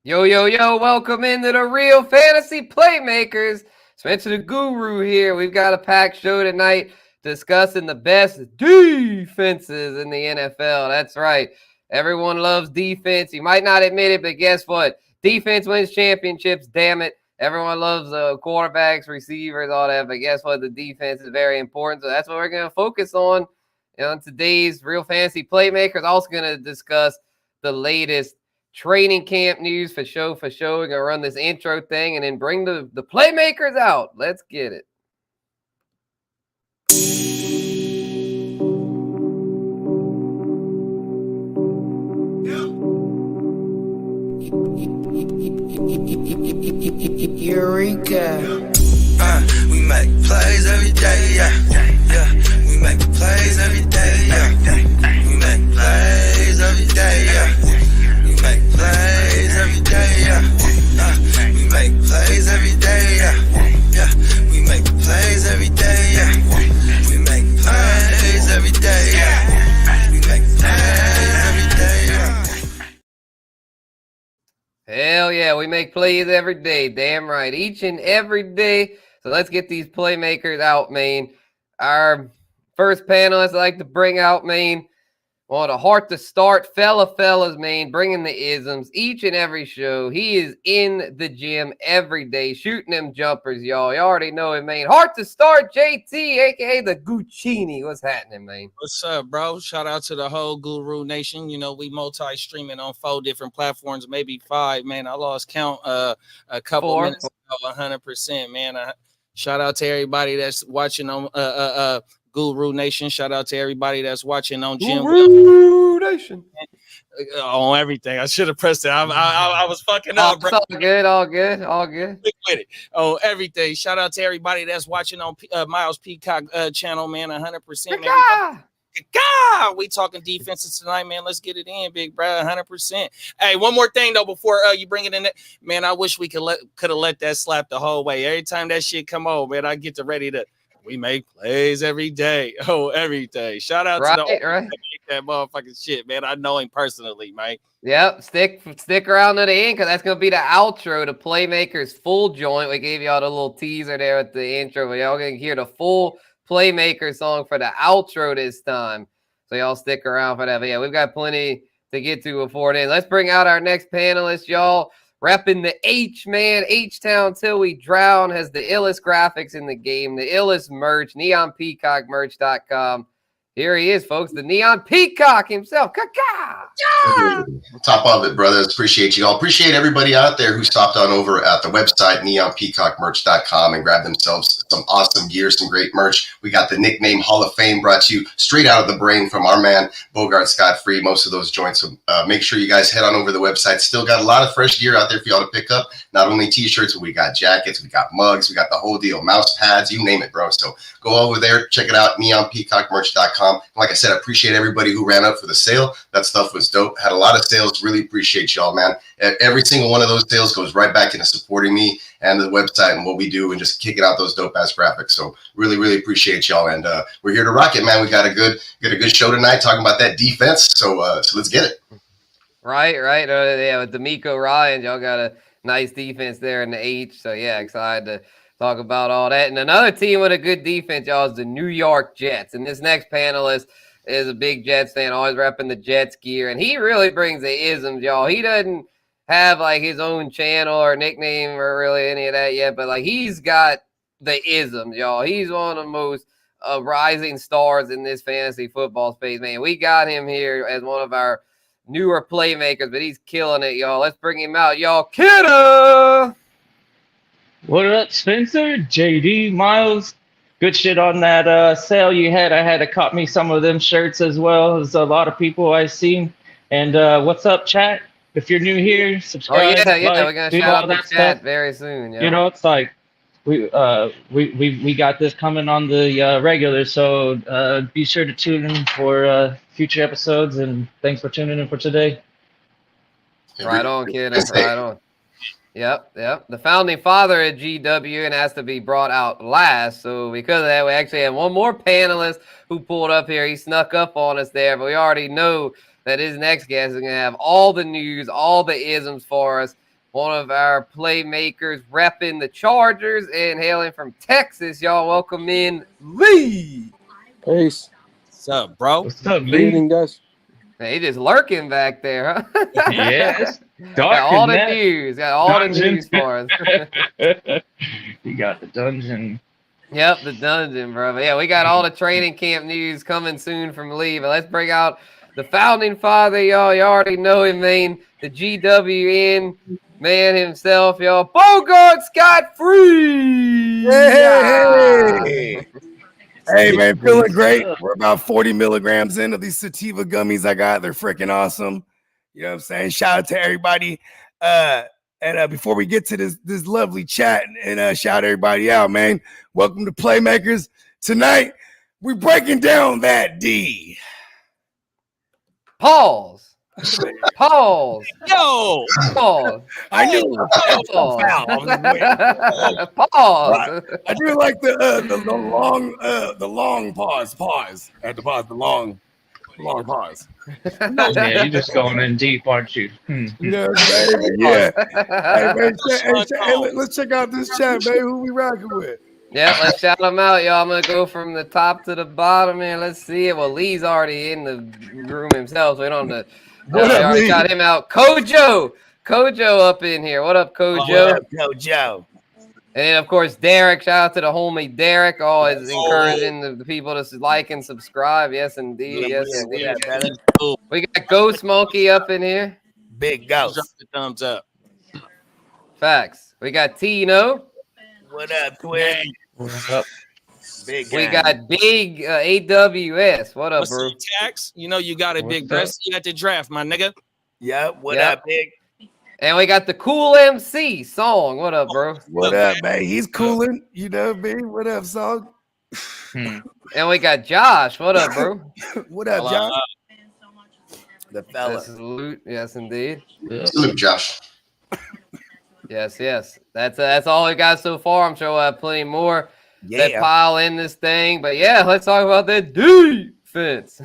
Yo, yo, yo, welcome into the Real Fantasy Playmakers. Spencer the Guru here. We've got a packed show tonight discussing the best defenses in the NFL. That's right. Everyone loves defense. You might not admit it, but guess what? Defense wins championships, damn it. Everyone loves quarterbacks, receivers, all that, but guess what? The defense is very important, so that's what we're going to focus on today's Real Fantasy Playmakers. Also going to discuss the latest training camp news for show. We're going to run this intro thing and then bring the playmakers out. Let's get it. Eureka. We make plays every day, yeah. We make plays every day, yeah. We make plays every day, yeah. We make plays every day, yeah. We make plays every day, yeah. We make plays every day, yeah. We make plays every day, yeah. We make plays every day, yeah. Hell yeah, we make plays every day. Damn right. Each and every day. So let's get these playmakers out, man. Our first panelist I like to bring out, man. On a heart to start, fellas, man, bringing the isms each and every show. He is in the gym every day, shooting them jumpers, y'all. You already know it, man. Heart to start, JT, a.k.a. the Guccini. What's happening, man? What's up, bro? Shout out to the whole Guru Nation. You know, we multi-streaming on 4 different platforms, maybe 5, man. I lost count a couple minutes ago, 100%, man. Shout out to everybody that's watching on Guru Nation. Shout out to everybody that's watching on Guru Nation. On everything. I should have pressed it. I was fucking up, bro. All good. Stick with it. On everything. Shout out to everybody that's watching on Miles Peacock channel, man. 100%, man. God, we talking defenses tonight, man. Let's get it in, big bro. 100%. Hey, one more thing though before you bring it in, man. I wish we could have let that slap the whole way. Every time that shit come on, man, I get ready to. We make plays every day. Oh, every day. Shout out to the that make that motherfucking shit, man. I know him personally, man. Yep, stick around to the end because that's gonna be the outro, the Playmakers full joint. We gave y'all the little teaser there at the intro, but y'all gonna hear the full Playmaker song for the outro this time. So y'all stick around for that. But yeah, we've got plenty to get to before then. Let's bring out our next panelist, y'all. Repping the H, man. H-Town till we drown has the illest graphics in the game, the illest merch, neonpeacockmerch.com. Here he is, folks, the Neon Peacock himself. Yeah. Top of it, brothers. Appreciate you all. Appreciate everybody out there who stopped on over at the website, neonpeacockmerch.com, and grabbed themselves some awesome gear, some great merch. We got the nickname Hall of Fame brought to you straight out of the brain from our man, Bogart Scott-Free, most of those joints. So make sure you guys head on over to the website. Still got a lot of fresh gear out there for y'all to pick up. Not only t-shirts, but we got jackets, we got mugs, we got the whole deal, mouse pads, you name it, bro. So go over there, check it out, neonpeacockmerch.com. Like I said, I appreciate everybody who ran up for the sale. That stuff was dope. Had a lot of sales. Really appreciate y'all, man. Every single one of those sales goes right back into supporting me and the website and what we do and just kicking out those dope ass graphics. So really appreciate y'all. And we're here to rock it, man. We got a good show tonight talking about that defense. So let's get it. Right. Yeah, with D'Amico Ryan, y'all got a nice defense there in the H. So yeah, excited to talk about all that. And another team with a good defense, y'all, is the New York Jets. And this next panelist is a big Jets fan, always repping the Jets gear. And he really brings the isms, y'all. He doesn't have, like, his own channel or nickname or really any of that yet. But, like, he's got the isms, y'all. He's one of the most rising stars in this fantasy football space, man. We got him here as one of our newer playmakers, but he's killing it, y'all. Let's bring him out, y'all. Kidda! What up, Spencer? JD, Miles, good shit on that sale you had. I had to cop me some of them shirts as well. There's a lot of people I've seen. And what's up, chat? If you're new here, subscribe. Oh yeah, like, we're gonna shout out the chat very soon. Yeah. You know, it's like we got this coming on the regular, so be sure to tune in for future episodes. And thanks for tuning in for today. Right on, kid. Right on. Yep. The founding father at GW and has to be brought out last. So because of that, we actually have one more panelist who pulled up here. He snuck up on us there, but we already know that his next guest is going to have all the news, all the isms for us. one of our playmakers repping the Chargers and hailing from Texas. Y'all welcome in Lee. Peace. What's up, bro? What's up, Good Lee? evening, guys. He just lurking back there, huh? Yeah, it's dark Got all in the that news. Got all the dungeon. news for us. You got the dungeon. Yep, the dungeon, bro. But yeah, we got all the training camp news coming soon from Lee. But let's bring out the founding father, y'all. You already know him, man. The GWN man himself, y'all. Bogart Scott-Free. Hey, hey, man, feeling great. We're about 40 milligrams into these sativa gummies I got. They're freaking awesome. You know what I'm saying? Shout out to everybody. And before we get to this lovely chat and shout everybody out, man. Welcome to Playmakers. Tonight, we're breaking down that D. Pause. Pause. Yo, Pause. I knew it was Pause. foul. I was just waiting. Pause. I do like the long pause. Pause. I had to pause the long pause. Yeah, you're just going in deep, aren't you? You know what I'm saying? Yeah. Hey, man, let's check out this chat, man. Who we rocking with? Yeah, let's shout them out, y'all. I'm gonna go from the top to the bottom, man. Let's see it. Well, Lee's already in the room himself, so we don't have to. What We up, already Lee? got him out. Kojo up in here. What up, Kojo? What up, Kojo? And then, of course, Derek. Shout out to the homie Derek. Always encouraging the people to like and subscribe. Yes, indeed. Yes, indeed. We got Ghost Monkey up in here. Big drop Ghost. the thumbs up. Facts. We got Tino. What up, Twin? What's up? Big We gang. got Big AWS. What up, What's bro? up, Tax? You know you got a big What's dress. You got the draft, my nigga. Yep. What Yep. up, Big? And we got the Cool MC Song. What up, bro? What up, man? He's cooling. You know me. What up, Song? And we got Josh. What up, bro? What up, John? The fella. Salute. Yes, indeed. Salute, Josh. Yes. That's all we got so far. I'm sure we'll have plenty more that Yeah. pile in this thing. But yeah, let's talk about that defense.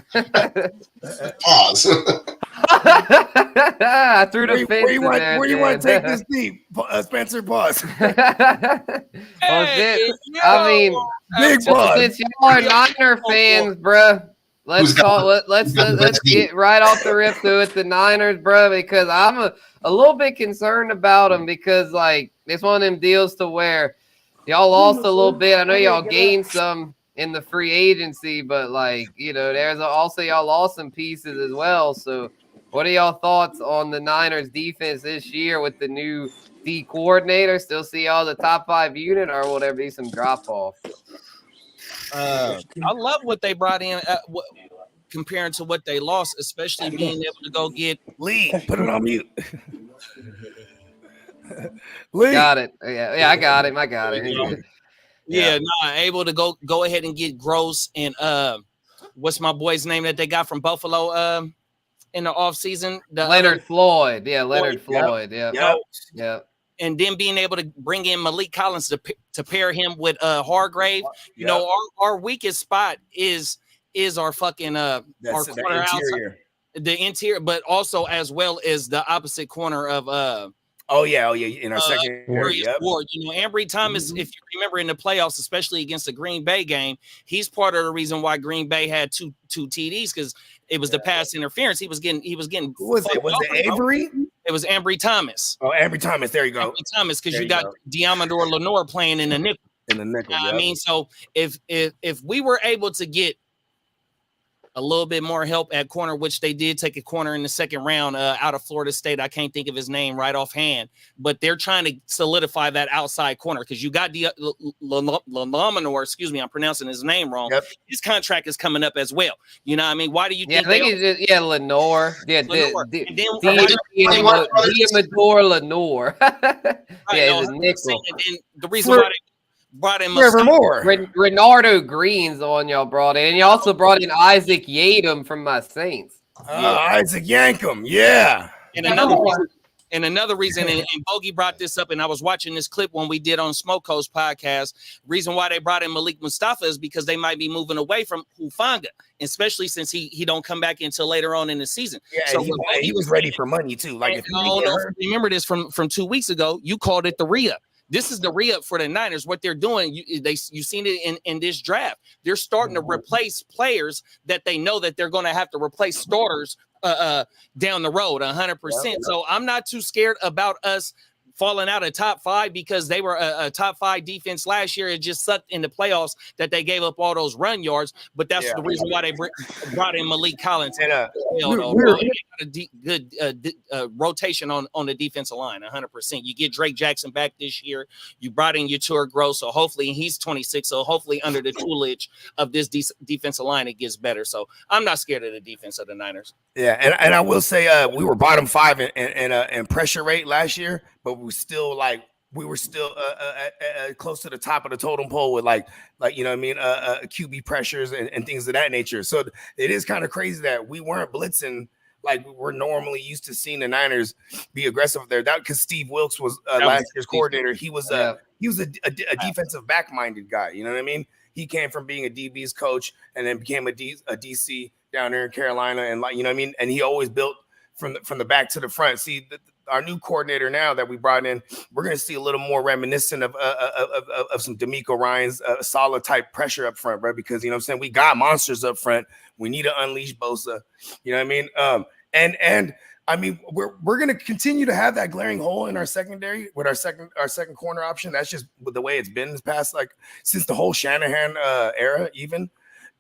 Pause. I threw the fence Where you in want? there. Where you want to take this deep, Spencer? Pause. Well, Hey, shit. I mean, Big pause. since y'all are Niner fans, bruh, let's Who's got talk. Let's the best team? get right off the rip to it. The Niners, bruh, because I'm a little bit concerned about them because like it's one of them deals to where y'all lost a little bit. I know y'all gained some in the free agency, but like there's also y'all lost some pieces as well. So, what are y'all thoughts on the Niners defense this year with the new D coordinator? Still see y'all the top 5 unit, or will there be some drop off? I love what they brought in comparing to what they lost, especially being able to go get. Lee, put it on mute. Lee. Got it. Yeah, I got him. I got it. Able to go ahead and get Gross and what's my boy's name that they got from Buffalo in the offseason? Leonard Floyd. Yeah, Leonard Yep. Floyd. Yeah. Yep. Yeah. And then being able to bring in Malik Collins to pair him with Hargrave. You know, our weakest spot is our fucking our corner outside, the interior, but also as well as the opposite corner of in our second Ward. yep. You know, Ambry Thomas, if you remember in the playoffs, especially against the Green Bay game, he's part of the reason why Green Bay had two TDs because it was the pass interference. He was getting. Who was it? Was it Avery? It was Ambry Thomas. Oh, Ambry Thomas. There you go. Ambry Thomas, because There you you got go. Diamador Lenore playing in the nickel. In the nickel. I mean, so if we were able to get a little bit more help at corner, which they did take a corner in the second round out of Florida State. I can't think of his name right offhand, but they're trying to solidify that outside corner because you got Laminor, excuse me, I'm pronouncing his name wrong. Yep. His contract is coming up as well. You know what I mean? Why do you Yeah, I think think it's just, Lenore. Yeah, Lenore. And then Diamador Lenore. Yeah, he's a nickel. and then the reason why they brought in Forevermore. Renardo Green's the one y'all brought in. And you also brought in Isaac Yadam from my Saints. Isaac Yankum. Yeah. and another reason, And another reason, and Bogey brought this up, and I was watching this clip when we did on Smoke Coast podcast. Reason why they brought in Malik Mustafa is because they might be moving away from Hufanga, especially since he don't come back until later on in the season. Yeah, so he was ready for money too. Like, if I don't know if you remember this from 2 weeks ago. You called it the re-up. This is the re-up for the Niners. What they're doing, you've seen it in this draft. They're starting to replace players that they know that they're going to have to replace starters down the road 100%. So I'm not too scared about us falling out of top 5 because they were a top 5 defense last year. It just sucked in the playoffs that they gave up all those run yards. But that's the reason why they brought in Malik Collins. And a good rotation on the defensive line 100%. You get Drake Jackson back this year. You brought in your tour Gross, so hopefully he's 26. So hopefully under the tutelage of this defensive line, it gets better. So I'm not scared of the defense of the Niners. Yeah, and I will say we were bottom 5 in pressure rate last year, but we were still close to the top of the totem pole with like you know what I mean, QB pressures and things of that nature. So it is kind of crazy that we weren't blitzing like we're normally used to seeing the Niners be aggressive there. That because Steve Wilkes was last year's coordinator. He was a defensive back minded guy. You know what I mean? He came from being a DB's coach and then became a DC down there in Carolina, and like you know what I mean. And he always built from the back to the front. See, our new coordinator now that we brought in, we're going to see a little more reminiscent of some D'Amico Ryan's solid type pressure up front, right? Because you know what I'm saying, we got monsters up front. We need to unleash Bosa. You know what I mean? And I mean, we're going to continue to have that glaring hole in our secondary with our second corner option. That's just the way it's been this past since the whole Shanahan era, even.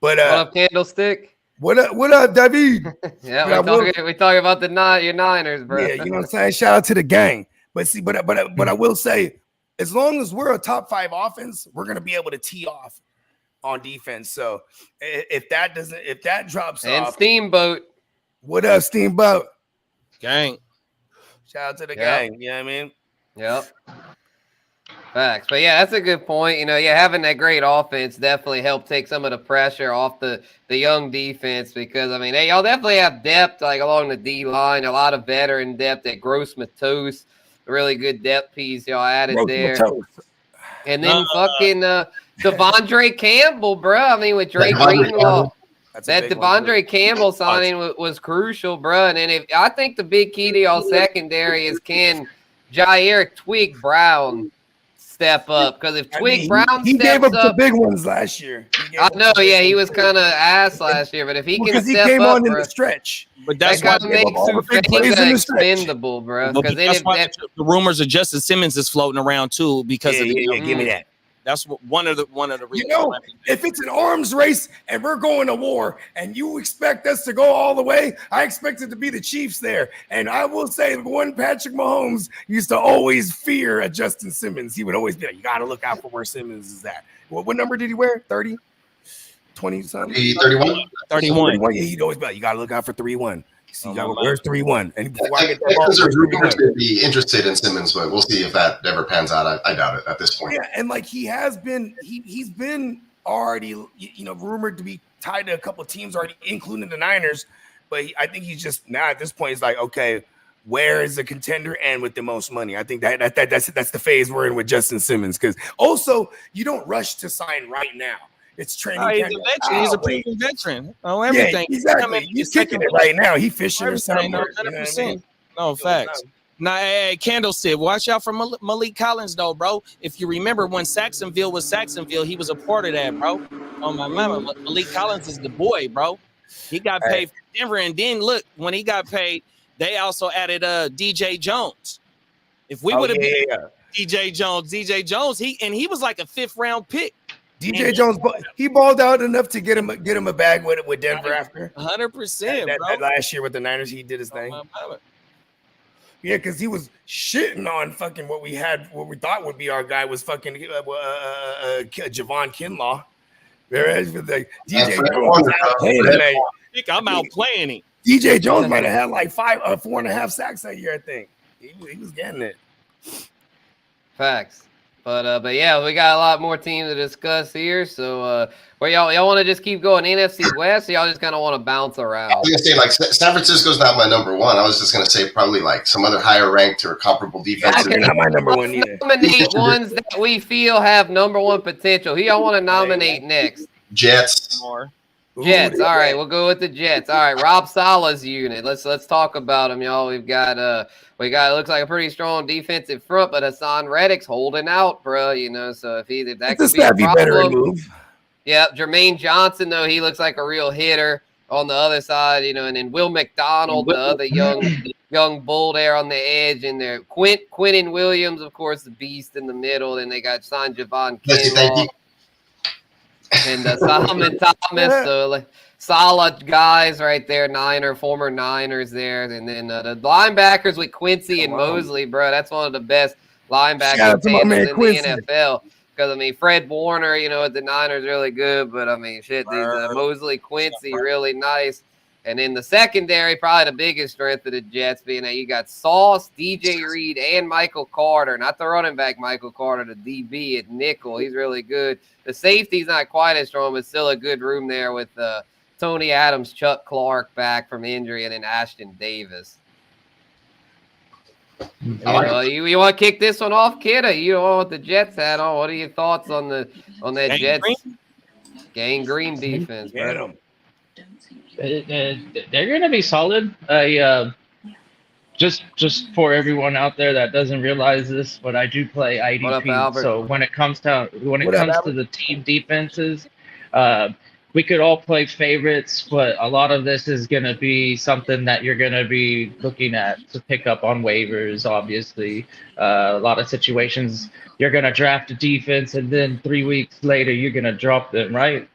But what up, Candlestick? What up, David? Yeah, we talking about your Niners, bro. Yeah, you know what I'm saying? Shout out to the gang. But see, but I will say, as long as we're a top 5 offense, we're gonna be able to tee off on defense. So if that drops off. And Steamboat. What up, Steamboat? Gang. Shout out to the gang. You know what I mean? Yep. Facts. But yeah, that's a good point. You know, having that great offense definitely helped take some of the pressure off the young defense because, I mean, y'all definitely have depth along the D line, a lot of veteran depth at Gross Matos, a really good depth piece y'all added there. And then fucking Devondre Campbell, bro. I mean, with Drake Greenlaw. That Devondre Campbell signing was crucial, bro. And then I think the big key to y'all secondary is can Jair Twig Brown step up, because if Twig Brown he gave up the big ones last year. I know, he was kind of ass last year, but if he can step came up, on in the stretch, but that's that kind of makes Sufanga expendable, bro. Because that's why the rumors of Justin Simmons is floating around too. Because of give me that. That's one of the reasons. You know, if it's an arms race and we're going to war and you expect us to go all the way, I expect it to be the Chiefs there. And I will say, one Patrick Mahomes used to always fear at Justin Simmons. He would always be like, you got to look out for where Simmons is at. What number did he wear? 30? 20 something? 31. 31. Yeah, he'd always be like, you got to look out for 3-1. See, where's 3-1? And I think there's rumors to be interested in Simmons, but we'll see if that ever pans out. I doubt it at this point. Yeah, and like he's been already, rumored to be tied to a couple of teams already, including the Niners. But I think he's just now at this point, he's like, okay, where is the contender and with the most money? I think that's the phase we're in with Justin Simmons, because also you don't rush to sign right now. It's training. He's a veteran. He's a proven veteran. Oh, everything. Yeah, exactly. He's kicking it right now. He's fishing or something. 100%. No, facts. Now, hey, Candlestick, watch out for Malik Collins, though, bro. If you remember when Saxonville was Saxonville, he was a part of that, bro. Oh, my mama. Malik Collins is the boy, bro. He got paid for Denver, and then, look, when he got paid, they also added DJ Jones. If we would have been DJ Jones, he was like a 5th-round pick. DJ Jones, he balled out enough to get him a bag with Denver after 100%. That last year with the Niners, he did his thing. Yeah, because he was shitting on fucking what we thought would be our guy was fucking Javon Kinlaw. Whereas with the DJ Jones, I'm out playing him. DJ Jones might have had like 4.5 sacks that year, I think. He was getting it. Facts. But yeah, we got a lot more teams to discuss here. So where y'all want to just keep going NFC West, or y'all just kind of want to bounce I around? was gonna say like San Francisco's not my number one. I was just gonna say probably like some other higher ranked or comparable defenses. Okay, not my number one let's either. nominate ones that we feel have number one potential. Who y'all want to nominate next? Jets. More. Jets. Ooh, All right, we'll go with the Jets. All right, Rob Salah's unit. Let's talk about them, y'all. We've got it looks like a pretty strong defensive front, but Hassan Reddick's holding out, bro. You know, so if that it's a could be a savvy veteran problem. move. Yep, Jermaine Johnson though, he looks like a real hitter on the other side, you know, and then Will McDonald, the other young bull there on the edge, and there Quentin Williams, of course, the beast in the middle. Then they got Sean Javon Kinlaw and Solomon Thomas. So like solid guys right there, former Niners there. And then the linebackers with Quincy and Mosley, bro. That's one of the best linebacker tandems in the NFL. Because, I mean, Fred Warner, you know, at the Niners really good. But, I mean, shit, these Mosley, Quincy, really nice. And in the secondary, probably the biggest strength of the Jets being that you got Sauce, DJ Reed, and Michael Carter. Not the running back Michael Carter, the DB at nickel. He's really good. The safety's not quite as strong, but still a good room there with Tony Adams, Chuck Clark back from injury, and then Ashton Davis. You want to kick this one off, kid? Or you don't want the Jets hat on? What are your thoughts on that Jets Gang Green defense, bro? They're going to be solid. Just for everyone out there that doesn't realize this, but I do play IDP. So when it comes to the team defenses, we could all play favorites, but a lot of this is going to be something that you're going to be looking at to pick up on waivers. Obviously, a lot of situations you're going to draft a defense, and then 3 weeks later you're going to drop them, right?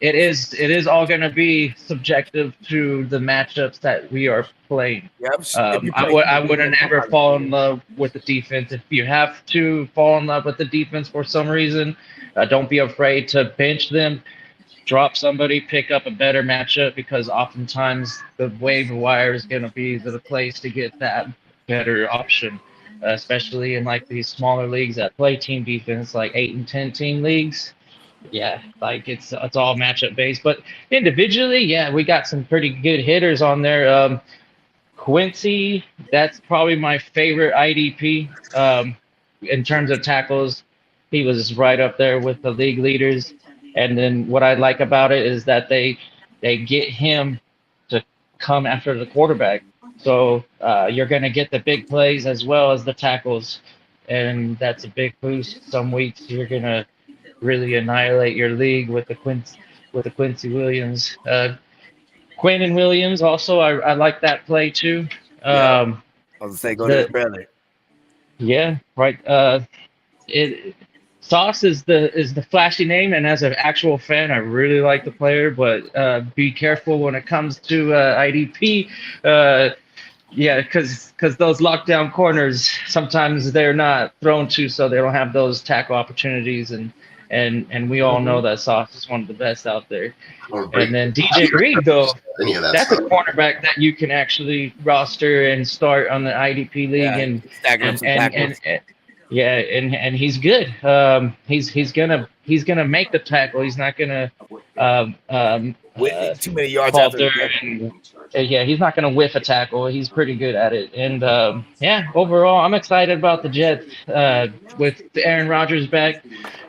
It is all going to be subjective to the matchups that we are playing. I wouldn't ever fall in love with the defense. If you have to fall in love with the defense for some reason, don't be afraid to bench them. Drop somebody, pick up a better matchup, because oftentimes the waiver wire is going to be the place to get that better option, especially in like these smaller leagues that play team defense, like 8 and 10 team leagues. Yeah, like it's all matchup based, but individually, yeah, we got some pretty good hitters on there. Quincy, that's probably my favorite IDP. In terms of tackles, he was right up there with the league leaders. And then what I like about it is that they get him to come after the quarterback. So you're going to get the big plays as well as the tackles, and that's a big boost. Some weeks you're going to really annihilate your league with the Quincy Williams. Quentin Williams also, I like that play too. I was gonna say go to his brother. Yeah, right. Sauce is the flashy name, and as an actual fan, I really like the player. But be careful when it comes to IDP. Because those lockdown corners, sometimes they're not thrown to, so they don't have those tackle opportunities, and we all know that Sauce is one of the best out there. And then DJ Reed, though, that's a cornerback that you can actually roster and start on the IDP league, and he's good. He's gonna make the tackle. He's not gonna too many yards after. He's not gonna whiff a tackle. He's pretty good at it. And overall, I'm excited about the Jets. With Aaron Rodgers back,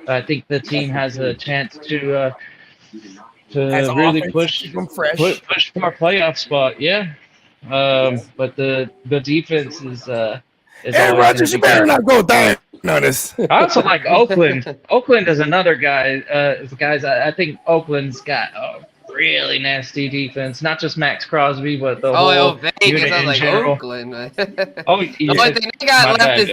I think the team has a chance to really push for a playoff spot. Yeah. But the defense is Aaron Rodgers, you better not go down on us. I also like Oakland. Oakland is another guy. Guys, I think Oakland's got a really nasty defense. Not just Max Crosby, but the whole Vegas. unit I was in like general. Oakland. Yeah. The only thing they got left is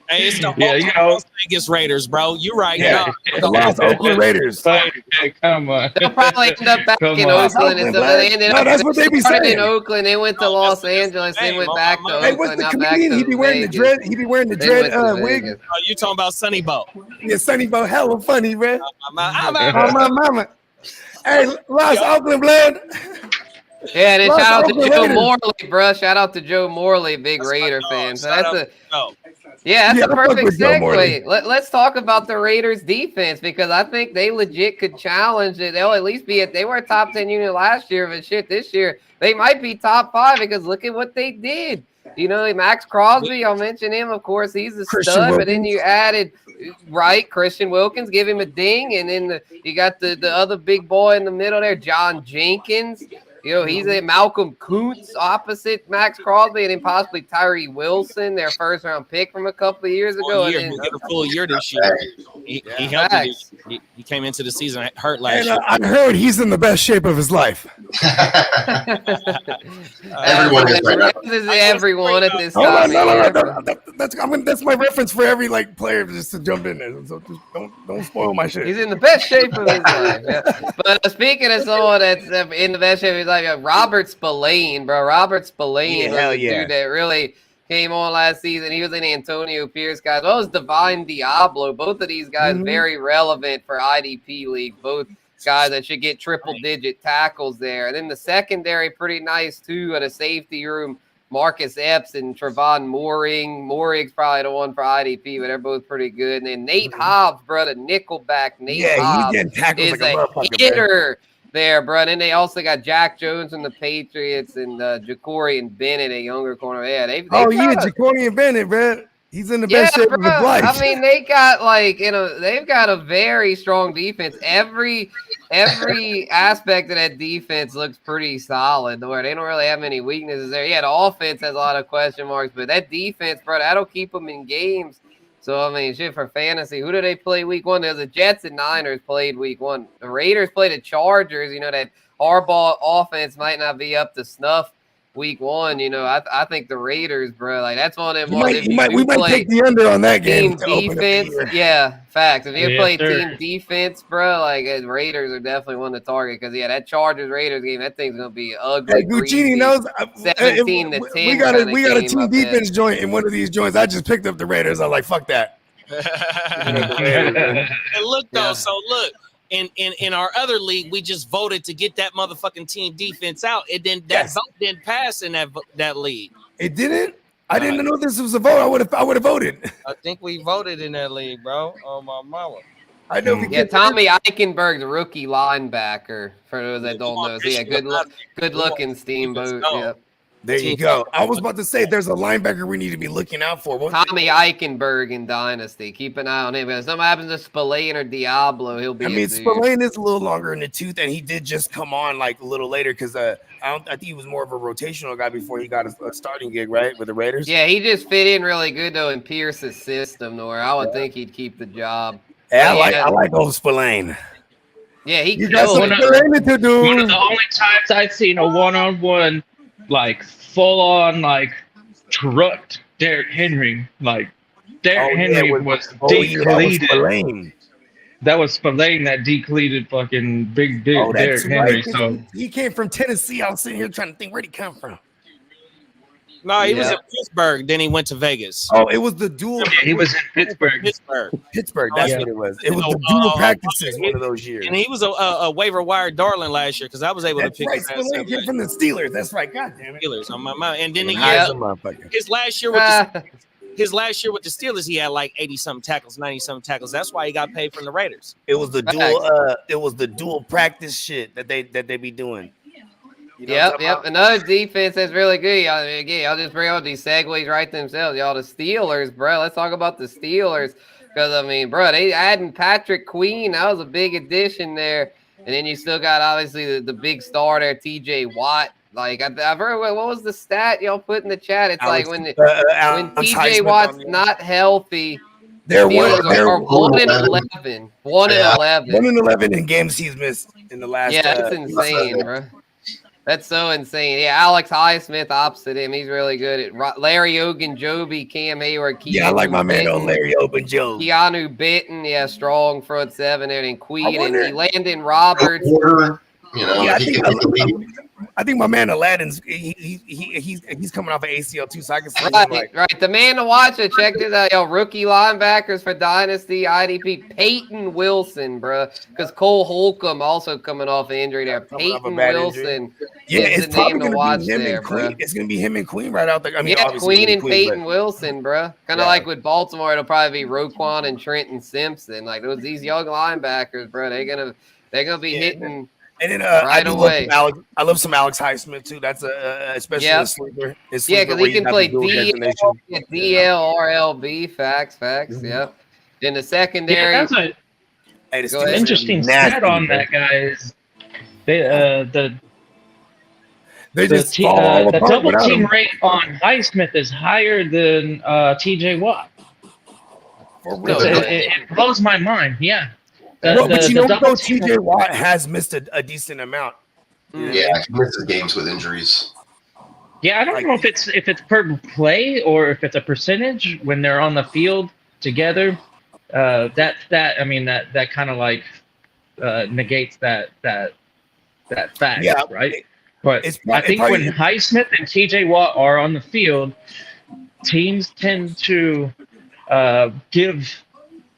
Hey, it's the Las Vegas Raiders, bro. You're right. Yeah, the Los Oakland Raiders. Come on. They'll probably end up back in Oakland and stuff. They ended up that's what they be saying. In Oakland. They went to Los Angeles. They went back to Oakland. Hey, what's the comedian? He be wearing the dread. He be wearing the dread wig. Oh, you talking about Sonny Bo? Yeah, Sonny Bo, hella funny, man. I'm my mama. Hey, Los Oakland blood. Yeah, and then Plus, shout out to Oakland Joe Raiders. Morley, bro. Shout out to Joe Morley, big That's my Raider dog. fan. So Shout that's out a to Joe. yeah, that's Yeah, a I fuck perfect with Joe Morley. segue. Let's talk about the Raiders defense because I think they legit could challenge it. They'll at least be they were a top 10 unit last year, but shit, this year they might be top 5 because look at what they did. You know, Max Crosby, I'll mention him, of course, he's a Christian stud, but then Wilkins. you added Christian Wilkins, give him a ding, and then you got the other big boy in the middle there, John Jenkins. You know, he's a Malcolm Kuntz opposite Max Crosby, and then possibly Tyree Wilson, their first round pick from a couple of years ago. Year. And He then, get a full year this year. He helped it. He came into the season hurt last year. I heard he's in the best shape of his life. Everyone is right now. This is everyone at this Hold time. on, no. That's my reference for every like player just to jump in there. So just don't spoil my shit. He's in the best shape of his life. Yeah. But speaking of someone that's in the best shape of his life, Robert Spillane, bro. Robert Spillane was a dude that really came on last season. He was in Antonio Pierce, guys. As well as Divine Diablo. Both of these guys very relevant for IDP league. Both guys that should get triple-digit tackles there. And then the secondary, pretty nice, too, at a safety room. Marcus Epps and Trevon Mooring. Mooring's probably the one for IDP, but they're both pretty good. And then Nate Hobbs, bro, the nickelback. Nate Hobbs he's getting tackled is like a hitter there, bro. And then they also got Jack Jones from the Patriots and Ja'Cory Bennett, a younger corner. Yeah, Ja'Cory Bennett, bro. He's in the best shape of his life. I mean, they got they've got a very strong defense. Every aspect of that defense looks pretty solid. Where they don't really have many weaknesses there. Yeah, the offense has a lot of question marks, but that defense, bro, that'll keep them in games. So I mean, shit for fantasy. Who do they play week 1? There's the Jets and Niners played week 1. The Raiders played the Chargers. You know that Harbaugh offense might not be up to snuff. Week 1, you know, I think the Raiders, bro, like that's one of them. We might take the under on that game. Team defense, yeah, facts. If you play team defense, bro, like Raiders are definitely one to target because that Chargers Raiders game, that thing's gonna be ugly. Hey, Guccini knows 17 to 10. We got a team defense joint in one of these joints. I just picked up the Raiders. I'm like, fuck that. And look though, so look. In our other league, we just voted to get that motherfucking team defense out. It didn't vote didn't pass in that league. It didn't? I didn't know this was a vote. I would have voted. I think we voted in that league, bro. Oh my mama. I know. Tommy Eichenberg, the rookie linebacker. For those that don't know, so yeah, good looking steamboat. Yep. There you go. I was about to say there's a linebacker we need to be looking out for. Tommy Eichenberg in Dynasty. Keep an eye on him. If something happens to Spillane or Diablo, he'll be. I mean, Spillane is a little longer in the tooth, and he did just come on like a little later because I think he was more of a rotational guy before he got a starting gig, right, with the Raiders. Yeah, he just fit in really good though in Pierce's system, where I would think he'd keep the job. Yeah, I like old Spillane. Yeah, he got some Spillane to do. One of the only times I've seen a one-on-one like full on like trucked Derrick Henry. Like Derrick Henry was depleted. That was Spillane that depleted fucking big Derrick Henry. So he came from Tennessee. I was sitting here trying to think where'd he come from. No, he was in Pittsburgh. Then he went to Vegas. Oh, it was the dual. Yeah, he was in Pittsburgh. Pittsburgh. That's what it was. It was the dual practices one of those years. And he was a waiver wire darling last year because I was able to pick. Right, Spillane came from the Steelers. That's right. God damn it. Steelers on my mind. And then his last year with the Steelers, he had like 80-something tackles, 90-something tackles. That's why he got paid from the Raiders. It was the dual. It was the dual practice shit that they be doing. You know yep. Another defense that's really good. I'll just bring out these segues right themselves. Y'all, the Steelers, bro. Let's talk about the Steelers. Because, I mean, bro, they adding Patrick Queen. That was a big addition there. And then you still got, obviously, the big star there, T.J. Watt. Like, I've heard, what was the stat y'all put in the chat? It's like when T.J. Watt's not healthy, they're 1-11. 1-11 in games he's missed in the last. Yeah, that's insane, bro. That's so insane. Yeah, Alex Highsmith opposite him. He's really good at Larry Ogunjobi, Cam Hayward. I like my man on Larry Ogunjobi. Keanu Benton, strong front seven there, and Queen and Landon Roberts. You know, I think my man Aladdin's he's coming off an ACL too, so I can see him like Right. The man to watch. I checked it out. Yo, rookie linebackers for Dynasty IDP Peyton Wilson, bro. Because Cole Holcomb also coming off an injury there. Coming off a Peyton bad Wilson. injury. Yeah, is it's the probably name to gonna watch be him there, and Queen. bro. It's gonna be him and Queen right out there. I mean, Yeah, obviously Queen and Peyton but Wilson, bro. Kind of like with Baltimore, it'll probably be Roquan and Trenton Simpson. Like these young linebackers, bro. They're gonna be hitting. And then right away. I love some Alex Highsmith too. That's especially a sleeper. Yeah, because he can play DL, RLB. Facts. Yep. In the secondary. Yeah, that's an interesting stat on that, guys. The double team rate on Highsmith is higher than TJ Watt. It blows my mind. Yeah. But you know, TJ Watt has missed a decent amount. Yeah, he misses games with injuries. Yeah, I don't know if it's per play or if it's a percentage when they're on the field together. That kind of like negates that fact, right? But I think when Highsmith and TJ Watt are on the field, teams tend to give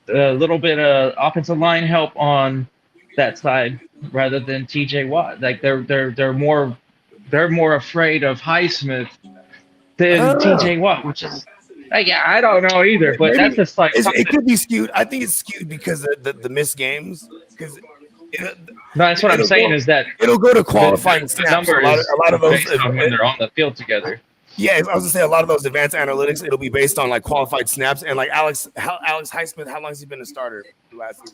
a little bit of offensive line help on that side rather than TJ Watt. Like they're more afraid of Highsmith than TJ Watt, which is I don't know either. But that's just like it could be skewed. I think it's skewed because of the missed games. Because that's what I'm saying is that it'll go to qualifying snaps. A lot of those when they're on the field together. Yeah, I was gonna say a lot of those advanced analytics, it'll be based on like qualified snaps and like Alex Highsmith. How long has he been a starter? Last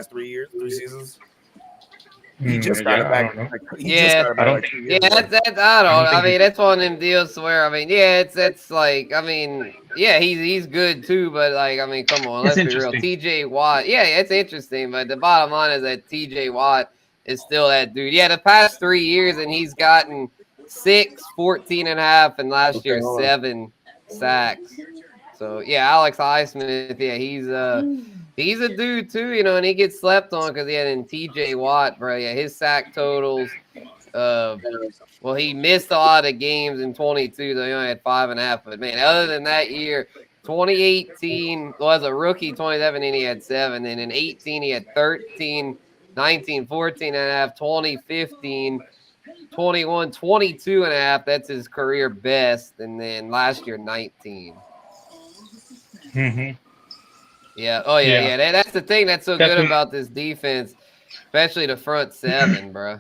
3 years, 3 seasons. He just got it back. I mean, that's one of them deals where it's like he's good too, but like I mean, come on, let's be real. TJ Watt, it's interesting, but the bottom line is that TJ Watt is still that dude. Yeah, the past 3 years, and he's gotten 6, 14.5, and last year 7 sacks. So Alex Highsmith, he's a dude too, you know, and he gets slept on because then TJ Watt, bro, his sack totals. He missed a lot of games in 22, though he only had 5.5. But man, other than that year, 2018 was a rookie, 2017 he had 7, and in 18 he had 13, 19, 14.5, 2015. 21, 22.5. That's his career best. And then last year, 19. Mm-hmm. Yeah. Oh, yeah. That's the thing that's so good about this defense, especially the front seven, bro.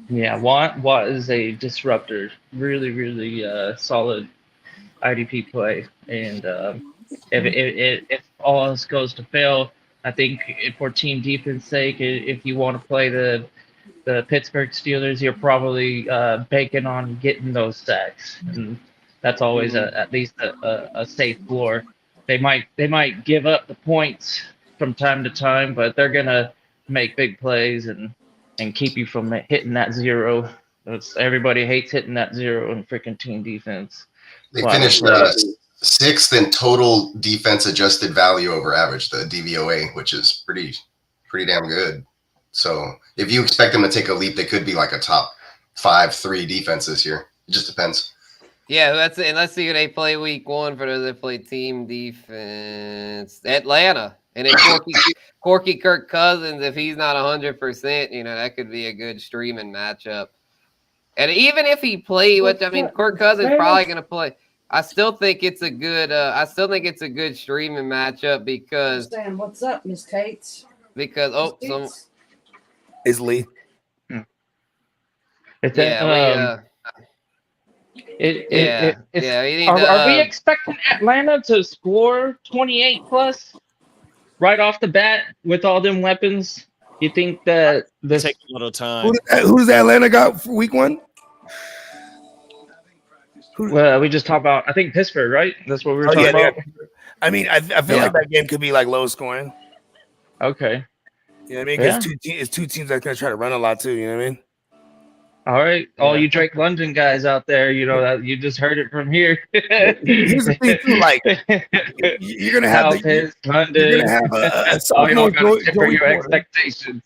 Yeah, Watt is a disruptor. Really, really solid IDP play. And if all else goes to fail, I think for team defense sake, if you want to play the Pittsburgh Steelers, you're probably banking on getting those sacks, and that's always at least a safe floor. They might give up the points from time to time, but they're gonna make big plays and keep you from hitting that zero. Everybody hates hitting that zero in freaking team defense. They finished 6th in total defense adjusted value over average, the DVOA, which is pretty damn good. So if you expect them to take a leap, they could be like a top 5-3 defense this year. It just depends. Yeah, that's it. And let's see who they play week 1 for those that play team defense. Atlanta. And then Corky Kirk Cousins, if he's not 100%, you know, that could be a good streaming matchup. And even if he played, Kirk Cousins probably going to play. I still think it's a good streaming matchup because Sam, what's up, Miss Tates? Because is Lee. Are we expecting Atlanta to score 28 plus right off the bat with all them weapons? You think that this take a little time? Who does Atlanta got for week 1? Well, we just talked about, I think Pittsburgh, right? That's what we were talking about. I mean, I feel like that game could be like low scoring. Okay. You know what I mean? Because it's two teams that's gonna try to run a lot too. You know what I mean? All right, all you Drake London guys out there, you know that you just heard it from here. Here's the thing too, like you're gonna have a sophomore Joey your Porter. expectations.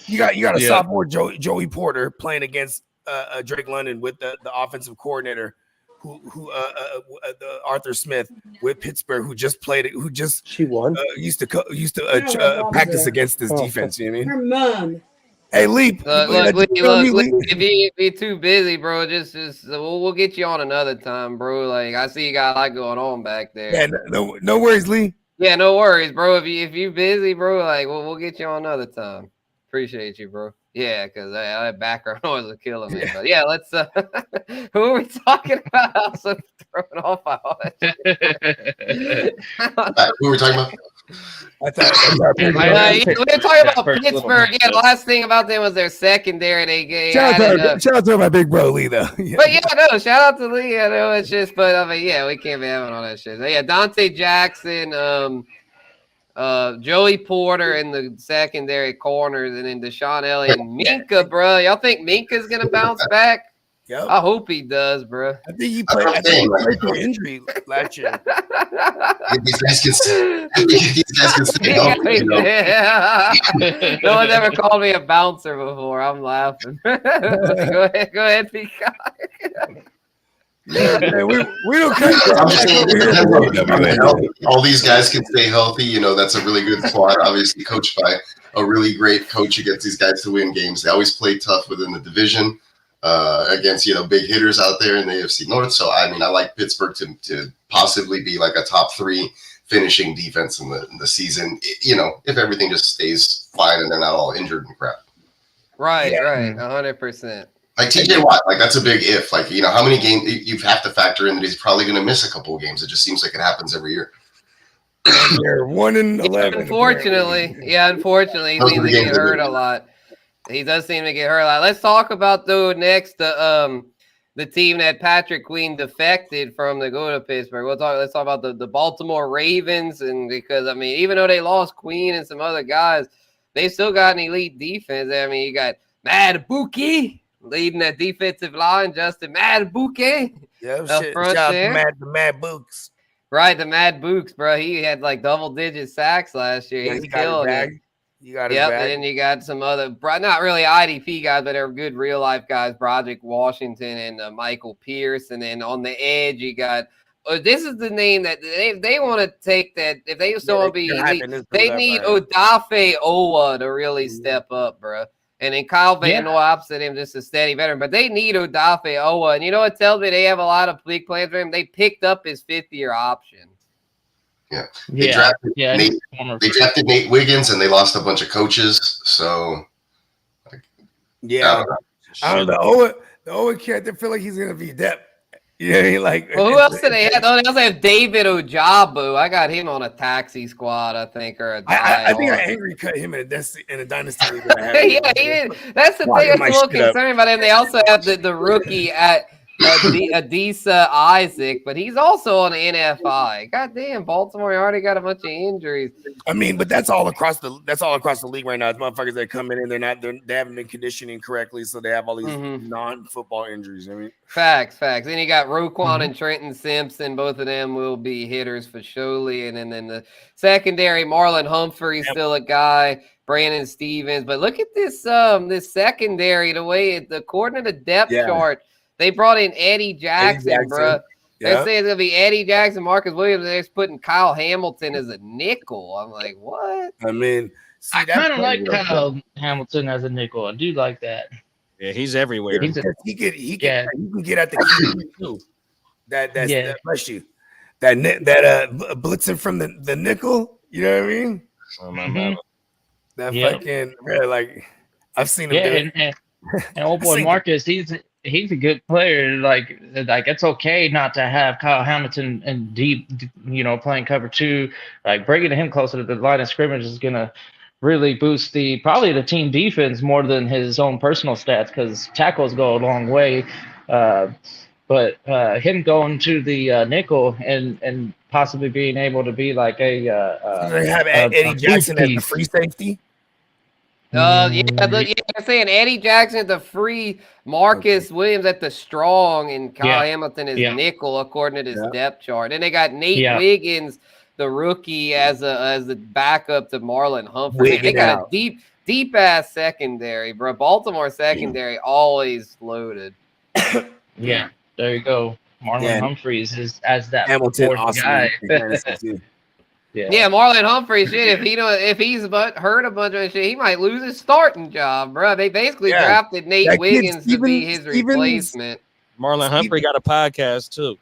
You got a sophomore Joey Porter playing against Drake London with the offensive coordinator who the Arthur Smith with Pittsburgh, who just played it, who just She won. used to her mom's practice there. against this Oh, defense. You know what I mean? Her mom. Hey, Leap. Look, if you too busy, bro, just we'll get you on another time, bro. Like I see you got a lot going on back there. Yeah, no worries, Lee. Yeah, no worries, bro. If you busy, bro, like we'll get you on another time. Appreciate you, bro. Yeah, because that background noise was killing me. But yeah, let's. Who are we talking about? I was so thrown off by all that. Who are we talking about? We were talking about Pittsburgh. Yeah, the last thing about them was their secondary. They gave. Shout out to my big bro Lee, though. Yeah. But yeah, no, shout out to Lee. I know it's just, but I mean, yeah, we can't be having all that shit. So, yeah, Dante Jackson, Joey Porter in the secondary corners, and then Deshaun Elliott and Minka, bro. Y'all think Minka's gonna bounce back? Yep. I hope he does, bro. I think he played through injury last year. These guys can stay healthy, you know? Yeah. No one's ever called me a bouncer before. I'm laughing. Go ahead, Peacock. Yeah, man, we don't I'm just saying, all these guys can stay healthy. You know, that's a really good squad, obviously coached by a really great coach who gets these guys to win games. They always play tough within the division against, you know, big hitters out there in the AFC North. So, I mean, I like Pittsburgh to possibly be like a top 3 finishing defense in the season, you know, if everything just stays fine and they're not all injured and crap. Right, 100%. Like TJ Watt, like that's a big if. Like, you know, how many games you have to factor in that he's probably going to miss a couple of games. It just seems like it happens every year. They're 1-11. Unfortunately, he seems to get hurt a lot. He does seem to get hurt a lot. Let's talk about though next the team that Patrick Queen defected from to go to Pittsburgh. Let's talk about the Baltimore Ravens, and because I mean, even though they lost Queen and some other guys, they still got an elite defense. I mean, you got Madubuike leading that defensive line, Justin Madubuike. Yeah, shout out to Mad Books. Right, the Mad Books, bro. He had like double-digit sacks last year. Yeah, He's killing it. You got it. Yep, and then you got some other, not really IDP guys, but they're good real-life guys, Broderick Washington and Michael Pierce. And then on the edge, you got this is the name that they want to take that. If they still want to be elite, they need Odafe Owa to really step up, bro. And then Kyle Van Noy opposite him, just a steady veteran. But they need Odafe Owa. And you know what tells me they have a lot of big plans for him? They picked up his 5th-year option. Yeah. They drafted Nate Wiggins, and they lost a bunch of coaches. So, I don't know. The Owen kid, I feel like he's going to be depth. Yeah, like. Well, who else did they have? They also have David Ojabu. I got him on a taxi squad, I think, or a I think I angry cut him in a dynasty league. Yeah, he did. That's the thing that's a little concerning about him. They also have the rookie at Adisa Isaac, but he's also on the NFI. God damn, Baltimore already got a bunch of injuries. I mean, but that's all across the league right now. It's motherfuckers that come in and they haven't been conditioning correctly, so they have all these non-football injuries. I mean, facts. Then you got Roquan and Trenton Simpson. Both of them will be hitters for surely. And then the secondary, Marlon Humphrey's still a guy. Brandon Stevens. But look at this this secondary, the way according to the depth chart. They brought in Eddie Jackson, bro. They say it's going to be Eddie Jackson, Marcus Williams, and they're putting Kyle Hamilton as a nickel. I'm like, what? I mean, I kind of like Kyle Hamilton as a nickel. I do like that. Yeah, he's everywhere. He can get at the key too. That bless you. That blitzing from the nickel. You know what I mean? That fucking like I've seen him do it. And old boy Marcus, he's a good player. Like it's okay not to have Kyle Hamilton and deep, playing cover 2. Like bringing him closer to the line of scrimmage is gonna really boost probably the team defense more than his own personal stats, because tackles go a long way. But him going to the nickel and possibly being able to be like they have Eddie Jackson as the free safety. I'm saying Eddie Jackson at the free, Marcus Williams at the strong, and Kyle Hamilton is nickel according to this depth chart. And they got Nate Wiggins, the rookie, as a backup to Marlon Humphrey. They got a deep deep ass secondary, bro. Baltimore secondary always loaded. Yeah, there you go. Marlon Humphreys is as that Hamilton fourth awesome guy. in fantasy too. Yeah, Marlon Humphrey, shit. If he's hurt a bunch of shit, he might lose his starting job, bro. They basically drafted Nate That kid, Wiggins to be his Stevens- replacement. Marlon Humphrey got a podcast too.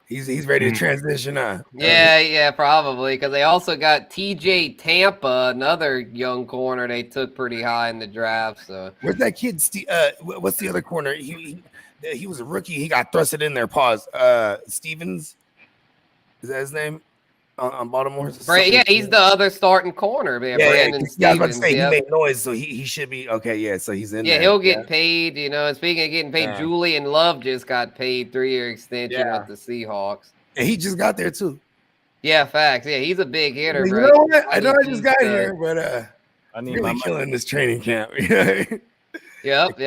He's ready to transition on. Yeah, probably because they also got TJ Tampa, another young corner they took pretty high in the draft. So Where's that kid? What's the other corner? He was a rookie. He got thrusted in there. Pause. Stevens, is that his name? On Baltimore. yeah, he's the other starting corner, man. Brandon Stevens. I was about to say he made noise, so he should be okay. Yeah, so he's in there. Yeah, he'll get paid. You know, and speaking of getting paid, Julian Love just got paid 3-year extension with the Seahawks. And he just got there too. Yeah, facts. Yeah, he's a big hitter, You bro. know what? I know I just got here, but I need really my killing this training camp. Yep.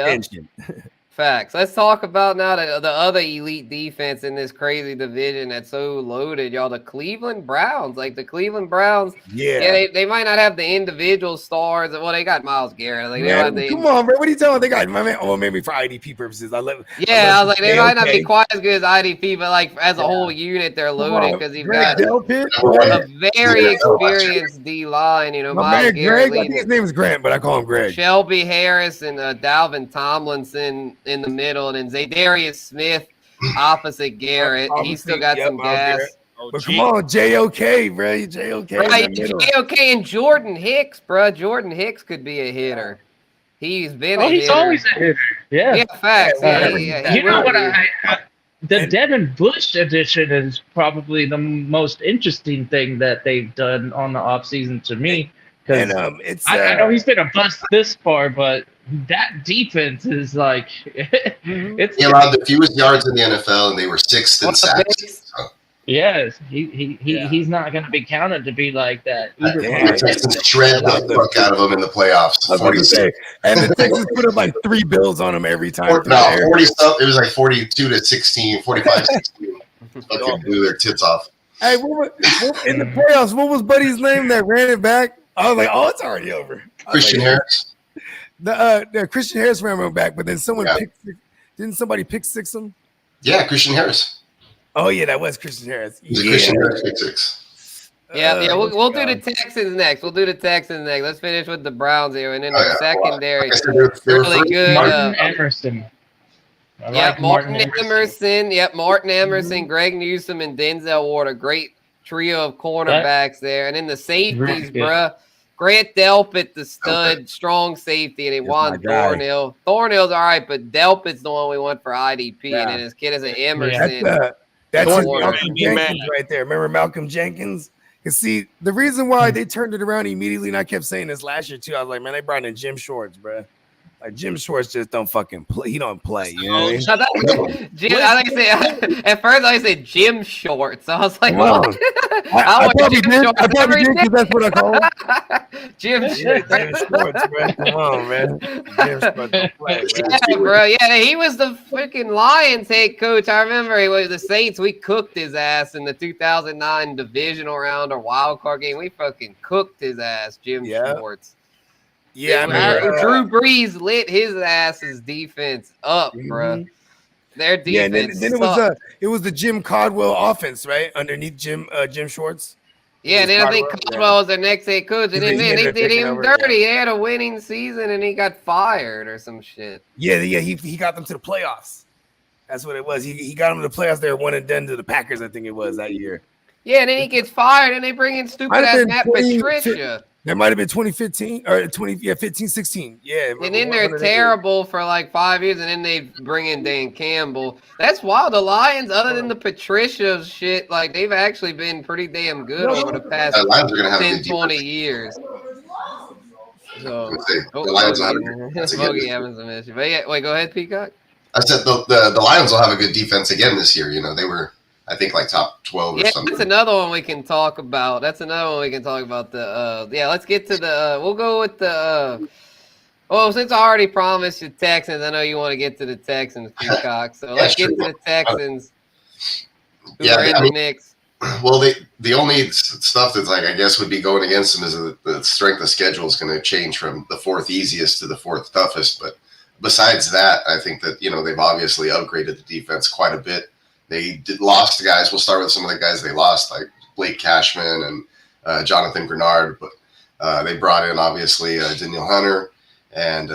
Facts. Let's talk about now the other elite defense in this crazy division that's so loaded, y'all. The Cleveland Browns. Like the Cleveland Browns. Yeah, they might not have the individual stars. Well, they got Miles Garrett. Like, come on, bro. What are you telling? They got my man. Oh, maybe for IDP purposes. I was like, they might not be quite as good as IDP, but like as a whole unit, they're loaded because you've got a very experienced D line. You know, my Miles man Garrett. Greg. I think his name is Grant, but I call him Greg. Shelby Harris and Dalvin Tomlinson in the middle, and then Zadarius Smith opposite Garrett. He's still got some gas. But come on, JOK, bro. JOK. Right, JOK and Jordan Hicks, bro. Jordan Hicks could be a hitter. He's been a he's hitter. Always a hitter. Yeah. Facts. You know what? The Devin Bush edition is probably the most interesting thing that they've done on the offseason to me. Because I know he's been a bust this far, but that defense is like he allowed the fewest yards in the NFL, and they were sixth in sacks. So. Yes, he's not going to be counted to be like that. The Texans shred the fuck out of him in the playoffs. And the Texans put up like 3 bills on him every time. 40 stuff. It was like 42-16, 45-16. Fucking blew their tits off. Hey, in the playoffs, what was Buddy's name that ran it back? I was like, it's already over. Christian Harris. The Christian Harris ran him back, but then didn't somebody pick six him? Yeah, Christian Harris. Oh yeah, that was Christian Harris. Christian Harris pick six. We'll do the Texans next. Let's finish with the Browns here, and then the secondary. Really good. Martin Emerson. Martin Emerson, Greg Newsome, and Denzel Ward. A great trio of cornerbacks there. And then the safeties, bruh. Grant Delpit, the stud, strong safety, and then Juan Thornhill. Thornhill's all right, but Delpit's the one we want for IDP, and then his kid is an Emerson. That's Malcolm Jenkins right there. Remember Malcolm Jenkins? You see, the reason why they turned it around immediately, and I kept saying this last year too, I was like, man, they brought in Jim Schwartz, bro. Like Jim Schwartz just don't fucking play. He don't play. You know what I mean? At first I said Jim Shorts. I was like, what? I probably did because that's what I call him. Jim Schwartz, man. Come on, man. Jim Schwartz don't play, man. Yeah, bro. Yeah, he was the freaking Lions head coach. I remember he was the Saints. We cooked his ass in the 2009 divisional round or wild card game. We fucking cooked his ass, Jim Schwartz. Yeah, Drew Brees lit his ass's defense up, bro. Their defense. Yeah, then it was the Jim Caldwell offense, right? Underneath Jim Schwartz. Yeah, and then I think Caldwell was their next head coach, and then they did him dirty. They had a winning season, and he got fired or some shit. Yeah, he got them to the playoffs. That's what it was. He got them to the playoffs. They were 1-10 to the Packers, I think it was that year. Yeah, and then he gets fired, and they bring in stupid ass Matt Patricia. That might have been 2015 or 15-16. Yeah. And then they're terrible for like 5 years, and then they bring in Dan Campbell. That's wild. The Lions, other than the Patricia shit, like they've actually been pretty damn good over the past 10, 20 years. So, the Lions will having some issues. But yeah, wait, go ahead, Peacock. I said the Lions will have a good defense again this year. You know, they were, I think, like top 12 or something. That's another one we can talk about. Let's get to the we'll go with the since I already promised the Texans, I know you want to get to the Texans, Peacock. So let's get to the Texans who are in the mix. Well, the only stuff that's like I guess would be going against them is the strength of schedule is going to change from the fourth easiest to the fourth toughest. But besides that, I think that they've obviously upgraded the defense quite a bit. They lost the guys. We'll start with some of the guys they lost, like Blake Cashman and Jonathan Grenard. But they brought in obviously Daniil Hunter and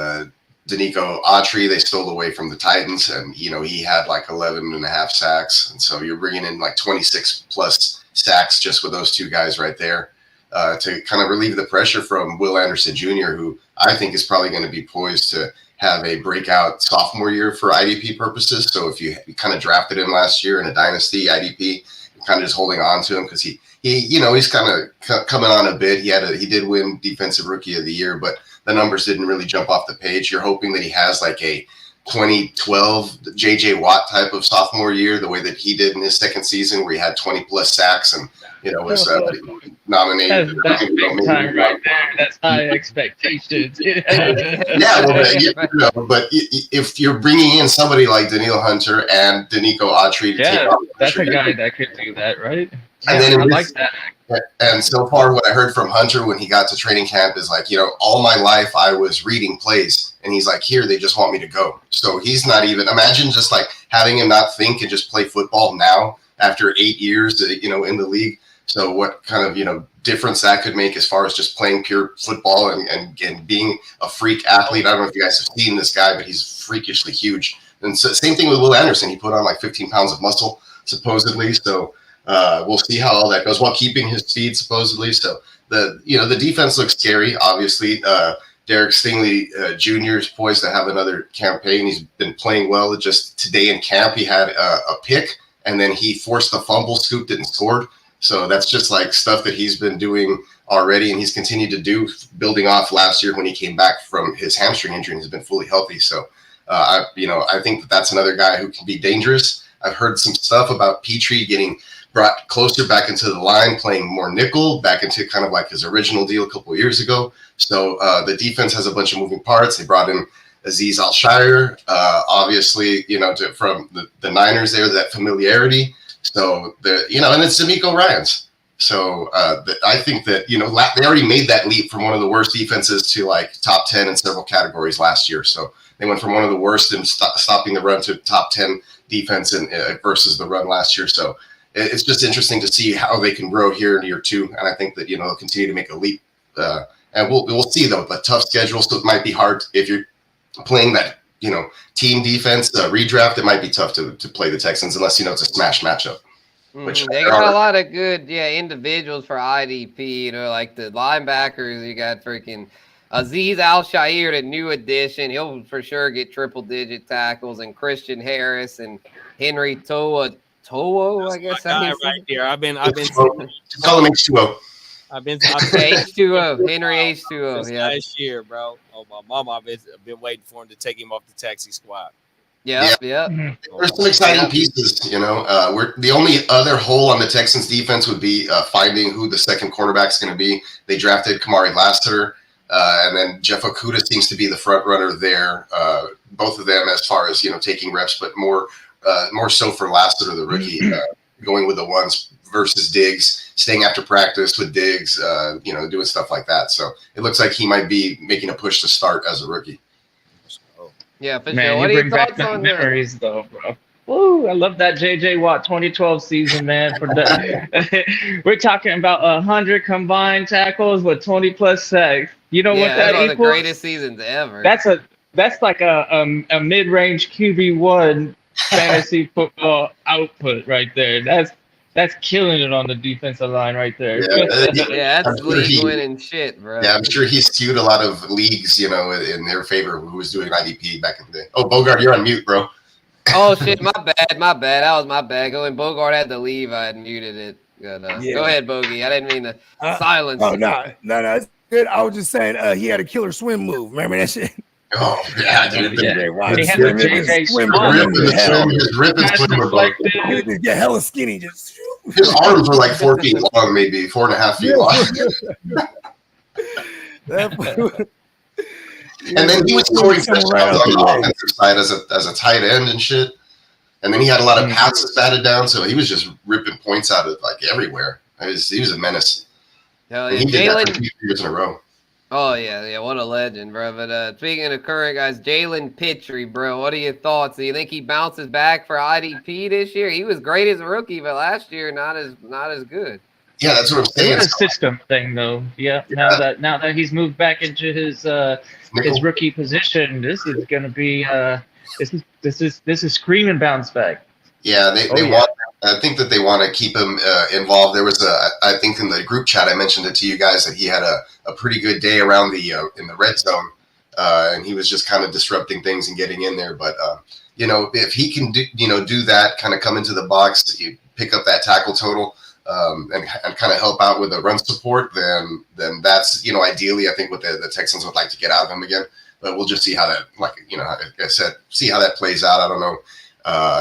Danico Autry. They stole away from the Titans, and he had like 11.5 sacks, and so you're bringing in like 26 plus sacks just with those two guys right there to kind of relieve the pressure from Will Anderson Jr., who I think is probably going to be poised to have a breakout sophomore year for IDP purposes. So if you kind of drafted him last year in a dynasty IDP, you're kind of just holding on to him because he's kind of coming on a bit. He did win Defensive Rookie of the Year, but the numbers didn't really jump off the page. You're hoping that he has like a 2012 JJ Watt type of sophomore year, the way that he did in his second season, where he had 20 plus sacks and was nominated. That's big time right there. That's high expectations. Yeah, well, but if you're bringing in somebody like Daniil Hunter and Danico Autry, that's a guy that could do that, right? And then I like that. And so far, what I heard from Hunter when he got to training camp is like, all my life I was reading plays, and he's like, here they just want me to go. So he's not even. Imagine just like having him not think and just play football now after 8 years, in the league. So what kind of difference that could make as far as just playing pure football and being a freak athlete. I don't know if you guys have seen this guy, but he's freakishly huge. And so same thing with Will Anderson. He put on like 15 pounds of muscle supposedly. So. We'll see how all that goes while keeping his speed supposedly. So the defense looks scary. Obviously, Derek Stingley Jr. is poised to have another campaign. He's been playing well. Just today in camp, he had a pick, and then he forced a fumble, scooped it, and scored. So that's just like stuff that he's been doing already, and he's continued to do, building off last year when he came back from his hamstring injury and has been fully healthy. So I think that's another guy who can be dangerous. I've heard some stuff about Petrie getting brought closer back into the line, playing more nickel, back into kind of like his original deal a couple of years ago. So the defense has a bunch of moving parts. They brought in Azeez Al-Shire, obviously, from the Niners there, that familiarity. So, and it's D'Amico Ryans. So I think that, they already made that leap from one of the worst defenses to like top 10 in several categories last year. So they went from one of the worst in stopping the run to top 10 defense versus the run last year. So it's just interesting to see how they can grow here in year two. And I think that, they'll continue to make a leap. And we'll see, though, the tough schedule. So it might be hard if you're playing that, team defense redraft. It might be tough to play the Texans unless, it's a smash matchup. Which they got a lot of good, individuals for IDP. Like the linebackers, you got freaking Azeez Al-Shire, the new addition. He'll for sure get triple-digit tackles, and Christian Harris and Henry Toa, I guess that's my guy right there. I've been call him H2O. I've been H2O, Henry H2O. Yeah, last year, bro. Oh my mama, I've been waiting for him to take him off the taxi squad. Yeah. There's some exciting pieces. We're the only other hole on the Texans defense would be finding who the second cornerback is going to be. They drafted Kamari Lassiter, and then Jeff Okudah seems to be the front runner there. Both of them, as far as taking reps, but more so for Lassiter, the rookie, going with the ones versus Diggs, staying after practice with Diggs, doing stuff like that. So it looks like he might be making a push to start as a rookie. Yeah, for Man, sure. What you are bring your back thoughts the on memories, though, bro. Woo, I love that JJ Watt 2012 season, man. For that, we're talking about 100 combined tackles with 20 plus sacks. You know what that that's one equals? of the greatest seasons ever. That's like a mid-range QB1 fantasy football output right there. That's killing it on the defensive line right there. That's league-winning shit, bro. Yeah, I'm sure he skewed a lot of leagues, in their favor, who was doing IDP back in the day. Oh, Bogart, you're on mute, bro. Oh, shit, my bad. That was my bad. When Bogart had to leave, I had muted it. Go ahead, Bogey. I didn't mean to silence Oh, you. no, it's good. I was just saying he had a killer swim move. Remember that shit? Oh, yeah, dude. He had the JJ swimmer, bro. He would just get hella skinny. Just his arms were like 4 feet long, maybe 4.5 feet long. And then he was scoring touchdowns on the offensive side as a tight end and shit. And then he had a lot of passes batted down, so he was just ripping points out of like everywhere. He was a menace. Hell And yeah, he did that for Jalen. 2 years in a row. Oh yeah, what a legend, bro. But speaking of current guys, Jalen Pitry, bro, what are your thoughts? Do you think he bounces back for IDP this year? He was great as a rookie, but last year not as good. Yeah, that's what I'm saying. It's a system thing, though. Yeah. Now that he's moved back into his rookie position, this is going to be this is screaming bounce back. Yeah, they want. I think that they want to keep him involved. There was I think in the group chat I mentioned it to you guys that he had a pretty good day around the in the red zone, and he was just kind of disrupting things and getting in there. But if he can do that, kind of come into the box, you pick up that tackle total. And kind of help out with the run support, then that's ideally I think what the Texans would like to get out of him again. But we'll just see how that, like I said, see how that plays out. I don't know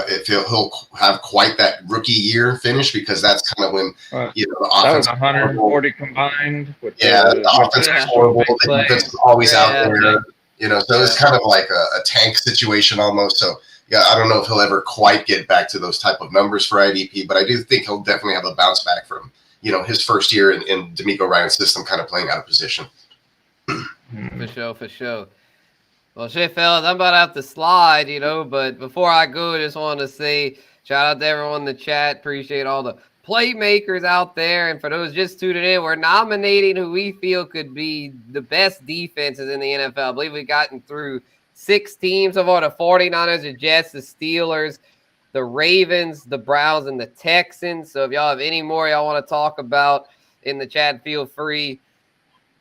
if he'll have quite that rookie year finish, because that's kind of when the offense that was 140 combined. With the offense was horrible. The defense was always out there. So it's kind of like a tank situation almost. So. Yeah, I don't know if he'll ever quite get back to those type of numbers for IDP, but I do think he'll definitely have a bounce back from, his first year in D'Amico Ryan's system, kind of playing out of position. For sure. Well, shit, fellas, I'm about to have to slide, but before I go, I just want to say shout out to everyone in the chat. Appreciate all the playmakers out there. And for those just tuning in, we're nominating who we feel could be the best defenses in the NFL. I believe we've gotten through 6 teams so far: the 49ers, the Jets, the Steelers, the Ravens, the Browns, and the Texans. So if y'all have any more y'all want to talk about in the chat, feel free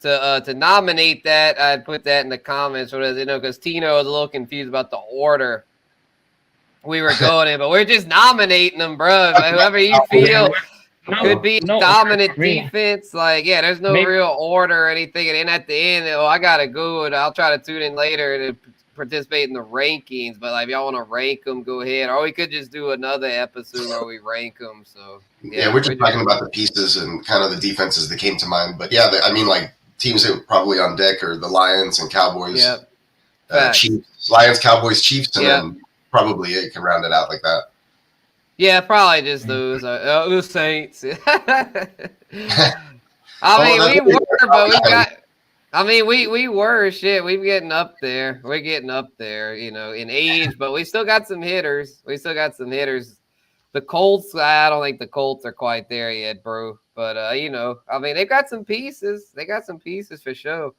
to nominate that. I'd put that in the comments, because Tino was a little confused about the order we were going in, but we're just nominating them, bro. Whoever you feel could be dominant defense. There's no real order or anything. And then at the end, I gotta go, and I'll try to tune in later to participate in the rankings. But if y'all want to rank them, go ahead. Or we could just do another episode where we rank them. So we're just talking about the pieces and kind of the defenses that came to mind. But teams that were probably on deck are the Lions and Cowboys. Chiefs, Lions, Cowboys, Chiefs, and then probably it can round it out like that. Yeah, probably just those Saints. We were shit. We're getting up there. We're getting up there, in age, but we still got some hitters. The Colts, I don't think the Colts are quite there yet, bro. But they've got some pieces. They got some pieces for sure.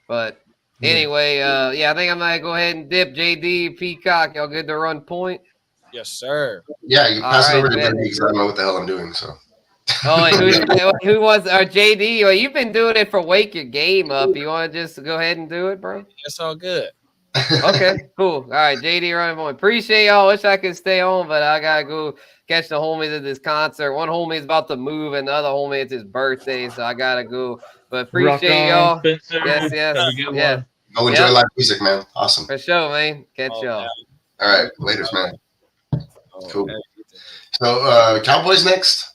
But anyway, I think I might go ahead and dip. JD, Peacock, y'all good to run point? Yes, sir. Yeah, you pass it over to me because I don't know what the hell I'm doing. So. Who was JD? Well, you've been doing it for Wake Your Game Up. You want to just go ahead and do it, bro? It's all good. Okay, cool. All right, JD running point. Appreciate y'all. Wish I could stay on, but I gotta go catch the homies at this concert. One homie is about to move, and the other homie, it's his birthday, so I gotta go. But appreciate y'all. Spencer. Yes. Go enjoy live music, man. Awesome. For sure, man. Catch y'all. Man. All right, later, man. Cool. So, Cowboys next.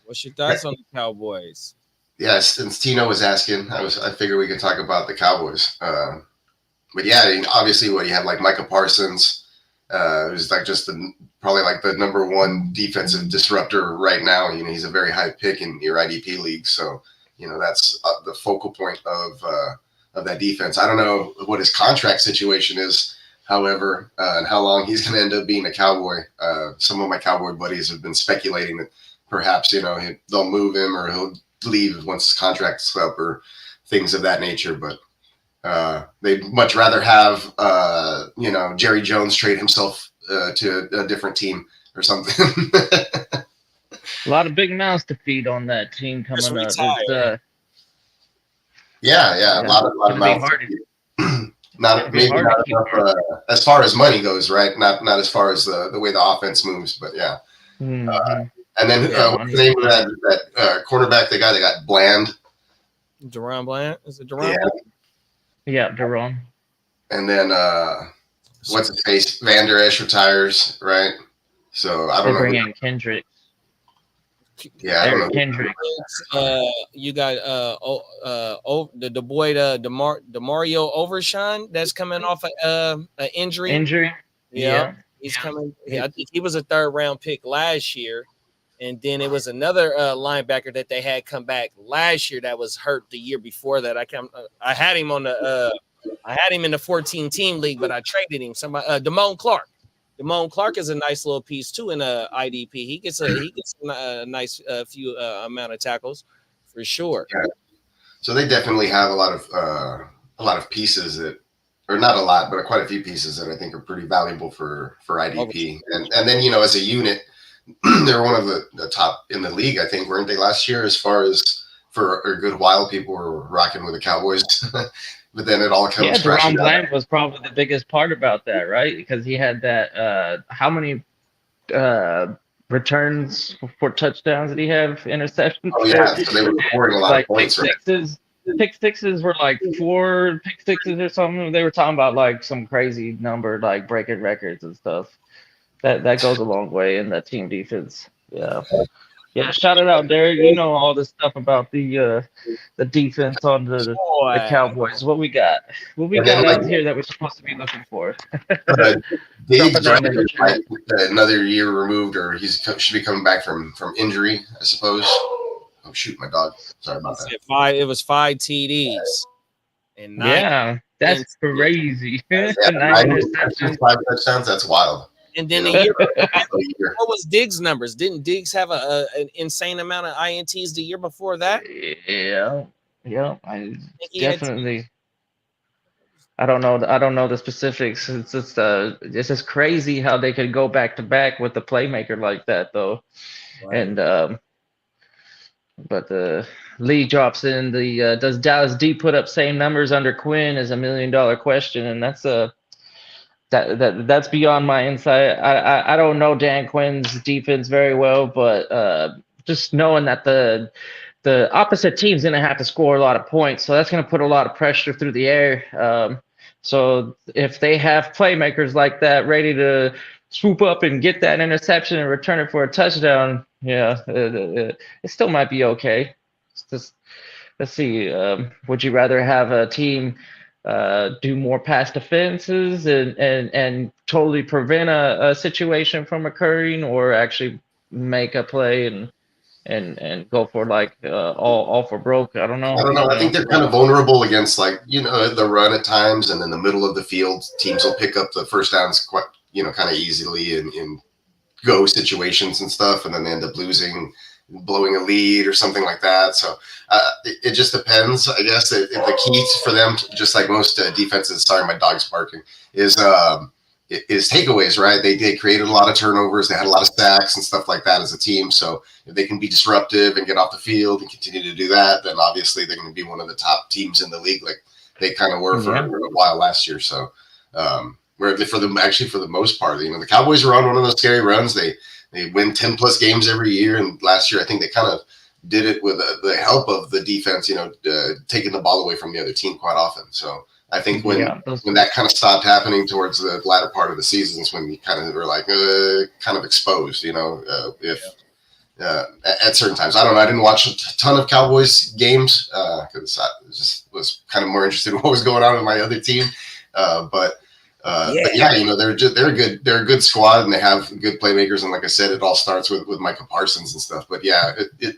What's your thoughts on the Cowboys? Yeah, since Tino was asking, I figured we could talk about the Cowboys. But yeah, obviously, you have like Micah Parsons, who's like just probably like the number 1 defensive disruptor right now. He's a very high pick in your IDP league, so that's the focal point of that defense. I don't know what his contract situation is, however, and how long he's going to end up being a Cowboy. Some of my Cowboy buddies have been speculating that perhaps they'll move him or he'll leave once his contract's up or things of that nature. But they'd much rather have Jerry Jones trade himself to a different team or something. A lot of big mouths to feed on that team coming up. A lot of mouths. Not enough, as far as money goes, right? Not as far as the way the offense moves, but yeah. Mm-hmm. And then what's the name of that cornerback? The guy that got Bland. Deron Bland? Is it Deron? Yeah, Deron. And then what's his face? Van Der Esch retires, right? So I don't know. Bring in Kendrick. Yeah, I don't know. Kendrick. You got the boy Demario Overshawn that's coming off an injury. Yeah, he's coming. I think he was a 3rd round pick last year, and then it was another linebacker that they had come back last year that was hurt the year before that. I had him on the I had him in the 14 team league, but I traded him. Somebody, Damone Clark. Damone Clark is a nice little piece too in a IDP. He gets a nice few amount of tackles for sure. Yeah. So they definitely have a lot of pieces that, or not a lot, but quite a few pieces that I think are pretty valuable for IDP. And then, you know, as a unit, they're one of the top in the league, I think, weren't they last year? As far as for a good while, people were rocking with the Cowboys, but then it all comes crashing down. Bland was probably the biggest part about that, right? Because he had that. How many returns for touchdowns did he have? Interceptions? Oh yeah, so they were recording a lot of points. Pick sixes were like 4 pick sixes or something. They were talking about like some crazy number, like breaking records and stuff. That goes a long way in that team defense. Yeah. Shout it out, Derek. You know all this stuff about the defense on the Cowboys. What we got? What we got out here that we're supposed to be looking for? Dave Brennan is like another year removed, or he should be coming back from injury, I suppose. Oh shoot, my dog. Sorry about that. It was 5 TDs. And that's crazy. 9 interceptions, 5 touchdowns. That's wild. And then the year, what was Diggs' numbers? Didn't Diggs have an insane amount of INTs the year before that? Yeah. I definitely. I don't know the specifics. It's just crazy how they could go back to back with the playmaker like that, though. Right. And but the Lee drops in the does Dallas D put up same numbers under Quinn is $1 million question, and that's that's beyond my insight. I don't know Dan Quinn's defense very well, but just knowing that the opposite team's going to have to score a lot of points, so that's going to put a lot of pressure through the air. So if they have playmakers like that ready to swoop up and get that interception and return it for a touchdown, it still might be okay. Let's see. Would you rather have a team do more pass defenses and totally prevent a situation from occurring, or actually make a play and go for like all for broke? I don't know. I think they're kind of vulnerable against, like, you know, the run at times, and in the middle of the field, teams will pick up the first downs quite, you know, kind of easily in go situations and stuff, and then they end up blowing a lead or something like that. So it just depends, I guess. The key for them, just like most defenses, sorry, my dog's barking, is takeaways, right? They created a lot of turnovers. They had a lot of sacks and stuff like that as a team. So if they can be disruptive and get off the field and continue to do that, then obviously they're going to be one of the top teams in the league, like they kind of were for a while last year. So where for the most part, you know, the Cowboys were on one of those scary runs. They win 10 plus games every year, and last year I think they kind of did it with the help of the defense, you know, taking the ball away from the other team quite often. So I think when that kind of stopped happening towards the latter part of the season is when we kind of were like kind of exposed, you know, at certain times. I don't know. I didn't watch a ton of Cowboys games because I just was kind of more interested in what was going on with my other team. But yeah, you know, they're a good squad, and they have good playmakers. And like I said, it all starts with Micah Parsons and stuff. But yeah,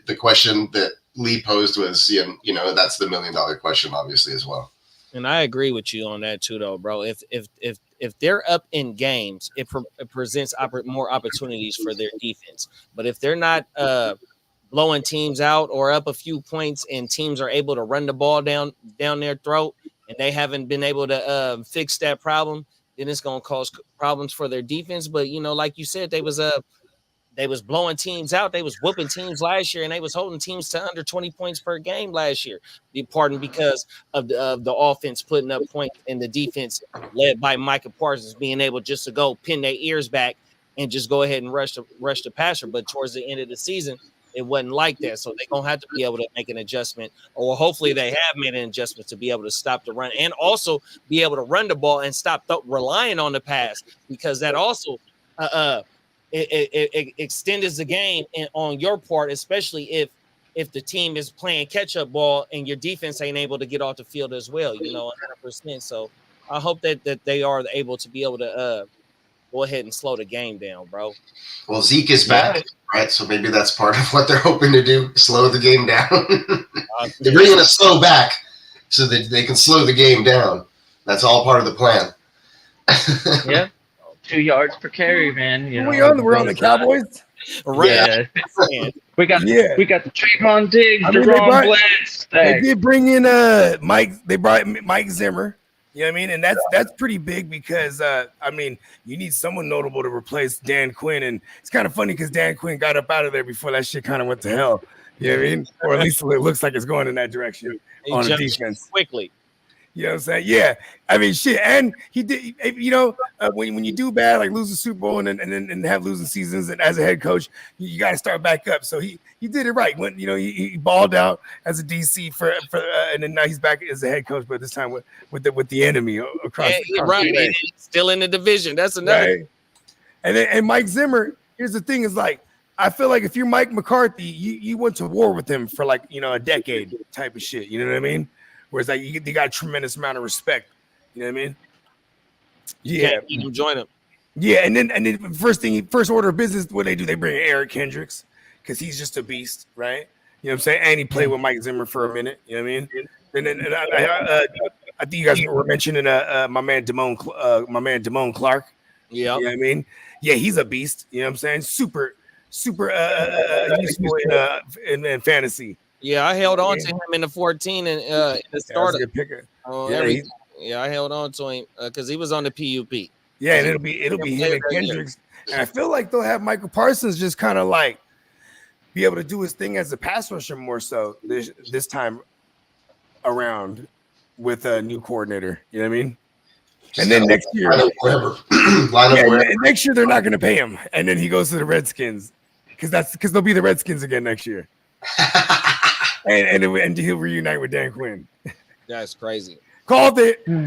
the question that Lee posed was, you know, that's the $1 million question, obviously, as well. And I agree with you on that too, though, bro. If they're up in games, it presents more opportunities for their defense. But if they're not blowing teams out or up a few points, and teams are able to run the ball down their throat, and they haven't been able to fix that problem, then it's going to cause problems for their defense. But, you know, like you said, they was blowing teams out. They was whooping teams last year, and they was holding teams to under 20 points per game last year. Because of the offense putting up points, and the defense led by Micah Parsons being able just to go pin their ears back and just go ahead and rush the passer. But towards the end of the season, it wasn't like that. So they're going to have to be able to make an adjustment, or hopefully they have made an adjustment to be able to stop the run, and also be able to run the ball and stop relying on the pass, because that also it extends the game on your part, especially if the team is playing catch-up ball and your defense ain't able to get off the field as well, you know, 100%. So I hope that they are able to be able to go ahead and slow the game down, bro. Well, Zeke is back, right? So maybe that's part of what they're hoping to do, slow the game down. They're bringing a slow back so that they can slow the game down. That's all part of the plan. Yeah. 2 yards per carry, man. You know, we're on the Cowboys. Right. Yeah. we got Yeah. the Trayvon Diggs, I mean, Deron Blitz. They did bring in Mike. They brought Mike Zimmer. You know what I mean? And that's pretty big because I mean, you need someone notable to replace Dan Quinn. And it's kind of funny because Dan Quinn got up out of there before that shit kind of went to hell. You know what I mean? Or at least it looks like it's going in that direction on the defense. Quickly. You know what I'm saying? Yeah. I mean, shit. And he did, you know, when you do bad, like lose the Super Bowl and then have losing seasons, and as a head coach, you got to start back up. So he did it right. When, you know, he balled out as a DC for and then now he's back as a head coach, but this time with the enemy across the way. Still in the division. That's another. Right. And Mike Zimmer, here's the thing is like, I feel like if you're Mike McCarthy, you went to war with him for like, you know, a decade type of shit. You know what I mean? Whereas like you got a tremendous amount of respect. You know what I mean? Yeah. You join him. Yeah, and then first order of business, what they do, they bring Eric Kendricks because he's just a beast, right? You know what I'm saying? And he played with Mike Zimmer for a minute. You know what I mean? And then I think you guys were mentioning my man Damone Clark. Yeah. You know what I mean? Yeah, he's a beast. You know what I'm saying? Super useful in fantasy. Yeah, I held on to him in the 14 and in the startup. I held on to him because he was on the PUP. Yeah, and it'll be him and Kendricks. And I feel like they'll have Michael Parsons just kind of like be able to do his thing as a pass rusher more so this time around with a new coordinator. You know what I mean? And then next year, next year they're not going to pay him, and then he goes to the Redskins because they'll be the Redskins again next year. and he'll reunite with Dan Quinn. That's crazy. Called it. Man,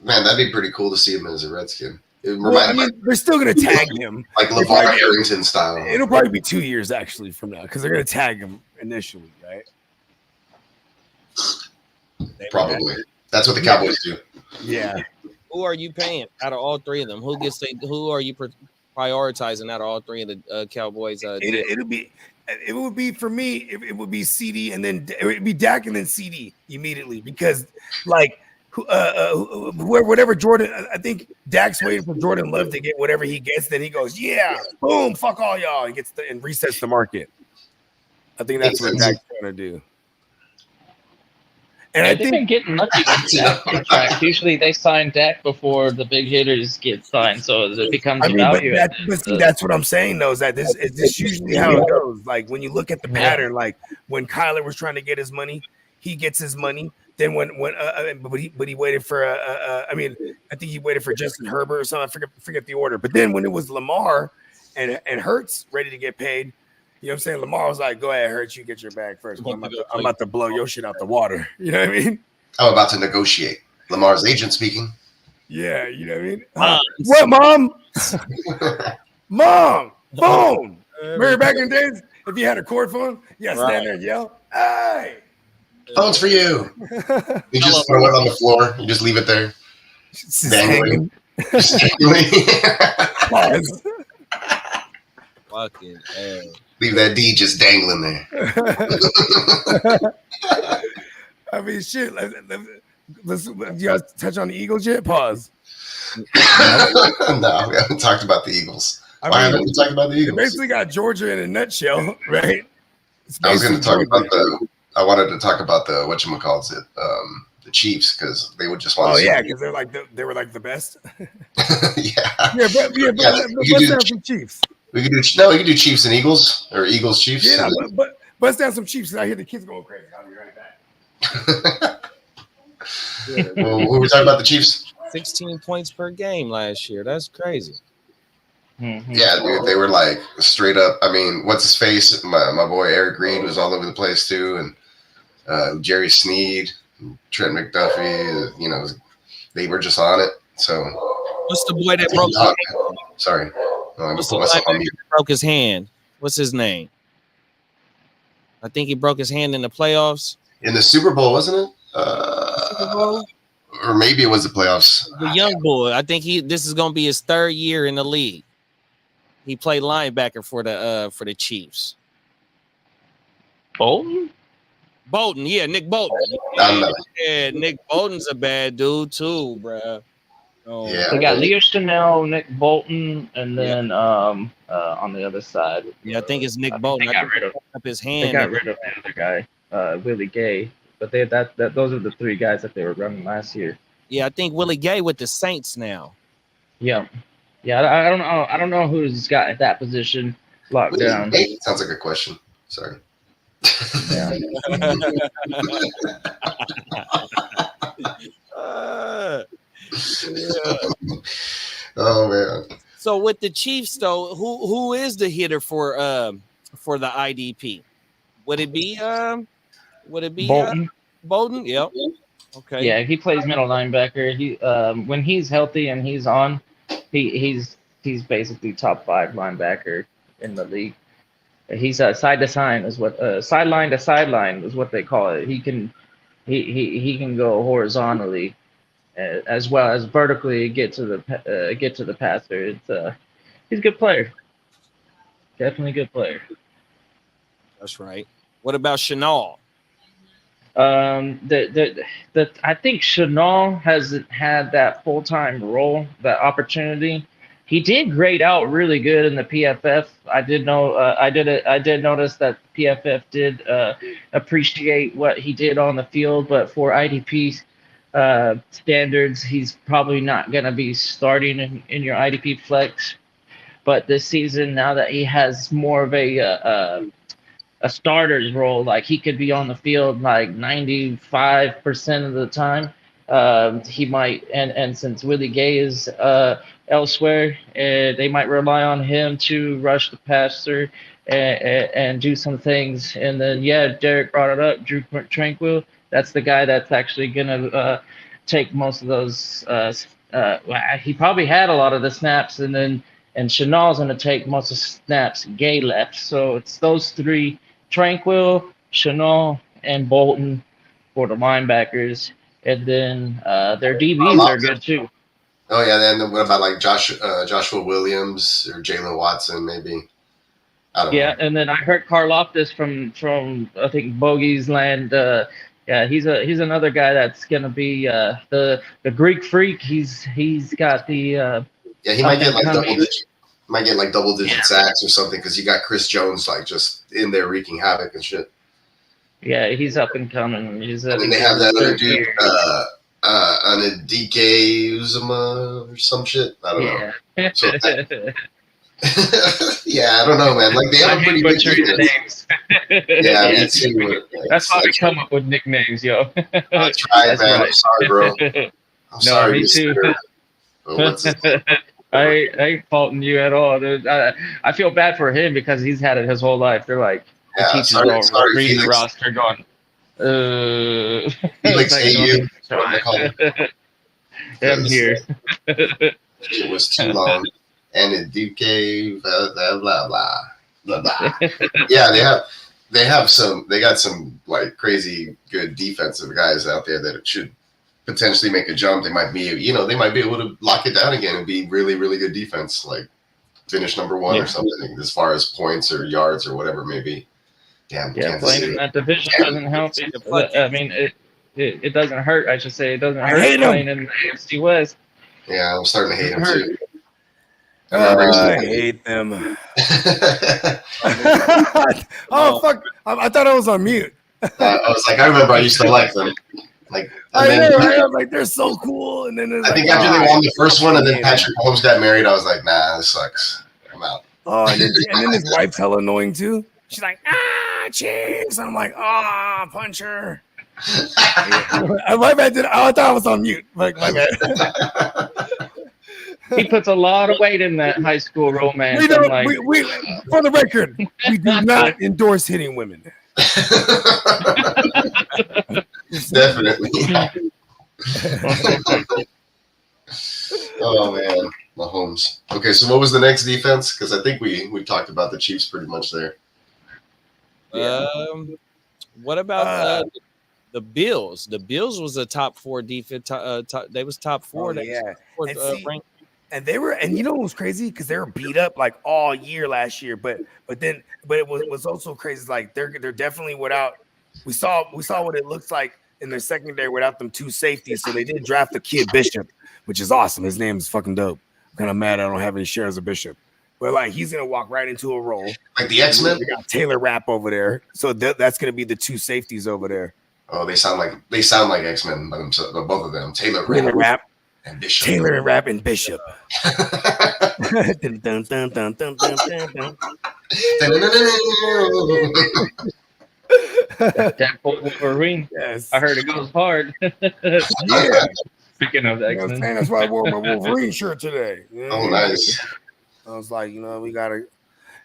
that'd be pretty cool to see him as a Redskin. They're still going to tag him. Like LeVar Arrington style. It'll probably be 2 years actually from now because they're going to tag him initially, right? Probably. That's what the Cowboys do. Yeah. Who are you paying out of all three of them? Who are you prioritizing out of all three of the Cowboys? It would be for me. It would be CD and then it would be Dak and then CD immediately because like whatever Jordan. I think Dak's waiting for Jordan Love to get whatever he gets. Then he goes, yeah, boom, fuck all y'all. He gets and resets the market. I think that's what Dak's trying to do. And I they've think been getting lucky with Dak contract. Usually they sign Dak before the big hitters get signed, so it becomes value. That's what I'm saying, though, is that this is usually how it goes. Like when you look at the pattern, like when Kyler was trying to get his money, he gets his money. Then but he waited for I think he waited for Justin Herbert or something. I forget the order. But then when it was Lamar and Hurts ready to get paid. You know what I'm saying? Lamar was like, go ahead, Hurts, you get your bag first. I'm about to blow your shit out the water. You know what I mean? I'm about to negotiate. Lamar's agent speaking. Yeah, you know what I mean? What, Mom? Mom, phone. Remember back in the days, if you had a cord phone, you got to stand there and yell, hey. Phone's for you. You just throw it on the floor. You just leave it there. Dangling. Pause. Fucking hell. Leave that D just dangling there. I mean, shit. Let's you guys touch on the Eagles yet? Pause. No, we haven't talked about the Eagles. Why haven't we talked about the Eagles? Basically got Georgia in a nutshell, right? I was going to talk about I wanted to talk about the whatchamacallit, the Chiefs, because they would just want to. Oh yeah, because they were like the best. Yeah. But bust down some Chiefs. We could do Chiefs and Eagles or Eagles Chiefs. Yeah, but bust down some Chiefs because I hear the kids going crazy. I'll be right back. Well, who were we talking about the Chiefs? 16 points per game last year. That's crazy. Mm-hmm. Yeah, dude, they were like straight up. I mean, what's his face? My boy Eric Reed was all over the place too, and Jerry Sneed, Trent McDuffie. You know, they were just on it. So what's the boy that broke? Sorry. What's the guy that broke his hand? What's his name? I think he broke his hand in the playoffs. In the Super Bowl, wasn't it? Super Bowl? Or maybe it was the playoffs. The young boy. I think this is gonna be his 3rd year in the league. He played linebacker for the Chiefs. Bolton? Bolton, yeah, Nick Bolton. Yeah, Nick Bolton's a bad dude too, bro. Oh, Yeah. They got Leo Chanel, Nick Bolton, and then on the other side. Yeah, I think it's Nick Bolton. They got rid of up his hand. They got rid of the other guy, Willie Gay. But those are the 3 guys that they were running last year. Yeah, I think Willie Gay with the Saints now. Yeah. I don't know. I don't know who's got that position locked down. Hey, sounds like a question. Sorry. Yeah. Oh man. So with the Chiefs, though, who is the hitter for the IDP? Would it be Bolton? Bolton? Yep. Okay. Yeah, he plays middle linebacker. He when he's healthy and he's on, he's basically top 5 linebacker in the league. He's side to side is what sideline to sideline is what they call it. He can go horizontally as well as vertically get to the passer. He's a good player. Definitely a good player. That's right. What about Chanel? I think Chanel hasn't had that full-time role, that opportunity. He did grade out really good in the PFF. I did notice that PFF did appreciate what he did on the field, but for IDP standards, he's probably not going to be starting in your IDP flex. But this season, now that he has more of a starter's role, like he could be on the field like 95% of the time. He might, and since Willie Gay is elsewhere, they might rely on him to rush the passer and do some things. And then, Derek brought it up, Drew Tranquil. That's the guy that's actually gonna take most of those. He probably had a lot of the snaps, and Chanel's gonna take most of the snaps. Gay left, so it's those 3: Tranquil, Chanel, and Bolton for the linebackers. And then their DBs are good too. Oh yeah, then what about like Joshua Williams or Jalen Watson maybe? I don't know. And then I heard Karlaftis from I think Bogey's Land. He's another guy that's gonna be the Greek freak. He's got the he might get like double digit sacks or something because you got Chris Jones like just in there wreaking havoc and shit. Yeah, he's up and coming. And then they have that other dude, Anadike Uzuma or some shit. I don't know. So I don't know, man. Like they have a pretty good names. Me too. That's why we come up with nicknames, yo. I tried, man. Right. I'm sorry, bro. I'm sorry, me too. I ain't faulting you at all, dude. I feel bad for him because he's had it his whole life. They're like, the teachers all reading the roster going, Felix AU. I'm here. It was too long. And it Duque, blah, blah, blah, blah, blah. Yeah, they got some like crazy good defensive guys out there that should potentially make a jump. They might be able to lock it down again and be really, really good defense, like finish number 1 or something as far as points or yards or whatever it may be. Damn, playing in that division doesn't help. I mean, it doesn't hurt. I should say it doesn't hurt playing in the AFC West. Yeah, I'm starting to hate him too. I hate them. Oh fuck! I thought I was on mute. I was like, I remember I used to like them. Like I'm like they're so cool, and then I think after they won the first one, and then Patrick Mahomes got married, I was like, nah, this sucks. I'm out. Oh, and then his wife's hella annoying too. She's like, cheese. I'm like, punch her. My bad. I thought I was on mute. Like, my bad. He puts a lot of weight in that high school romance. We for the record, we do not endorse hitting women. Definitely. Oh man, Mahomes. Okay, so what was the next defense? Because I think we talked about the Chiefs pretty much there. What about The Bills. The Bills was a top 4 defense. They was top 4. Oh, yeah. Was, And see, ranked. and they were, and you know what was crazy? Because they were beat up like all year last year, but it was also crazy. Like they're definitely without. We saw what it looks like in their secondary without them 2 safeties. So they did draft the kid Bishop, which is awesome. His name is fucking dope. I'm kind of mad I don't have any shares of Bishop, but like he's gonna walk right into a role. Like the X-Men. We got Taylor Rapp over there, so that's gonna be the 2 safeties over there. Oh, they sound like X-Men by themselves, both of them. Taylor Rapp. And Bishop. Taylor and Rapp and Bishop. Deadpool Wolverine. Yes. I heard it goes hard. Yeah. Speaking of X-Men. That's why I wore my Wolverine shirt today. Oh, nice. I was like, we gotta.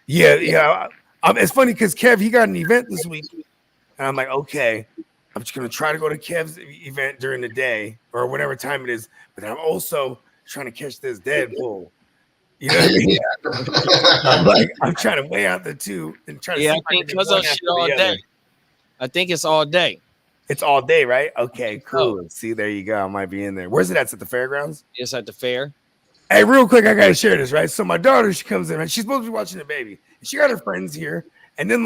Yeah. It's funny because Kev, he got an event this week, and I'm like, okay, I'm just gonna try to go to Kev's event during the day or whatever time it is, but I'm also trying to catch this Deadpool. You know what I mean? I'm trying to weigh out the two and try to. Yeah, I think because of shit all day. I think it's all day. It's all day, right? Okay, cool. See, there you go. I might be in there. Where's it at? It's at the fairgrounds? It's at the fair. Hey, real quick, I gotta share this, right? So my daughter, she comes in, and she's supposed to be watching the baby. She got her friends here, and then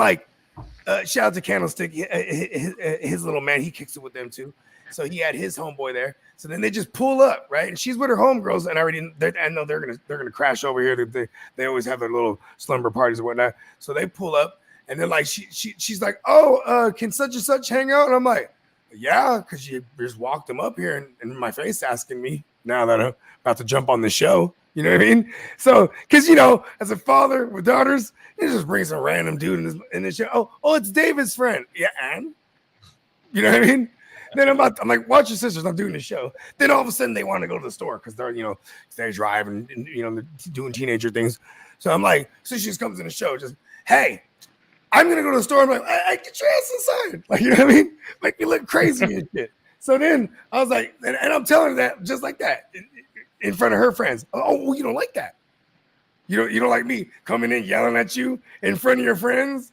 shout out to Candlestick, his little man, he kicks it with them too. So he had his homeboy there. So then they just pull up, right? And she's with her homegirls, and I know they're gonna crash over here. They always have their little slumber parties and whatnot. So they pull up, and then like she's like, oh, can such and such hang out? And I'm like, yeah, because you just walked them up here and in my face asking me now that I'm about to jump on the show. You know what I mean? So, because as a father with daughters, he just brings some random dude in the show. Oh, it's David's friend. Yeah, and you know what I mean? Then I'm like, watch your sisters. I'm doing the show. Then all of a sudden they want to go to the store because they're driving and they're doing teenager things. So I'm like, so she just comes in the show, just hey, I'm gonna go to the store. I'm like, I get your ass inside. Like, you know what I mean? Make me look crazy and shit. So then I was like, and I'm telling her that just like that in front of her friends. Oh, well, you don't like that. You don't like me coming in yelling at you in front of your friends.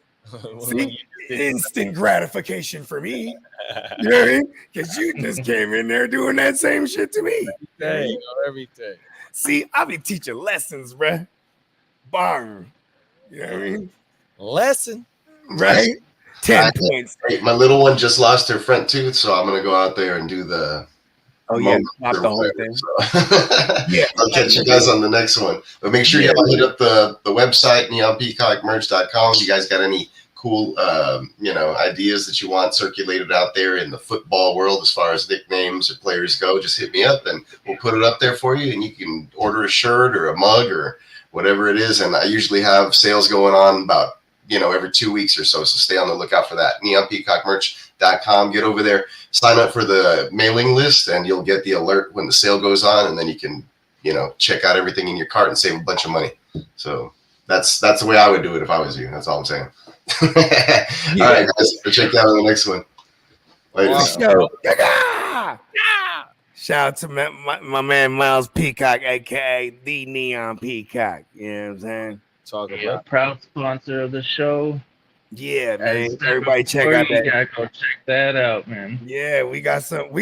See, instant gratification for me. You know what I mean? Because you just came in there doing that same shit to me. Everything. See, I be teaching lessons, bruh. Bang. You know what I mean? Lesson. Right? 10 points. Hey, my little one just lost her front tooth, so I'm gonna go out there and do the. Oh yeah, the whole thing. So. Yeah, I'll catch you guys on the next one. But make sure you hit up the website neonpeacockmerch.com. You guys got any cool ideas that you want circulated out there in the football world as far as nicknames or players go? Just hit me up and we'll put it up there for you, and you can order a shirt or a mug or whatever it is. And I usually have sales going on about every 2 weeks or so. So stay on the lookout for that. neonpeacockmerch.com. Get over there, sign up for the mailing list, and you'll get the alert when the sale goes on. And then you can, check out everything in your cart and save a bunch of money. So that's the way I would do it if I was you. That's all I'm saying. All right, guys. We'll check you out on the next one. Later. Shout out to my man Miles Peacock, aka the Neon Peacock. You know what I'm saying? Proud sponsor of the show. Yeah, man. Everybody check out that. You gotta go check that out, man. Yeah, we got some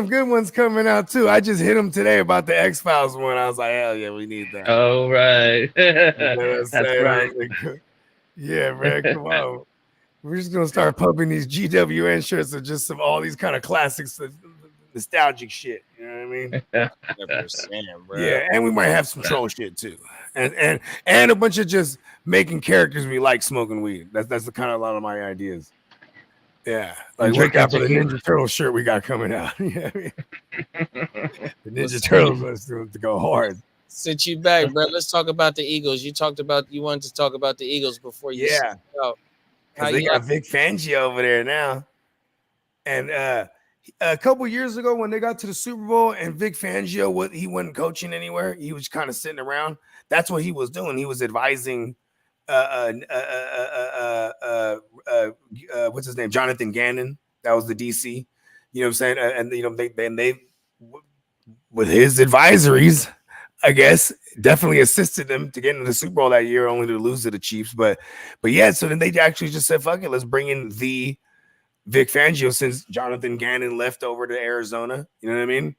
good ones coming out too. I just hit him today about the X-Files one. I was like, hell yeah, we need that. Oh right. That's right. Yeah, man, come on. We're just gonna start pumping these GWN shirts of just all these kind of classics, nostalgic shit. You know what I mean? 100%, bro. Yeah, and we might have some troll shit too, and a bunch of just making characters we like smoking weed. That's the kind of a lot of my ideas. Yeah, like look out for the Ninja Turtle shirt we got coming out. Yeah, the Ninja Turtles wants to go hard. Since you back, bro, let's talk about the Eagles. You wanted to talk about the Eagles before you. Yeah, because they got Vic Fangio over there now, and a couple years ago when they got to the Super Bowl and Vic Fangio, he wasn't coaching anywhere. He was kind of sitting around. That's what he was doing. He was advising what's his name? Jonathan Gannon. That was the DC. You know what I'm saying? And they with his advisories, I guess, definitely assisted them to get into the Super Bowl that year, only to lose to the Chiefs. But yeah, so then they actually just said, fuck it, let's bring in the Vic Fangio since Jonathan Gannon left over to Arizona. You know what I mean?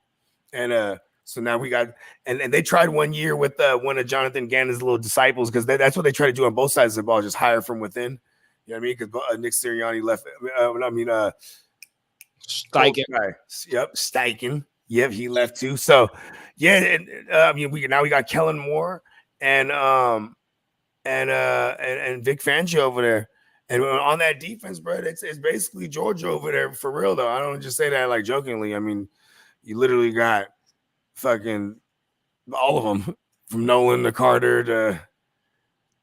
And so now we got and they tried 1 year with one of Jonathan Gannon's little disciples because that's what they try to do on both sides of the ball, just hire from within. You know what I mean? Because Nick Sirianni left. Steichen. Yep, Steichen. Yep, he left too. So yeah, and, we got Kellen Moore and Vic Fangio over there. And on that defense, bro, it's basically Georgia over there for real, though. I don't just say that like jokingly. I mean, you literally got fucking all of them from Nolan to Carter to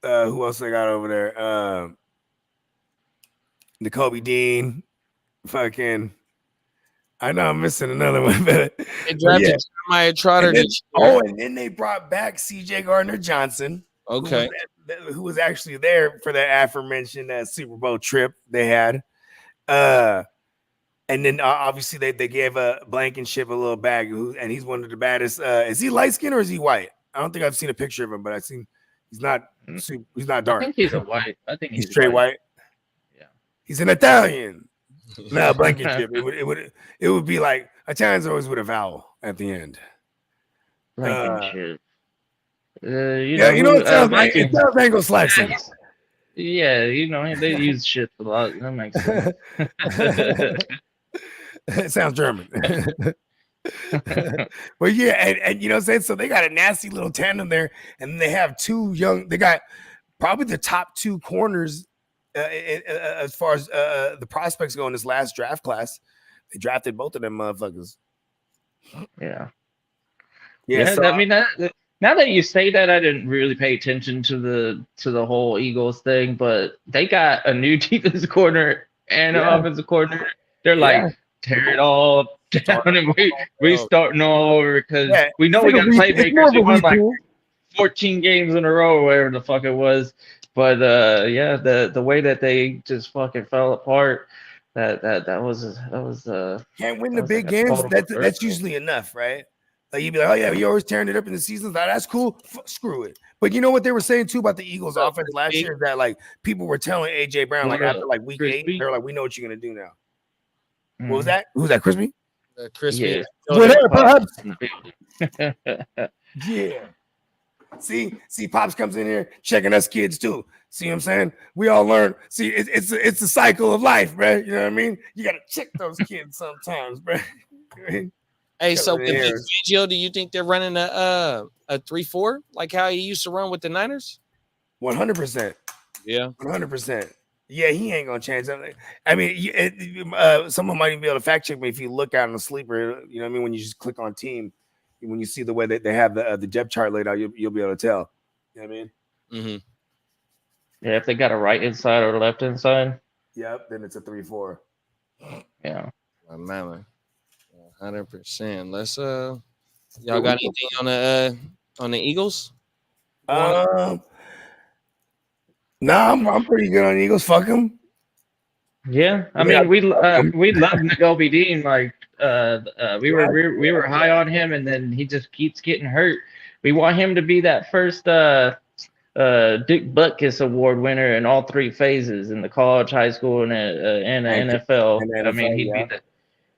who else they got over there? N'Kobe Dean, fucking. I know I'm missing another one, but They drafted Jeremiah Trotter. And then they brought back C.J. Gardner-Johnson. Okay. Who was actually there for that aforementioned Super Bowl trip they had. And then obviously they gave Blankenship a little bag, and he's one of the baddest. Is he light skinned or is he white? I don't think I've seen a picture of him, but I've seen he's not dark. I think he's a white. I think he's straight white. Yeah. He's an Italian. No, Blankenship. It would be like Italians always with a vowel at the end. Blankenship. It sounds Anglo-Saxon. Yeah, they use shit a lot. That makes sense. It sounds German. But yeah, and you know what I'm saying? So they got a nasty little tandem there, and they have they got probably the top two corners as far as the prospects go in this last draft class. They drafted both of them motherfuckers. Yeah. So, I mean, now that you say that, I didn't really pay attention to the whole Eagles thing, but they got a new defensive corner and an offensive coordinator. They're like, tear it all down and we starting all over because we know we got playmakers. We won like 14 games in a row or whatever the fuck it was. But the way that they just fucking fell apart, that was can't win the big games. That's usually enough, right? Like you'd be like, oh yeah, you're always tearing it up in the seasons. Like, that's cool. Screw it. But you know what they were saying too about the Eagles offense last year is that like people were telling AJ Brown like after like week 8, they're like, we know what you're gonna do now. What was that? Who's that? Crispy? Crispy. Yeah. Yeah. See, Pops comes in here checking us kids too. See what I'm saying? We all learn. See, it's a cycle of life, bro. You know what I mean? You gotta check those kids sometimes, bro. Hey, so with Fangio, do you think they're running a 3-4 like how he used to run with the Niners? 100%. Yeah, 100%. Yeah, he ain't gonna change that. I mean, someone might even be able to fact check me if you look out on the sleeper. You know what I mean? When you just click on team, when you see the way that they have the depth chart laid out, you'll be able to tell. You know what I mean? Mm-hmm. Yeah, if they got a right inside or left inside. Yep, then it's a 3-4. Yeah. Man, 100%. Let's y'all got anything on the Eagles? No, I'm pretty good on the Eagles. Fuck them. Yeah, I mean we love N'Kobe Dean. Like we were high on him, and then he just keeps getting hurt. We want him to be that first Dick Butkus Award winner in all 3 phases in the college, high school, and the NFL. I mean, he'd be the.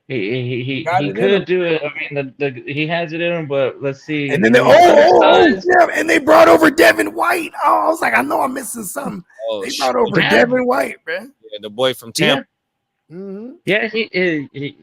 He could do it. I mean, he has it in him, but let's see. And then and they brought over Devin White. Oh, I was like, I know I'm missing something. They brought over Devin White, man. Yeah, the boy from Tampa. Yeah, he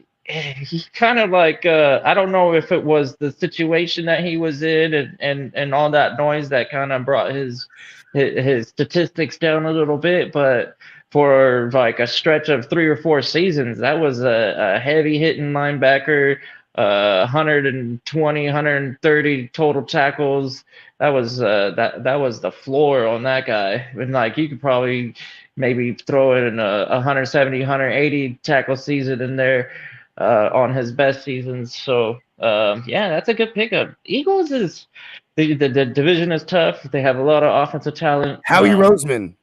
kind of like I don't know if it was the situation that he was in and all that noise that kind of brought his statistics down a little bit, but for like a stretch of 3 or 4 seasons, that was a heavy hitting linebacker, 120, 130 total tackles. That was that was the floor on that guy. And like you could probably maybe throw in a 170, 180 tackle season in there on his best seasons. So that's a good pickup. Eagles is the division is tough. They have a lot of offensive talent. Howie Roseman.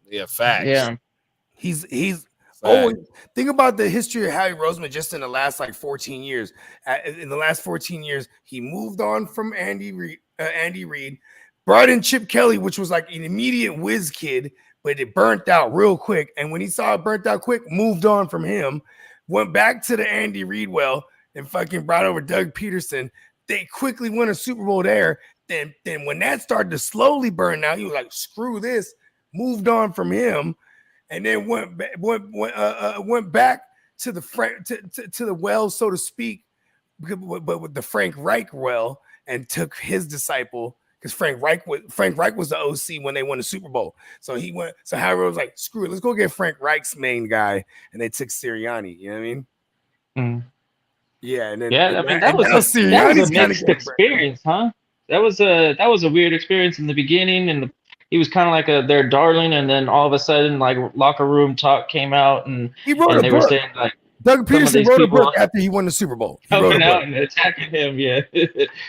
Yeah, facts. Yeah, he's always think about the history of Howie Roseman just in the last like 14 years. In the last 14 years, he moved on from Andy Reid, brought in Chip Kelly, which was like an immediate whiz kid, but it burnt out real quick. And when he saw it burnt out quick, moved on from him, went back to the Andy Reid well, and fucking brought over Doug Peterson. They quickly won a Super Bowl there. Then when that started to slowly burn out, he was like, screw this, moved on from him, and then went back to the to the well, so to speak, but with the Frank Reich well, and took his disciple. Because Frank Reich was the OC when they won the Super Bowl. So he went. So Howard was like, "Screw it, let's go get Frank Reich's main guy," and they took Sirianni. You know what I mean? Mm. Yeah, and then that was a mixed experience, huh? That was a weird experience in the beginning, and he was kind of like their darling, and then all of a sudden, like locker room talk came out, and he wrote they were saying like. Doug Peterson wrote a book after he won the Super Bowl. He wrote a book and attacking him, yeah.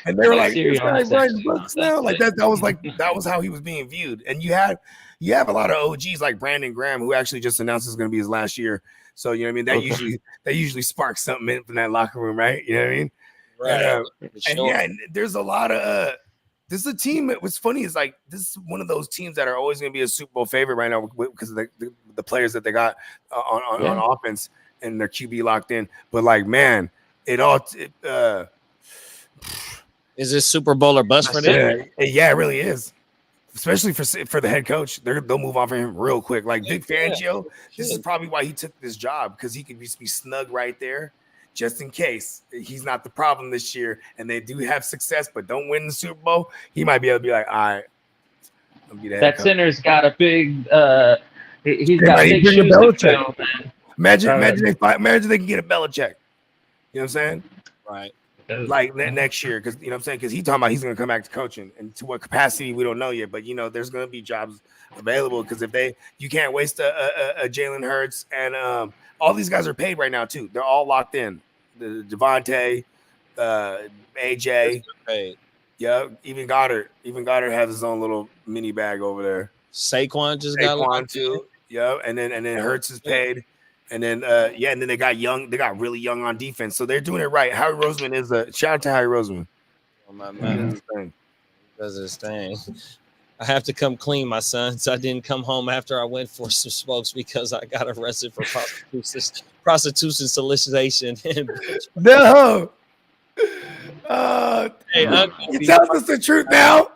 And they were like, "This guy's writing books now." Like that was how he was being viewed. And you have a lot of OGs like Brandon Graham, who actually just announced it's going to be his last year. So you know what I mean. That usually sparks something in from that locker room, right? You know what I mean? Right. And yeah, there's a lot of. This is a team. What's funny is like this is one of those teams that are always going to be a Super Bowl favorite right now because of the players that they got on offense. And their QB locked in, but like, man, is this Super Bowl or bust for them? Yeah, it really is. Especially for the head coach, they'll move on for him real quick. Like Vic Fangio, this is probably why he took this job because he could just be snug right there, just in case he's not the problem this year. And they do have success, but don't win the Super Bowl. He might be able to be like, all right, I'll be that center's got a big. He's got big shoes to fill, man. Imagine they can get a Belichick. You know what I'm saying? Right. Like next year, because you know what I'm saying? Because he's talking about he's going to come back to coaching, and to what capacity we don't know yet. But you know, there's going to be jobs available because you can't waste a Jalen Hurts, and all these guys are paid right now too. They're all locked in. The Devontae, AJ, yeah, even Goddard. Even Goddard has his own little mini bag over there. Saquon got locked too. Yeah, and then Hurts is paid. And then and then they got really young on defense. So they're doing it right. Howie Roseman is shout out to Howie Roseman. Oh, my man. Does his thing. I have to come clean, my son. So I didn't come home after I went for some smokes because I got arrested for prostitution solicitation. No. You tell us the truth now.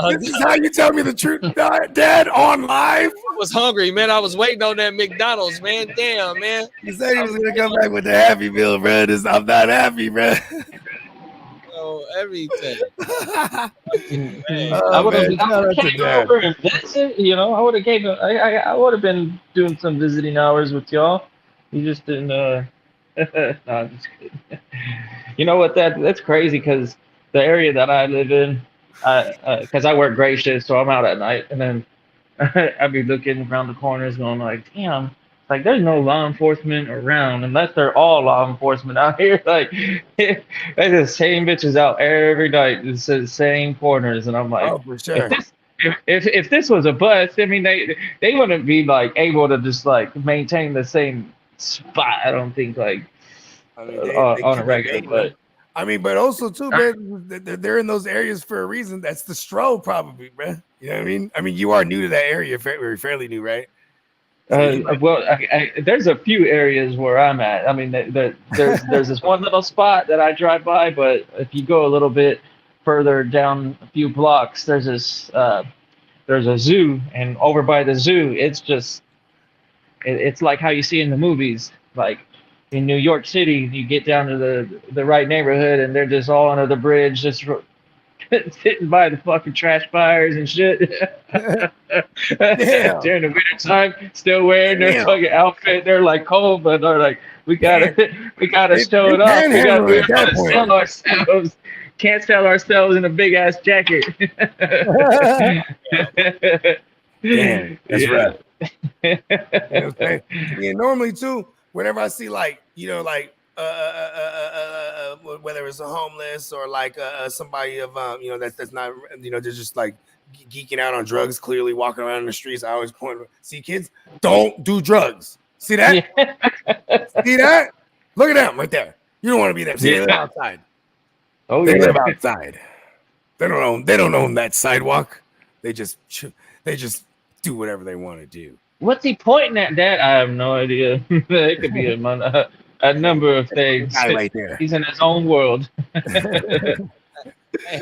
This is how you tell me the truth, Dad, on live. I was hungry, man. I was waiting on that McDonald's, man. Damn, man. He said he was gonna come back with the Happy Meal, bro. I'm not happy, bro. Oh, everything. I would have came over and visited. You know, I would have came. I would have been doing some visiting hours with y'all. You just didn't. No, I'm just kidding. You know what? That's crazy because the area that I live in, because I work gray shift, so I'm out at night, and then I'd be looking around the corners, going like, "Damn, like there's no law enforcement around unless they're all law enforcement out here. Like, there's the same bitches out every night. It's the same corners, and I'm like, oh, for sure. If this was a bus, I mean, they wouldn't be like able to just like maintain the same spot. I don't think like." I mean, on a regular, but I mean, but also too, man, they're in those areas for a reason. That's the stroll, probably, man. You know what I mean? I mean, you are new to that area, fairly new, right? Well, there's a few areas where I'm at. I mean, there's this one little spot that I drive by, but if you go a little bit further down a few blocks, there's this there's a zoo, and over by the zoo, it's like how you see in the movies, like. In New York City, you get down to the right neighborhood, and they're just all under the bridge, just sitting by the fucking trash fires and shit. During the winter time, still wearing their fucking outfit. They're like cold, but they're like, we gotta show it off. We gotta sell ourselves. Can't sell ourselves in a big ass jacket. Damn, that's right. You know what I'm saying? Yeah, normally too. Whenever I see like, you know, like whether it's a homeless or like somebody of you know that's not, you know, they're just like geeking out on drugs, clearly walking around in the streets, I always point, see kids, don't do drugs. See that? Yeah. See that? Look at them right there. You don't want to be them. See, they live outside. Oh, they live outside. They don't own that sidewalk. They just do whatever they want to do. What's he pointing at? That I have no idea. It could be a number of things. Guy right there. He's in his own world. Hey,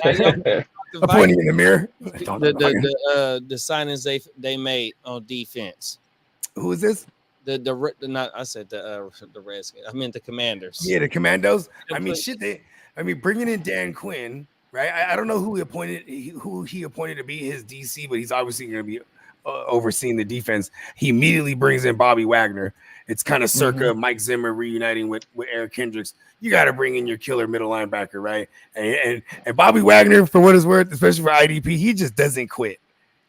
how y'all the I'm pointing in the mirror. the signings they made on defense? Who is this? The not I said the Redskins. I meant the Commanders. Yeah, the Commandos. I mean, shit. Bringing in Dan Quinn, right? I don't know who he appointed to be his DC, but he's obviously going to be overseeing the defense. He immediately brings in Bobby Wagner. It's kind of circa Mike Zimmer reuniting with Eric Kendricks. You got to bring in your killer middle linebacker, right? And Bobby Wagner, for what it's worth, especially for IDP, he just doesn't quit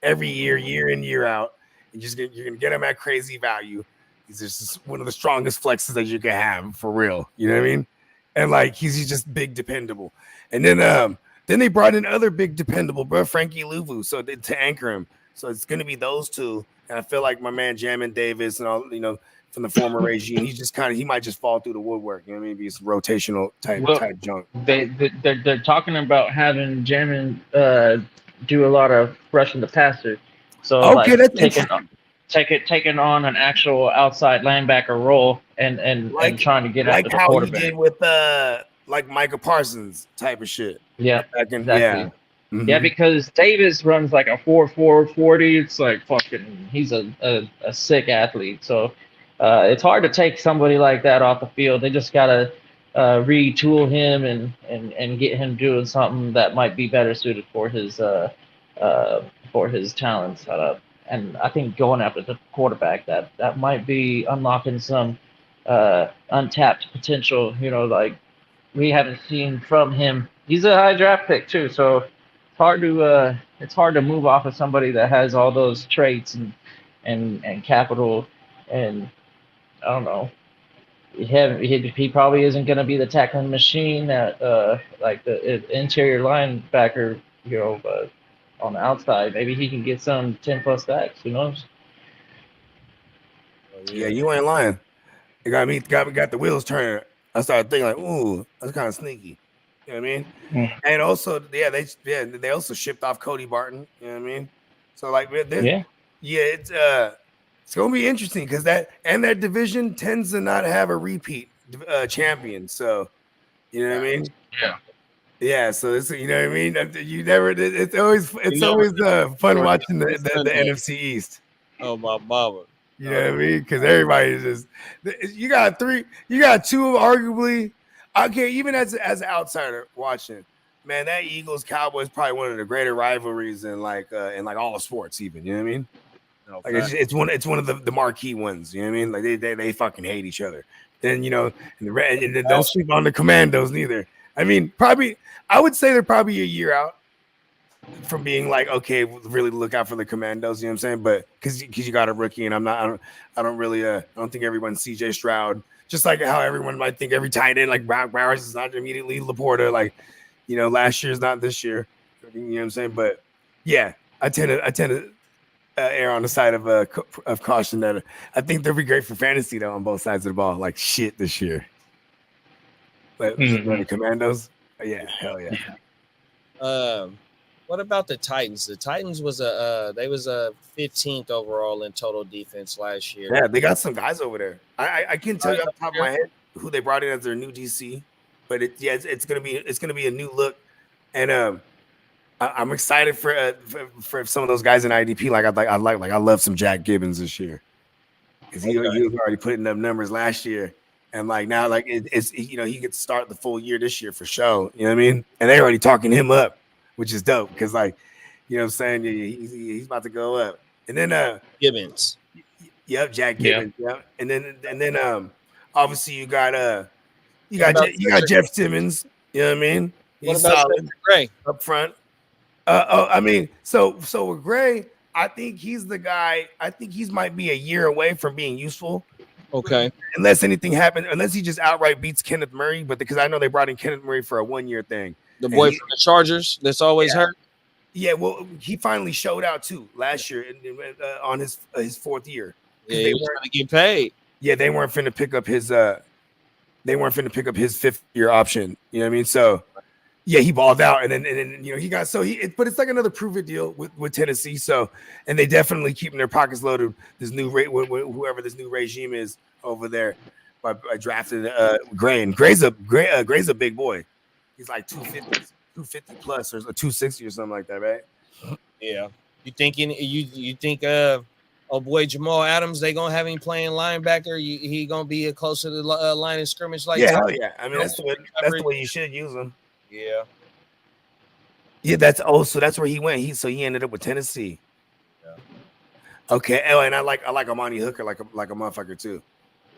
every year in, year out. You're gonna get him at crazy value. He's just one of the strongest flexes that you can have for real. You know what I mean? And like he's just big dependable. And then they brought in other big dependable, bro, Frankie Louvu, so to anchor him. So it's gonna be those two. And I feel like my man Jamin Davis and all, from the former regime, he might just fall through the woodwork. You know what I mean? Be some rotational type junk. They're talking about having Jamin do a lot of rushing the passer. So okay, that's taking on an actual outside linebacker role and trying to get after the quarterback. Like how he did with like Micah Parsons type of shit. Yeah, exactly. Yeah. Mm-hmm. Yeah, because Davis runs like a 4.4 40. It's like fucking. He's a sick athlete. So it's hard to take somebody like that off the field. They just gotta retool him and get him doing something that might be better suited for his talents. And I think going after the quarterback, that might be unlocking some untapped potential. Like we haven't seen from him. He's a high draft pick too, so it's hard to move off of somebody that has all those traits and capital. And I don't know. He probably isn't going to be the tackling machine that like the interior linebacker, but on the outside, maybe he can get some 10+ sacks. Who knows? Yeah, you ain't lying. It got the wheels turning. I started thinking like, ooh, that's kind of sneaky. You know what I mean? Mm. And also, they also shipped off Cody Barton. You know what I mean? So like, it's gonna be interesting because that division tends to not have a repeat champion. So you know what I mean? Yeah. Yeah, so it's, you know what I mean. It's always fun watching the NFC East. Oh my mama! You know what I mean? Because everybody's just you got two of arguably. Okay, even as an outsider watching, man, that Eagles Cowboys probably one of the greater rivalries in all of sports. Even you know what I mean? No, like it's one of the marquee ones. You know what I mean? Like they fucking hate each other. Then and don't sleep on the Commandos neither. I mean, I would say they're probably a year out from being like, okay, really look out for the Commandos. You know what I'm saying? But because you got a rookie, and I don't think everyone's CJ Stroud. Just like how everyone might think every tight end like Bowers is not immediately Laporta. Like, last year's not this year. You know what I'm saying? But yeah, I tend to err on the side of caution that I think they'll be great for fantasy though on both sides of the ball. Like shit this year. But the Commandos, yeah, hell yeah. What about the Titans? The Titans was a 15th overall in total defense last year. Yeah, they got some guys over there. I can't tell you off the top of my head who they brought in as their new DC, but it's gonna be a new look, and I'm excited for some of those guys in IDP. I love some Jack Gibbons this year because he was already putting up numbers last year. And like now, like it's he could start the full year this year for sure. You know what I mean? And they're already talking him up, which is dope because like, you know what I'm saying? He's about to go up. And then Gibbons. Yep, Jack Gibbons. Yep. And then obviously you got Jeff Simmons. You know what I mean? He's solid Gray up front. I mean, so with Gray, I think he's the guy. I think he might be a year away from being useful. Okay. Unless anything happens, unless he just outright beats Kenneth Murray, but because I know they brought in Kenneth Murray for a 1-year thing. The boy from the Chargers that's always hurt. Yeah, well, he finally showed out too last year on his 4th year. Yeah, he was trying to get paid. Yeah, they weren't finna pick up his 5th year option. You know what I mean? So Yeah, he balled out, and then he got but it's like another prove it deal with Tennessee. So, and they definitely keeping their pockets loaded. This new whoever this new regime is over there by drafting Gray, and Gray's a big boy. He's like 250 plus or 260 or something like that, right? Yeah. You think oh boy, Jamal Adams, they gonna have him playing linebacker? He gonna be closer to the line of scrimmage like hell yeah. I mean, that's the way you should use him. Yeah. Yeah, so that's where he went. He ended up with Tennessee. Yeah. Okay. Oh, and I like Amani Hooker like a motherfucker too.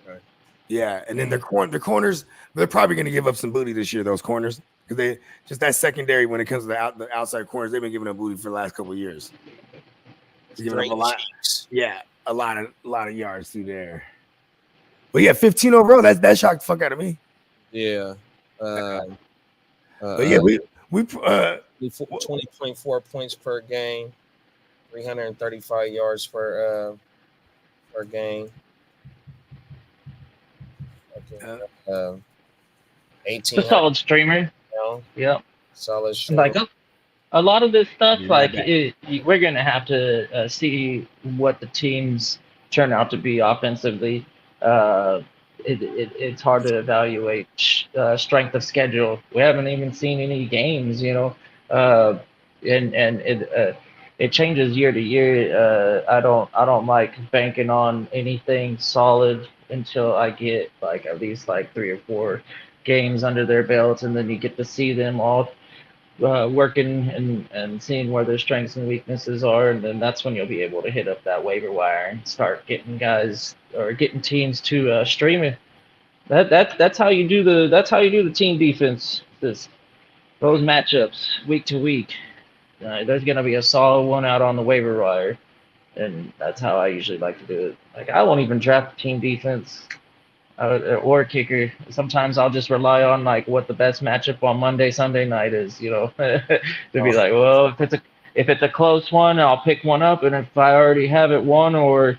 Right. Yeah, and then their corners, they're probably going to give up some booty this year. Those corners, because they just that secondary when it comes to the outside corners, they've been giving up booty for the last couple of years. Giving up a lot. Yeah, a lot of yards through there. But yeah, 15 overall. That shocked the fuck out of me. Yeah. But yeah, we 20.4 points per game, 335 yards per game. Okay. 18. A solid streamer. Yeah. Solid streamer. Like a lot of this stuff, we're gonna have to see what the teams turn out to be offensively. It's hard to evaluate strength of schedule. We haven't even seen any games, and it changes year to year. I don't like banking on anything solid until I get like at least like 3 or 4 games under their belts, and then you get to see them all working and seeing where their strengths and weaknesses are, and then that's when you'll be able to hit up that waiver wire and start getting guys or getting teams to stream it. That's how you do the team defense. Those matchups week to week. There's gonna be a solid one out on the waiver wire, and that's how I usually like to do it. Like I won't even draft team defense or a kicker. Sometimes I'll just rely on like what the best matchup on Monday, Sunday night is. To be like, well, if it's a close one, I'll pick one up, and if I already have it won, or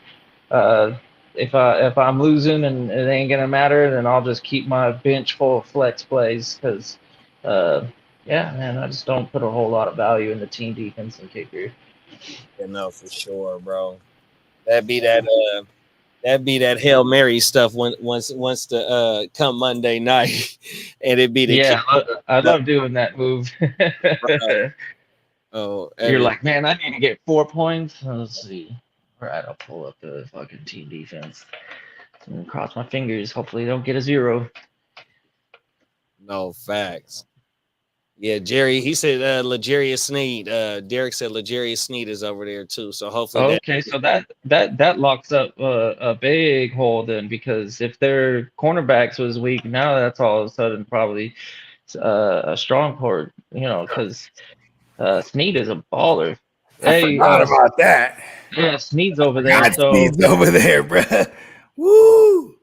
if I'm losing and it ain't gonna matter, then I'll just keep my bench full of flex plays because. Yeah, man, I just don't put a whole lot of value in the team defense and kicker. Yeah, no, for sure, bro. That'd be that Hail Mary stuff once the come Monday night, and it'd be the I love doing that move. Right. Oh, you're like, man, I need to get 4 points. Let's see. All right, I'll pull up the fucking team defense and cross my fingers. Hopefully, they don't get a 0. No facts. Yeah, Jerry. He said L'Jarius Sneed. Derek said L'Jarius Sneed is over there too. So hopefully. Okay, so that locks up a big hole then, because if their cornerbacks was weak, now that's all of a sudden probably a strong port. Because Sneed is a baller. I forgot about that. Yeah, Sneed's over there. Sneed's over there, bro. Woo!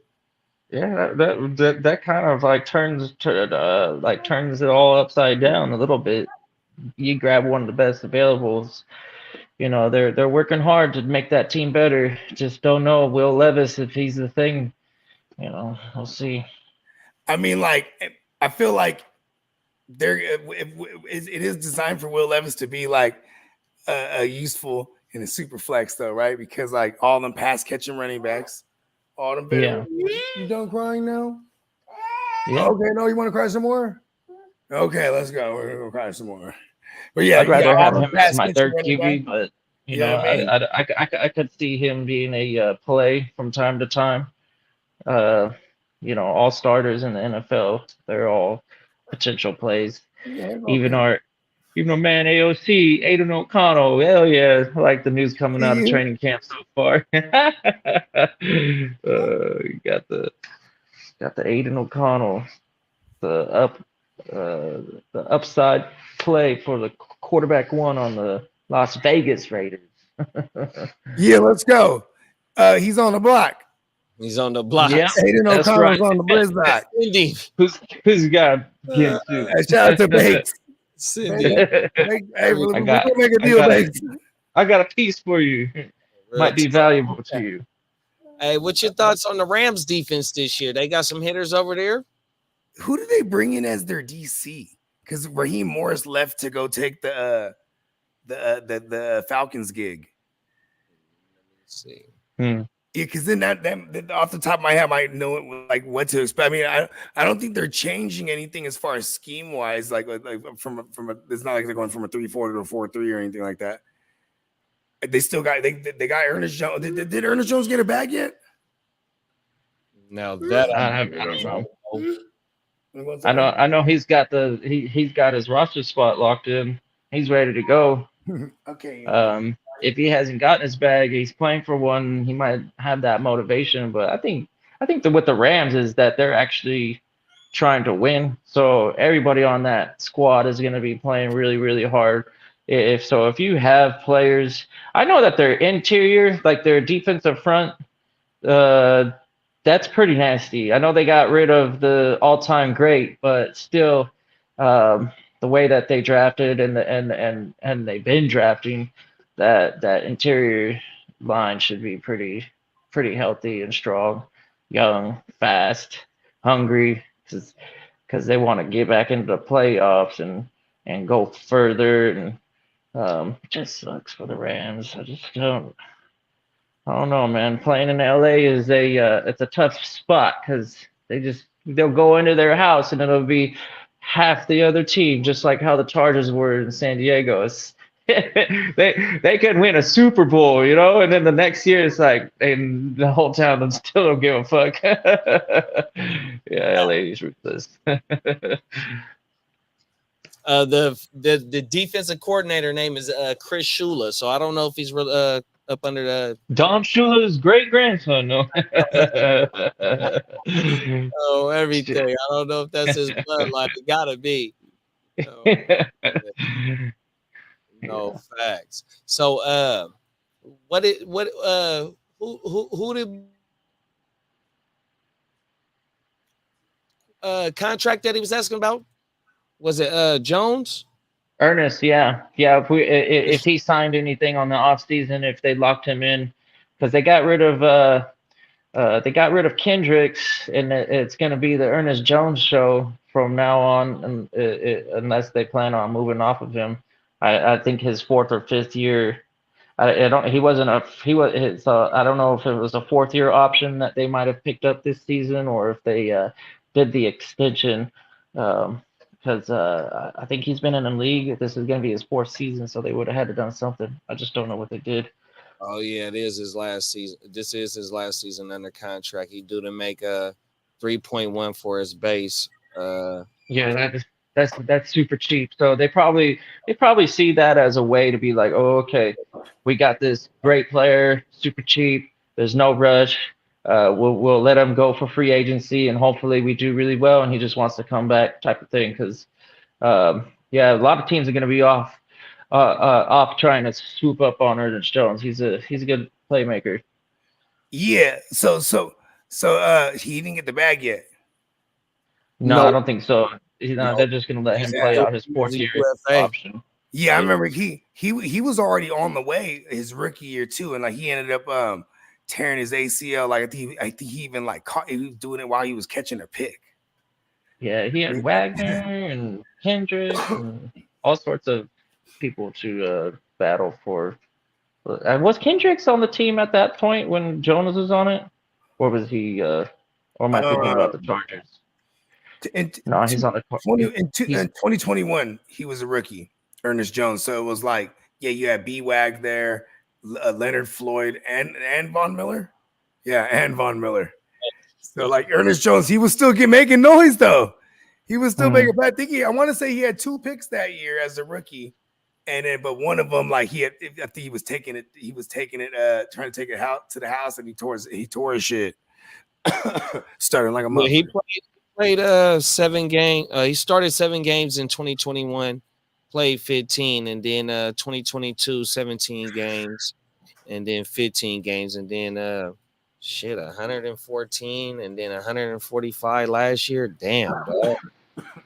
Yeah, that kind of like turns it all upside down a little bit. You grab one of the best availables. They're working hard to make that team better. Just don't know Will Levis if he's the thing. We'll see. I mean, like, I feel like it is designed for Will Levis to be like a useful and a super flex though, right? Because like all them pass catching running backs. All them better. Yeah. You done crying now? Yeah. Okay, no, you want to cry some more? Okay, let's go. We're gonna cry some more. But yeah, I'd rather have him as my third QB, but I could see him being a play from time to time. All starters in the NFL, they're all potential plays. Yeah, even our man AOC, Aiden O'Connell. Hell yeah. I like the news coming out of training camp so far. You got the Aiden O'Connell, the upside play for the quarterback one on the Las Vegas Raiders. Yeah, let's go. He's on the block. He's on the block. Yeah, Aiden O'Connell's on the blitz block. Indeed. Who's got him too? Shout out to Bakes. Hey, we'll make a deal, Bakes. I got a piece for you. Might be valuable to you. Hey, what's your thoughts on the Rams defense this year? They got some hitters over there. Who do they bring in as their DC? because Raheem Morris left to go take the Falcons gig. Let's see. Yeah, because then that off the top of my head, I might know like what to expect. I mean, I don't think they're changing anything as far as scheme wise. Like from a, it's not like they're going from a 3-4 to a 4-3 or anything like that. They still got they got Ernest Jones. Did Ernest Jones get a bag yet? Now that I don't know. I know he's got he's got his roster spot locked in. He's ready to go. Okay. If he hasn't gotten his bag, he's playing for one. He might have that motivation, but I think with the Rams is that they're actually trying to win. So everybody on that squad is going to be playing really, really hard. If you have players, I know that their interior, like their defensive front, that's pretty nasty. I know they got rid of the all-time great, but still, the way that they drafted and they've been drafting, that interior line should be pretty healthy and strong, young, fast, hungry, because they want to get back into the playoffs and go further. And it just sucks for the Rams. I just don't know, man. Playing in LA is it's a tough spot because they'll go into their house and it'll be half the other team, just like how the Chargers were in San Diego. They could win a Super Bowl, you know, and then the next year it's like and the whole town still don't give a fuck. Yeah, LA is ruthless. The defensive coordinator name is Chris Shula, so I don't know if he's up under the Don Shula's great grandson. No. Oh, everything. I don't know if that's his bloodline. It gotta be. No facts. So who did contract that he was asking about? Was it Jones? Ernest, yeah. If he signed anything on the off season, if they locked him in, because they got rid of Kendricks, and it's going to be the Ernest Jones show from now on, unless they plan on moving off of him. I think his 4th or 5th year. I don't know if it was a 4th year option that they might have picked up this season, or if they did the extension. Because I think he's been in the league. This is going to be his 4th season, so they would have had to done something. I just don't know what they did. Oh yeah, it is his last season. This is his last season under contract. He due to make a 3.1 for his base. Yeah, that's super cheap. So they probably see that as a way to be like, oh, okay, we got this great player, super cheap. There's no rush. We'll let him go for free agency, and hopefully we do really well, and he just wants to come back, type of thing. Because a lot of teams are going to be off trying to swoop up on Ernest Jones. He's a good playmaker. Yeah. So he didn't get the bag yet. No, I don't think so. They're just going to let him play out his 4th year option. Yeah, I remember he was already on the way his rookie year too, and like he ended up tearing his ACL. Like I think he even like caught. He was doing it while he was catching a pick. Yeah, he had Wagner and Kendrick and all sorts of people to battle for. And was Kendricks on the team at that point when Jonas was on it, or was he? Or am I thinking about the Chargers? No, he's on the. In 2021, he was a rookie, Ernest Jones. So it was like, yeah, you had B-Wag there, Leonard Floyd, and Von Miller. Yeah, and Von Miller. So like Ernest Jones, he was still making noise though. He was still making. But I want to say he had 2 picks that year as a rookie, and then but one of them like I think he was taking it. He was taking it, trying to take it out to the house, and he tore his shit. Starting like a month. He played 7 games. He started 7 games in 2021, played 15, and then 2022 17 games, and then 15 games, and then 114, and then 145 last year. Damn, dog.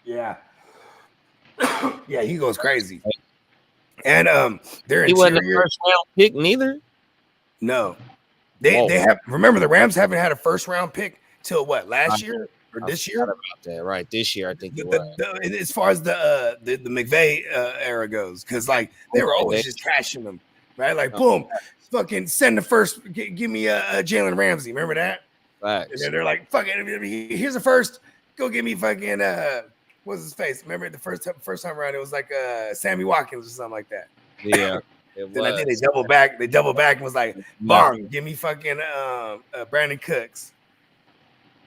Yeah. Yeah, he goes crazy. And he wasn't a first round pick neither. No, they have. Remember, the Rams haven't had a first round pick till what, last year or I this forgot year. about that. Right, this year I think it was. As far as the McVay era goes, because like they were always just trashing them, right? Like boom, fucking send the first, give me a Jalen Ramsey. Remember that? Facts. And then they're like, fuck it, here's the first. Go give me fucking what's his face? Remember the first time around, it was like Sammy Watkins or something like that. Yeah. Then I think they double back. They double back and was like, bong, give me fucking Brandon Cooks.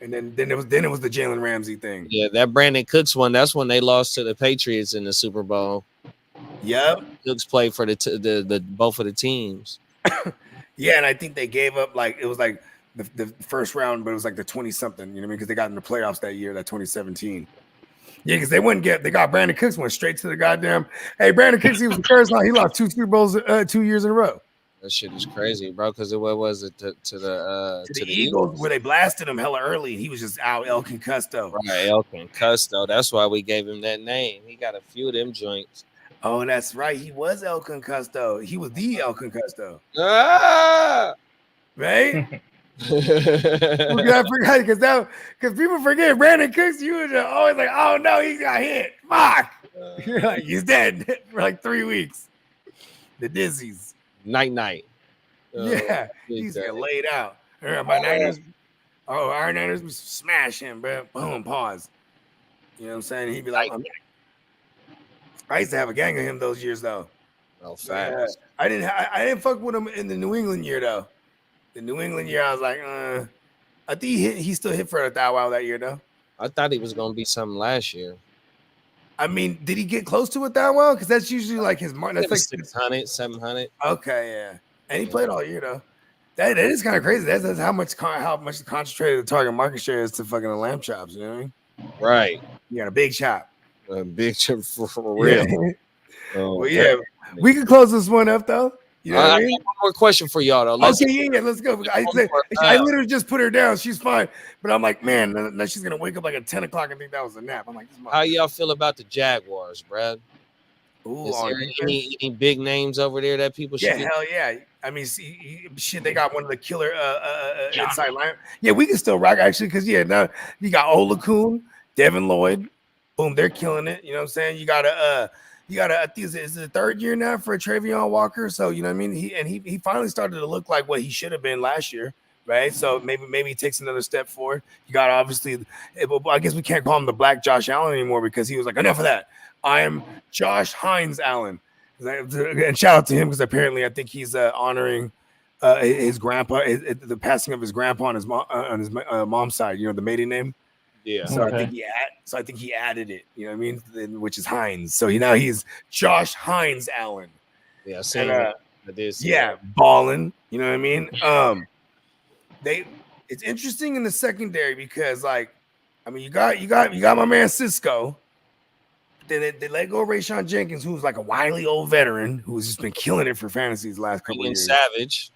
And then it was the Jalen Ramsey thing. Yeah, that Brandon Cooks one. That's when they lost to the Patriots in the Super Bowl. Yep. Cooks played for the both of the teams. Yeah, and I think they gave up like it was like the first round, but it was like the 20-something. You know what I mean? Because they got in the playoffs that year, that 2017. Yeah, because they got Brandon Cooks, went straight to the goddamn. Hey, Brandon Cooks, he was the first one. He lost 2 Super Bowls 2 years in a row. That shit is crazy, bro. Because what was it to the Eagles where they blasted him hella early? He was just out El Concusto. Right, El Concusto. That's why we gave him that name. He got a few of them joints. Oh, that's right. He was El Concusto. He was the El Concusto. Ah! Right? I forgot because people forget Brandon Cooks. You were always like, oh no, he got hit. Fuck. You're like, he's dead for like 3 weeks. The dizzies. Night. Yeah, he's laid out. My Niners. Oh, our Niners we smash him, bro. Boom, pause. You know what I'm saying? He'd be like, I used to have a gang of him those years though. Oh, fast. I didn't fuck with him in the New England year though. The New England year, I was like, I think he still hit for a thou wow that year though. I thought he was gonna be something last year. I mean, did he get close to it that well? Because that's usually like his mark. That's like 600, 700. Okay, yeah. And he played all year though. That is kind of crazy. That's how much concentrated the target market share is to fucking the lamb chops. You know what I mean? Right. You got a big chop. A big chop for real. Yeah. Well, yeah, we can close this one up though. You know what I mean? got one more question for y'all though. Let's go. I literally just put her down. She's fine, but I'm like, man, now she's gonna wake up like at 10 o'clock and think that was a nap. I'm like, how y'all feel about the Jaguars, Brad? Ooh, is there any big names over there that people should? Yeah, hell yeah. I mean, shit, they got one of the killer inside line. Yeah, we can still rock actually, because now you got Olakun, Devin Lloyd, boom, they're killing it. You know what I'm saying? You got I think is it the 3rd year now for Travion Walker? So you know what I mean. He finally started to look like what he should have been last year, right? So maybe he takes another step forward. You got obviously, I guess we can't call him the Black Josh Allen anymore because he was like, enough of that. I am Josh Hines Allen, and shout out to him because apparently I think he's honoring his grandpa, the passing of his grandpa on his mom's side. You know the maiden name. Yeah. So okay. I think he added it. You know what I mean? Which is Hines. So he's Josh Hines Allen. Yeah. Same. Yeah, balling. You know what I mean? It's interesting in the secondary because like, I mean, you got my man Cisco. Then they let go of Rayshon Jenkins, who's like a wily old veteran who's just been killing it for fantasy these last couple of years. Savage.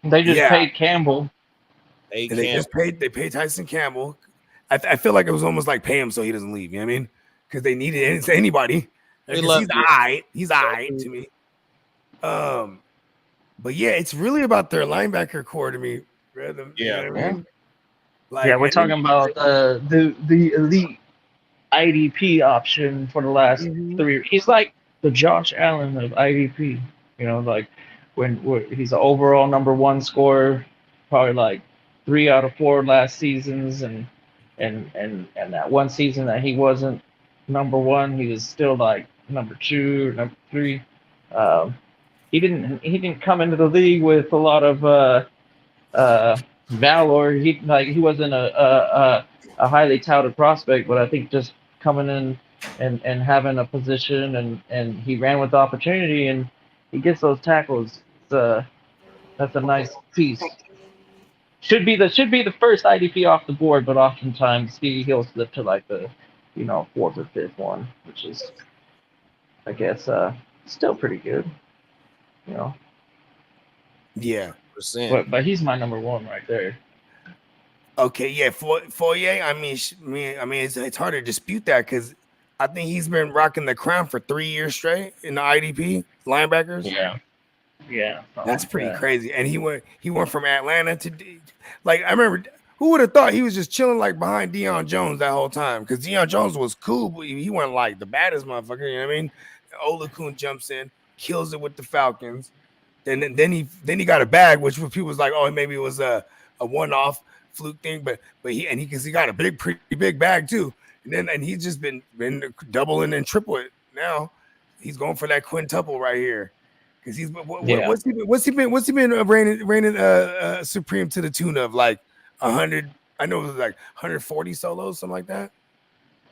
They just paid Campbell. They paid Tyson Campbell. I feel like it was almost like pay him so he doesn't leave. You know what I mean? Because they needed anybody. He's all right. He's all right to me. But yeah, it's really about their linebacker core to me. Rather, you know what I mean? Like, we're talking about the elite IDP option for the last 3 years. He's like the Josh Allen of IDP. You know, like when he's an overall number 1 scorer, probably like 3 out of 4 last seasons, and that one season that he wasn't number 1, he was still like number 2, number 3. He didn't come into the league with a lot of valor. He wasn't a highly touted prospect, but I think just coming in and having a position and he ran with the opportunity and he gets those tackles. That's a nice piece. Should be the first IDP off the board, but oftentimes he'll slip to like the 4th or 5th one, which is, I guess, still pretty good. You know. Yeah. But he's my number 1 right there. Okay, yeah, Foyer. I mean, it's hard to dispute that because I think he's been rocking the crown for 3 years straight in the IDP linebackers. Yeah, that's pretty crazy. And he went from Atlanta to, like, I remember Who would have thought he was just chilling like behind Deion Jones that whole time? Because Deion Jones was cool, but he wasn't like the baddest motherfucker. You know what I mean? Olakun jumps in, kills it with the Falcons. Then he got a bag, which people was like, oh, maybe it was a one-off fluke thing, but he got a pretty big bag too. And he's just been doubling and tripling it. Now he's going for that quintuple right here. Because he's what's he been reigning supreme to the tune of like 100? I know it was like 140 solos, something like that.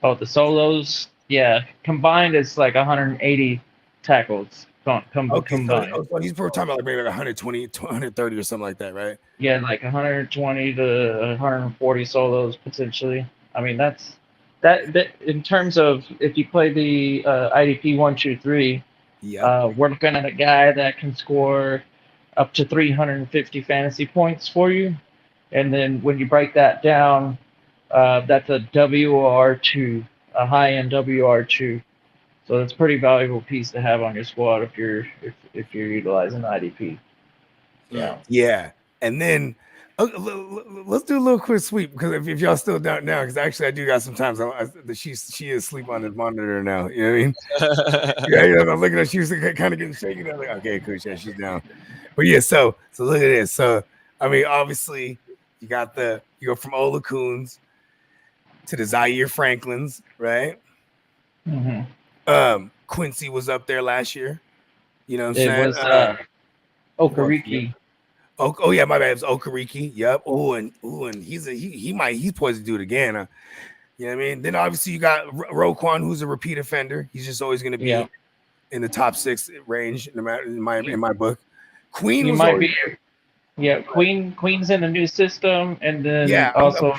Oh, the solos, yeah, combined it's like 180 tackles. Combined. So he's probably talking about like maybe like 120, 130 or something like that, right? Yeah, like 120 to 140 solos potentially. I mean, that in terms of if you play the IDP 1, 2, 3. Yeah, we're looking at a guy that can score up to 350 fantasy points for you. And then when you break that down, that's a WR2, a high-end WR2. So that's a pretty valuable piece to have on your squad if you're utilizing IDP. Yeah. And then let's do a little quick sweep because if y'all still down now, because actually I do got some times she is asleep on his monitor now. You know what I mean? yeah. I'm looking at she was kind of getting shaky. I'm like, okay, cool, yeah, she's down. But yeah, so look at this. So I mean, obviously you go from Olakuns to the Zaire Franklins, right? Mm-hmm. Quincy was up there last year. You know what I'm it saying? Was Okereke. Oh yeah, my bad. It was Okereke. Yep. And he's poised to do it again. You know what I mean? Then obviously you got Roquan, who's a repeat offender. He's just always going to be in the top 6 range, no matter in my book. Queen Queen's in a new system, and then also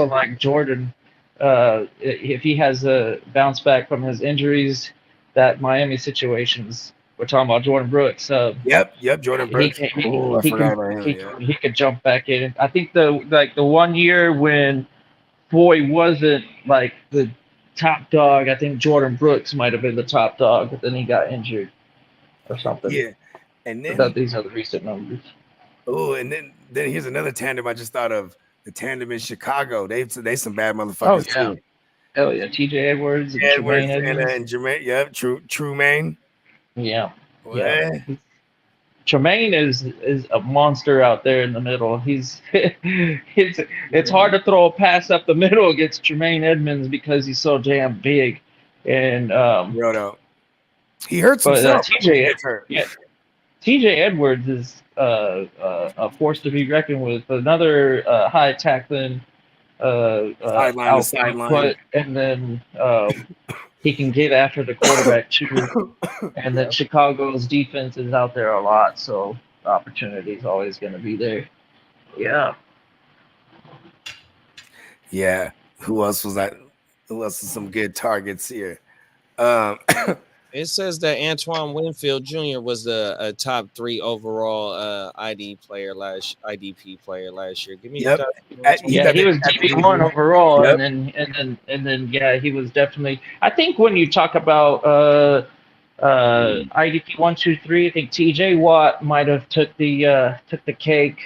like Jordan. If he has a bounce back from his injuries, that Miami situations, we're talking about Jordan Brooks. Yep, Jordan Brooks. He could jump back in. I think the 1 year when Boy wasn't like the top dog, I think Jordan Brooks might have been the top dog, but then he got injured or something. Yeah, and then these are the recent numbers. Oh, and then here's another tandem I just thought of. The tandem in Chicago. They some bad motherfuckers too. Hell yeah, TJ Edwards and Tremaine Edmonds. And Jermaine, yep, Tremaine. Yeah. Tremaine is a monster out there in the middle. It's hard to throw a pass up the middle against Tremaine Edmonds because he's so damn big. And he hurts himself. TJ Edwards is a force to be reckoned with. Another high tackling sideline, and then he can get after the quarterback too. And then Chicago's defense is out there a lot, so the opportunity is always going to be there. Yeah. Who else was that? Who else is some good targets here? It says that Antoine Winfield Jr. was the top 3 overall IDP player last year. Give me he was DB1 overall, and then he was definitely. I think when you talk about IDP 1, 2, 3, I think TJ Watt might have took the cake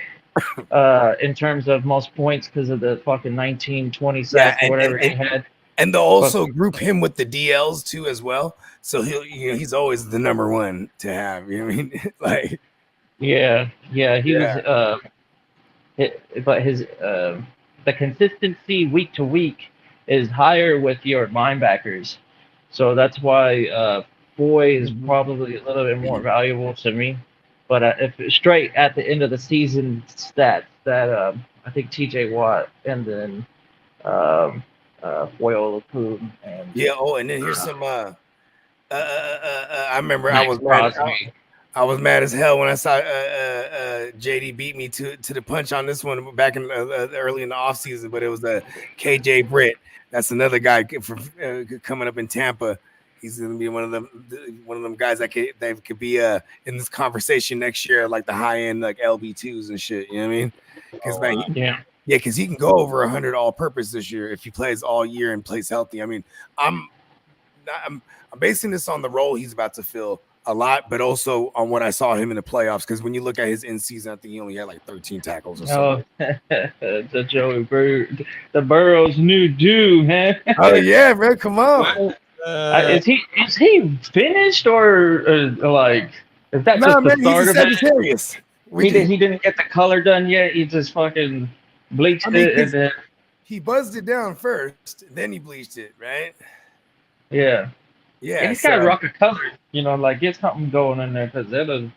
in terms of most points because of the fucking 19-20 sacks or whatever he had. And they'll also group him with the DLs too as well. So he's always the number 1 to have. You know what I mean? Like, he was. But his the consistency week to week is higher with your linebackers, so that's why Boy is probably a little bit more valuable to me. But if straight at the end of the season stats, that I think TJ Watt and then Foyle Lapoon and and then here's some. I remember I was mad as hell when I saw JD beat me to the punch on this one back in early in the offseason, but it was KJ Britt. That's another guy coming up in Tampa. He's going to be one of them guys that could be in this conversation next year, like the high end like LB2s and shit. You know what I mean? Because he can go over 100 all purpose this year if he plays all year and plays healthy. I mean, I'm basing this on the role he's about to fill a lot, but also on what I saw him in the playoffs. Because when you look at his in season, I think he only had like 13 tackles or something. The Joey Bird, the Burrow's new dude, man. Oh yeah, man, come on. Is he finished or like is that Nah, just the man, he's start a of it? Sagittarius. He didn't get the color done yet. He just fucking bleached it and then he buzzed it down first, then he bleached it, right? yeah. Yeah, He's got to rock a color, like get something going in there because that is.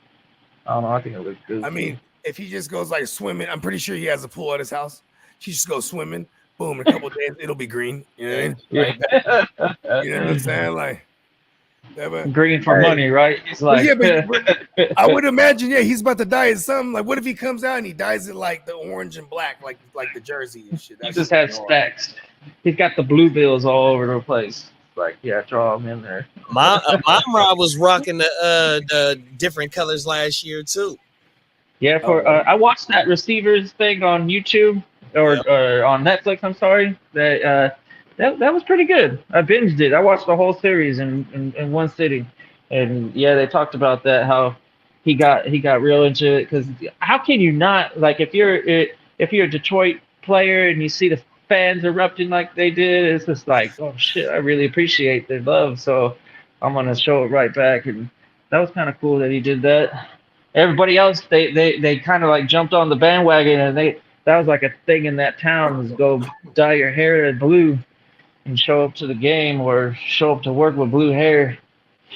I don't know. I think it looks good. I mean, if he just goes like swimming, I'm pretty sure he has a pool at his house. He just goes swimming, boom, in a couple of days it'll be green. You know what I mean? Yeah. You know what I'm saying? Like green for money, right? It's like but I would imagine, he's about to dye it something. Like, what if he comes out and he dyes it like the orange and black, like the jersey and shit? He just has stacks. He's got the blue bills all over the place. Like, draw them in there. My Rob was rocking the different colors last year too. Yeah, I watched that receivers thing on YouTube or on Netflix. I'm sorry, that was pretty good. I binged it. I watched the whole series in one sitting, and they talked about that, how he got real into it. Because how can you not, like, if you're a Detroit player and you see the fans erupting like they did, it's just like, oh shit, I really appreciate their love, so I'm gonna show it right back. And that was kind of cool that he did that. Everybody else, they kind of like jumped on the bandwagon, and that was like a thing in that town, was go dye your hair blue and show up to the game or show up to work with blue hair.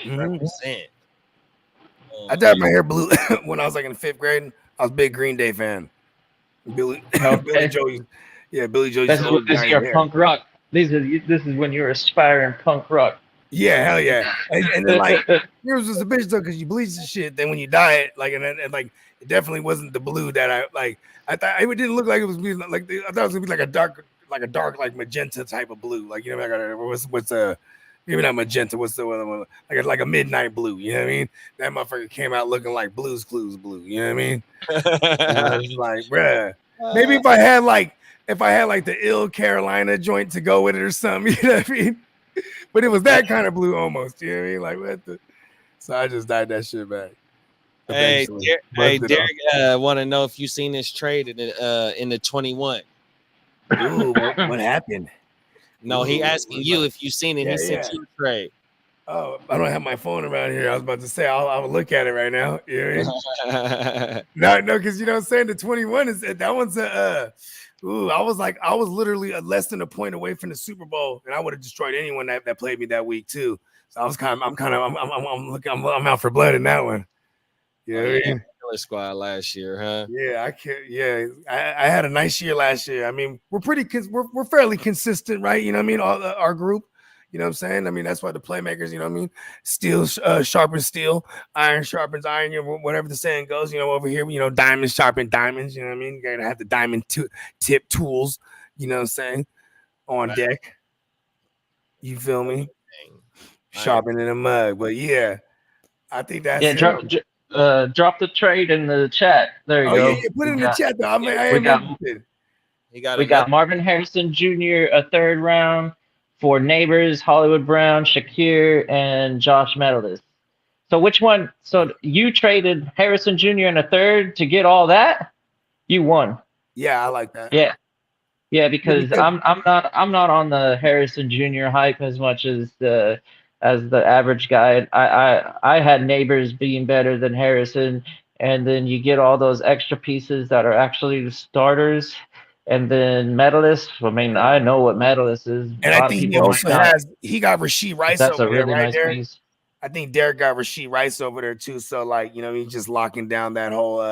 Represent. I dyed my hair blue when I was like in the 5th grade. I was a big Green Day fan. Billy Joe. Yeah, Billy Joe. This is your punk rock. This is when you're aspiring punk rock. Yeah, hell yeah. And then like yours was a bitch though, because you bleach the shit. Then when you dye it, like and like it definitely wasn't the blue that I like. I thought it didn't look like it was like I thought it was gonna be like a dark like magenta type of blue. Like, what's maybe not magenta. What's the one? Like a midnight blue. You know what I mean? That motherfucker came out looking like Blue's Clues blue. You know what I mean? And I was like, bruh. Maybe if I had like the ill Carolina joint to go with it or something, you know what I mean? But it was that kind of blue almost, you know what I mean? Like, what the? So I just dyed that shit back. Hey, Derek, want to know if you seen this trade in the 21. Ooh, what happened? No, he asking you if you seen it. He sent you a trade. Oh, I don't have my phone around here. I was about to say I'll look at it right now. You know what I mean? No, because you know what I'm saying? The 21 is that one's I was literally less than a point away from the Super Bowl, and I would have destroyed anyone that played me that week too. So I'm out for blood in that one. You know what I mean? Killer squad last year, huh? Yeah, I can't. Yeah, I had a nice year last year. I mean, we're fairly consistent, right? You know what I mean? All our group. You know what I'm saying? I mean, that's why the playmakers, you know what I mean? Steel sharpens steel, iron sharpens iron, whatever the saying goes, over here, diamonds sharpen diamonds, you know what I mean? You gotta have the diamond tip tools, you know what I'm saying, on deck. You feel me? Sharpening the mug. But yeah, I think that's it. Drop the trade in the chat. There you go. Yeah, put it in the chat though. We got Marvin Harrison Jr., a 3rd round. For Neighbors, Hollywood Brown, Shakir, and Josh Metellus. So which one? So you traded Harrison Jr. in a 3rd to get all that? You won. Yeah, I like that. Yeah, because I'm not on the Harrison Jr. hype as much as the average guy. I had Neighbors being better than Harrison, and then you get all those extra pieces that are actually the starters. And then Metellus, I mean, I know what Metellus is. And I think he got Rashid Rice over there, right there. Piece. I think Derek got Rashid Rice over there too. So like, he's just locking down that whole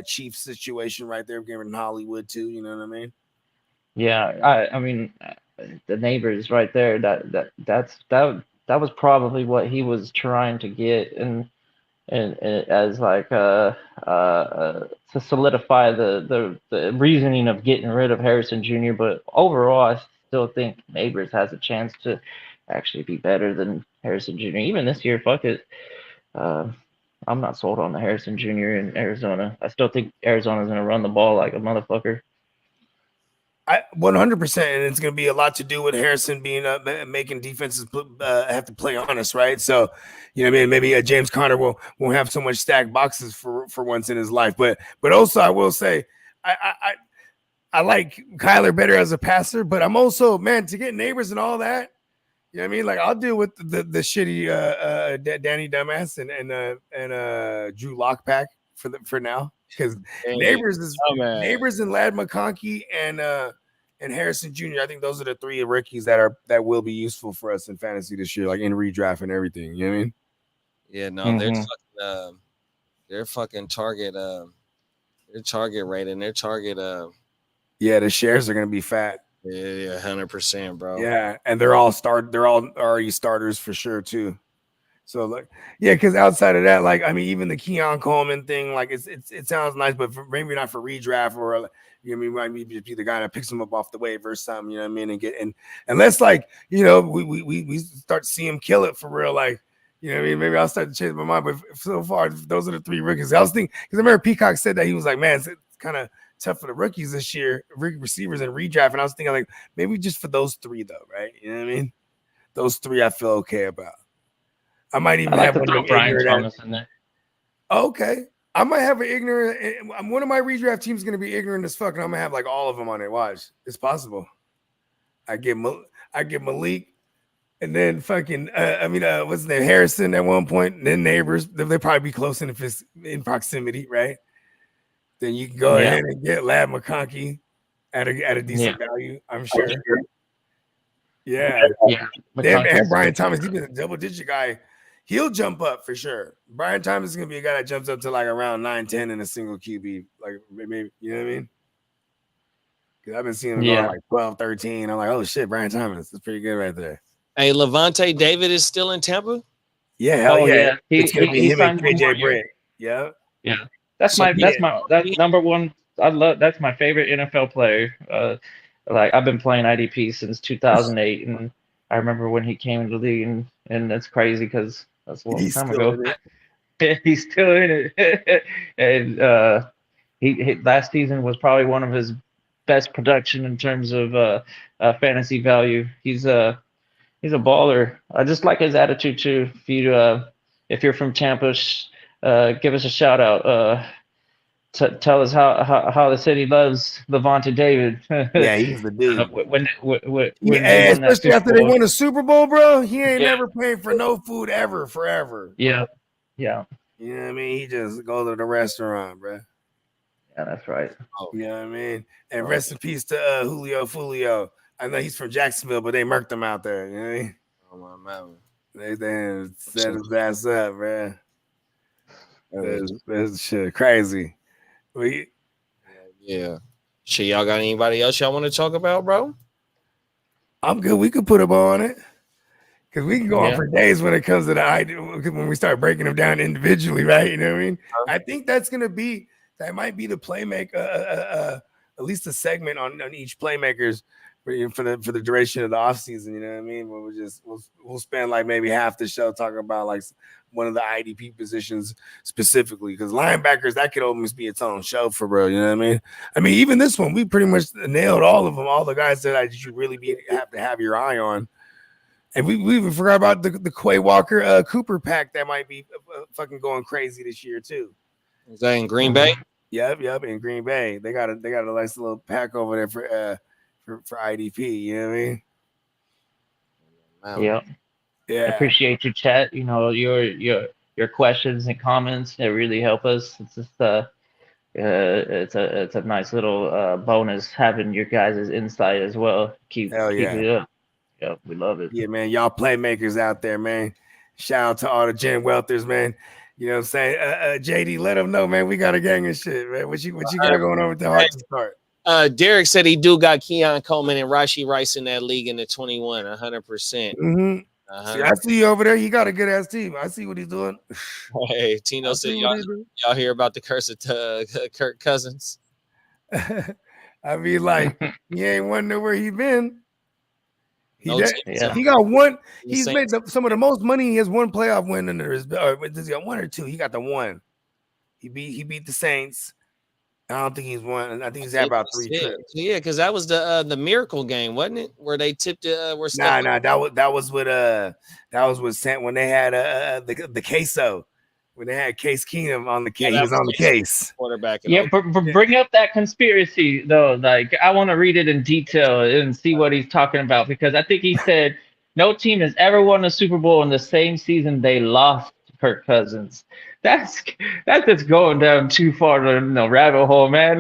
Chiefs situation right there, giving Hollywood too. You know what I mean? Yeah, I mean, the Neighbors right there. That was probably what he was trying to get, and as like to solidify the reasoning of getting rid of Harrison Jr. But overall, I still think Neighbors has a chance to actually be better than Harrison Jr. Even this year, fuck it. I'm not sold on the Harrison Jr. in Arizona. I still think Arizona's gonna run the ball like a motherfucker. 100%, and it's going to be a lot to do with Harrison being making defenses have to play honest, right? So, you know what I mean? Maybe James Conner won't have so much stacked boxes for once in his life, but also I will say I like Kyler better as a passer, but I'm also, man, to get Neighbors and all that. You know what I mean? Like I'll deal with the shitty Danny Dumbass and Drew Lockpack for now, because Neighbors and Lad McConkey and Harrison Jr. I think those are the three rookies that will be useful for us in fantasy this year, like in redraft and everything. You know what I mean? Yeah, no, their fucking target, their target rate and their target, yeah, the shares are gonna be fat. Yeah, 100%, bro. Yeah, and they're all already starters for sure too. So like, yeah, because outside of that, like, I mean, even the Keon Coleman thing, like, it sounds nice, but maybe not for redraft, or you know, I mean, might be the guy that picks him up off the waiver or something. You know what I mean? And unless like, you know, we start to see him kill it for real, like, you know what I mean? Maybe I'll start to change my mind. But so far, those are the three rookies. I was thinking, because I remember Peacock said that he was like, man, it's kind of tough for the rookies this year, receivers and redraft. And I was thinking, like, maybe just for those three, though, right? You know what I mean? Those three I feel okay about. I might even have one of Brian Thomas in there. Okay. I might have an ignorant. One of my redraft teams is going to be ignorant as fuck, and I'm going to have like all of them on it. Watch. It's possible. I get Malik, and then fucking, what's his name? Harrison at one point, and then Neighbors. They'll probably be close in if it's in proximity, right? Then you can go ahead and get Lad McConkey at a decent value, I'm sure. Yeah. And Brian Thomas, he's been a double-digit guy. He'll jump up for sure. Brian Thomas is going to be a guy that jumps up to like around 9-10 in a single QB. Like, maybe, you know what I mean? Because I've been seeing him go like 12-13. I'm like, oh shit, Brian Thomas is pretty good right there. Hey, Levante David is still in Tampa? Yeah, hell yeah. It's going to be him and KJ Britt. Yeah. Yeah. That's number one. That's my favorite NFL player. Like, I've been playing IDP since 2008, and I remember when he came into the league, and that's crazy because that's a long time ago. He's still in it. And he last season was probably one of his best production in terms of fantasy value. He's a baller. I just like his attitude too. If you're from Tampa, give us a shout out. Tell us how the city loves Levante David. Yeah, he's the dude. When especially after they won the Super Bowl, bro, he ain't never paying for no food ever, forever. Yeah. You know what I mean? He just goes to the restaurant, bro. Yeah, that's right. You know what I mean? And rest in peace to Julio Fulio. I know he's from Jacksonville, but they murked him out there. You know what I mean? Oh, my man. They set his ass up, man. That's shit crazy. Yeah. Shit, y'all got anybody else y'all want to talk about, bro? I'm good. We could put a ball on it. Because we can go on for days when it comes to the idea, when we start breaking them down individually, right? You know what I mean? I think that might be the playmaker, at least a segment on each playmakers for the duration of the offseason, you know what I mean? Where we'll spend like maybe half the show talking about like one of the IDP positions specifically, because linebackers, that could almost be its own show for real, you know what I mean? I mean, even this one, we pretty much nailed all of them, all the guys that you should really have to have your eye on. And we even forgot about the Quay Walker Cooper pack that might be fucking going crazy this year too. Is that in Green Bay? Yep, in Green Bay. They got a nice little pack over there for IDP, you know what I mean? Wow. Yeah. I appreciate you, chat. You know, your questions and comments, they really help us. It's just it's a nice little bonus having your guys' insight as well. Keep it up. Yeah, we love it. Yeah, man. Y'all playmakers out there, man. Shout out to all the Gen Welters, man. You know what I'm saying? JD, let them know, man. We got a gang of shit, man. What you got going on with the heart to start? Derek said he do got Keon Coleman and Rashee Rice in that league in the 21, 100%. Mm-hmm. See, I see you over there. He got a good ass team. I see what he's doing. Hey, Tino said y'all hear about the curse of Kirk Cousins? I mean, like, he ain't wonder where he been. He got one. He's made some of the most money. He has one playoff win under his belt. Does he got one or two? He got the one. He beat the Saints. I don't think he's won. I think he's had about 3 trips. Yeah, because that was the miracle game, wasn't it? Where they tipped it. Where Nah, that was with when they had the queso. When they had Case Keenum on the case, he was on the case. Quarterback. Yeah, but bring up that conspiracy though. Like, I want to read it in detail and see what he's talking about, because I think he said no team has ever won a Super Bowl in the same season they lost to Kirk Cousins. That's just going down too far in the rabbit hole, man.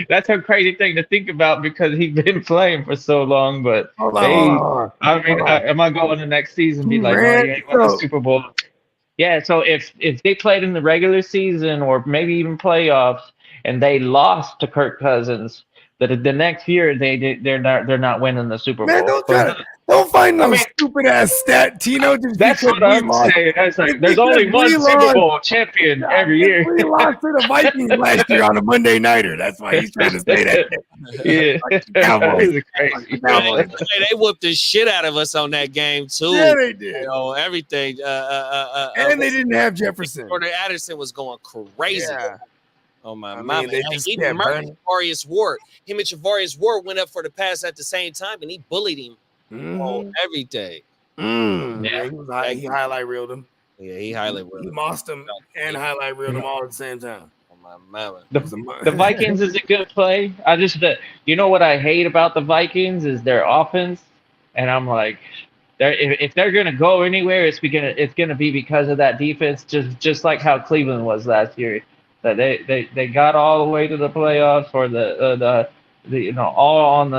That's a crazy thing to think about because he's been playing for so long. But I mean, am I going the next season and be like, no, you ain't won the Super Bowl? Yeah, so if they played in the regular season or maybe even playoffs and they lost to Kirk Cousins, the next year they're not winning the Super Bowl. Man, don't find no stupid ass stat, Tino. That's what I'm saying. That's like, there's only one Super Bowl champion every year. We lost to the Vikings last year on a Monday nighter. That's why he's trying to say that. Yeah, Cowboys. Crazy. They whooped the shit out of us on that game too. Yeah, they did. You know, everything. And they didn't have Jefferson. Jordan Addison was going crazy. Yeah. Oh my mean, mama! they And just he kept murdered burning. Javarius Ward. Him and Javarius Ward went up for the pass at the same time, and he bullied him on everything. Yeah. He highlight reeled him. Yeah, he highlight reeled He him. mossed him and highlight reeled him all at the same time. Oh my mama! The Vikings is a good play. I just, you know what I hate about the Vikings is their offense, and I'm like, if they're gonna go anywhere, it's gonna be because of that defense, just like how Cleveland was last year. That they got all the way to the playoffs for the all on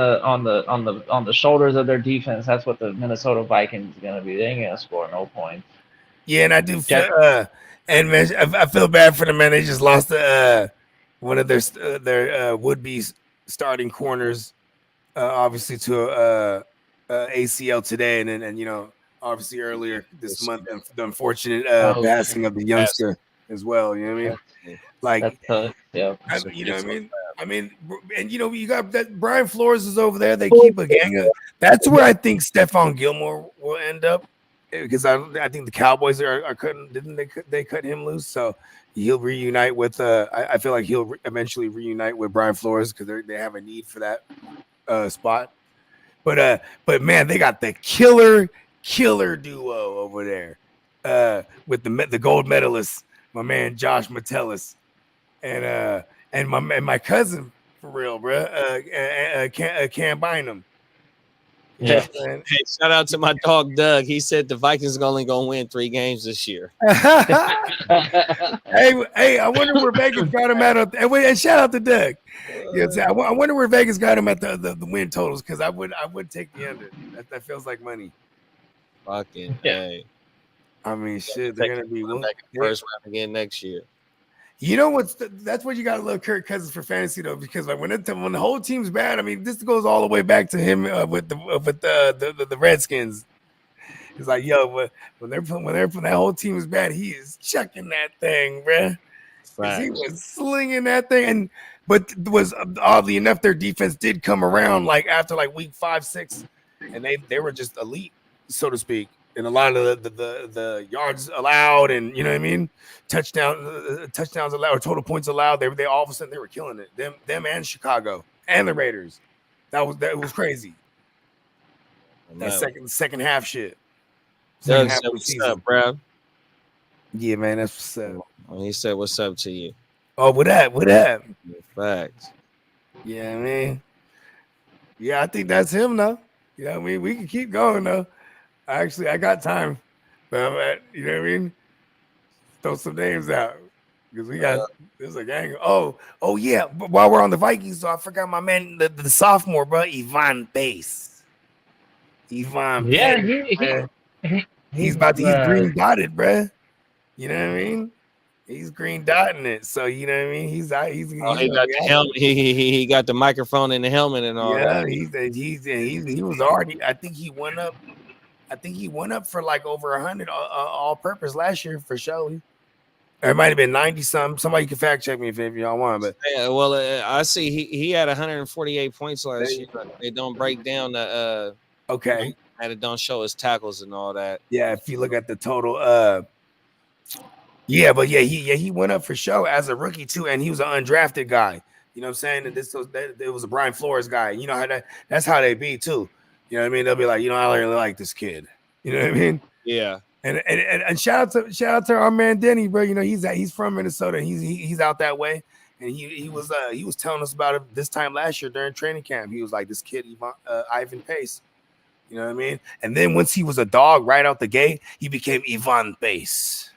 the shoulders of their defense. That's what the Minnesota Vikings are gonna be. They ain't gonna score no points. Yeah, and I do feel, and man, I feel bad for them, man. They just lost one of their would-be starting corners, obviously to ACL today, and you know, obviously earlier this month, the unfortunate passing of the youngster as well. You know what I mean? Like, yeah, you know what I mean? I mean, and you know, you got that Brian Flores is over there. They keep a gang of. That's where I think Stephon Gilmore will end up, because I think the Cowboys are cutting. Didn't they cut him loose? So he'll reunite with. I feel like he'll eventually reunite with Brian Flores because they have a need for that spot. But man, they got the killer duo over there with the gold medalist, my man Josh Metellus, and my cousin for real, bro. Cam Bynum. Yeah. Hey, shout out to my dog Doug. He said the Vikings are only gonna win 3 games this year. Hey, I wonder where Vegas got him at. And shout out to Doug. You know, I wonder where Vegas got him at the win totals, because I would take the under. That feels like money. Fucking hey. I mean, shit, they're gonna be first round again next year. You know that's what you gotta love Kirk Cousins for fantasy though, because like when the whole team's bad, I mean, this goes all the way back to him with the Redskins. It's like, yo, when they're playing that whole team is bad, he is chucking that thing, bruh. He was slinging that thing, but was oddly enough, their defense did come around like after like week 5, 6, and they were just elite, so to speak. And a lot of the yards allowed, and you know what I mean, touchdowns allowed, or total points allowed. They all of a sudden they were killing it. Them and Chicago and the Raiders. That was crazy. That second half shit. Doug said, "What's up, bro?" Yeah, man, that's what's up. Oh, he said, "What's up to you?" Oh, what up? Facts. Yeah, I mean, yeah, I think that's him though. You know what I mean? We can keep going though. I got time, but you know what I mean? Throw some names out because we got there's a gang. Oh yeah. But while we're on the Vikings, so I forgot my man, the sophomore, bro, Ivan Pace. Yeah, he's green dotted, bro. You know what I mean? He's green dotting it, so you know what I mean. He got the helmet. He got the microphone in the helmet and all. Yeah, he was already. I think he went up for like over 100 all-purpose last year for sure. Or it might have been 90 something. Somebody can fact check me if y'all want. But yeah, well, I see he had 148 points last year. They don't break down the okay, and it don't show his tackles and all that. Yeah, if you look at the total, Yeah, but he went up for show as a rookie too, and he was an undrafted guy. You know what I'm saying? And it was a Brian Flores guy. You know how that's how they be too. You know what I mean? They'll be like, you know, I really like this kid. You know what I mean? Yeah. And shout out to our man Denny, bro. You know, he's from Minnesota. He's out that way. And he was telling us about it this time last year during training camp. He was like, this kid, Ivan Pace. You know what I mean? And then once he was a dog right out the gate, he became Ivan Pace.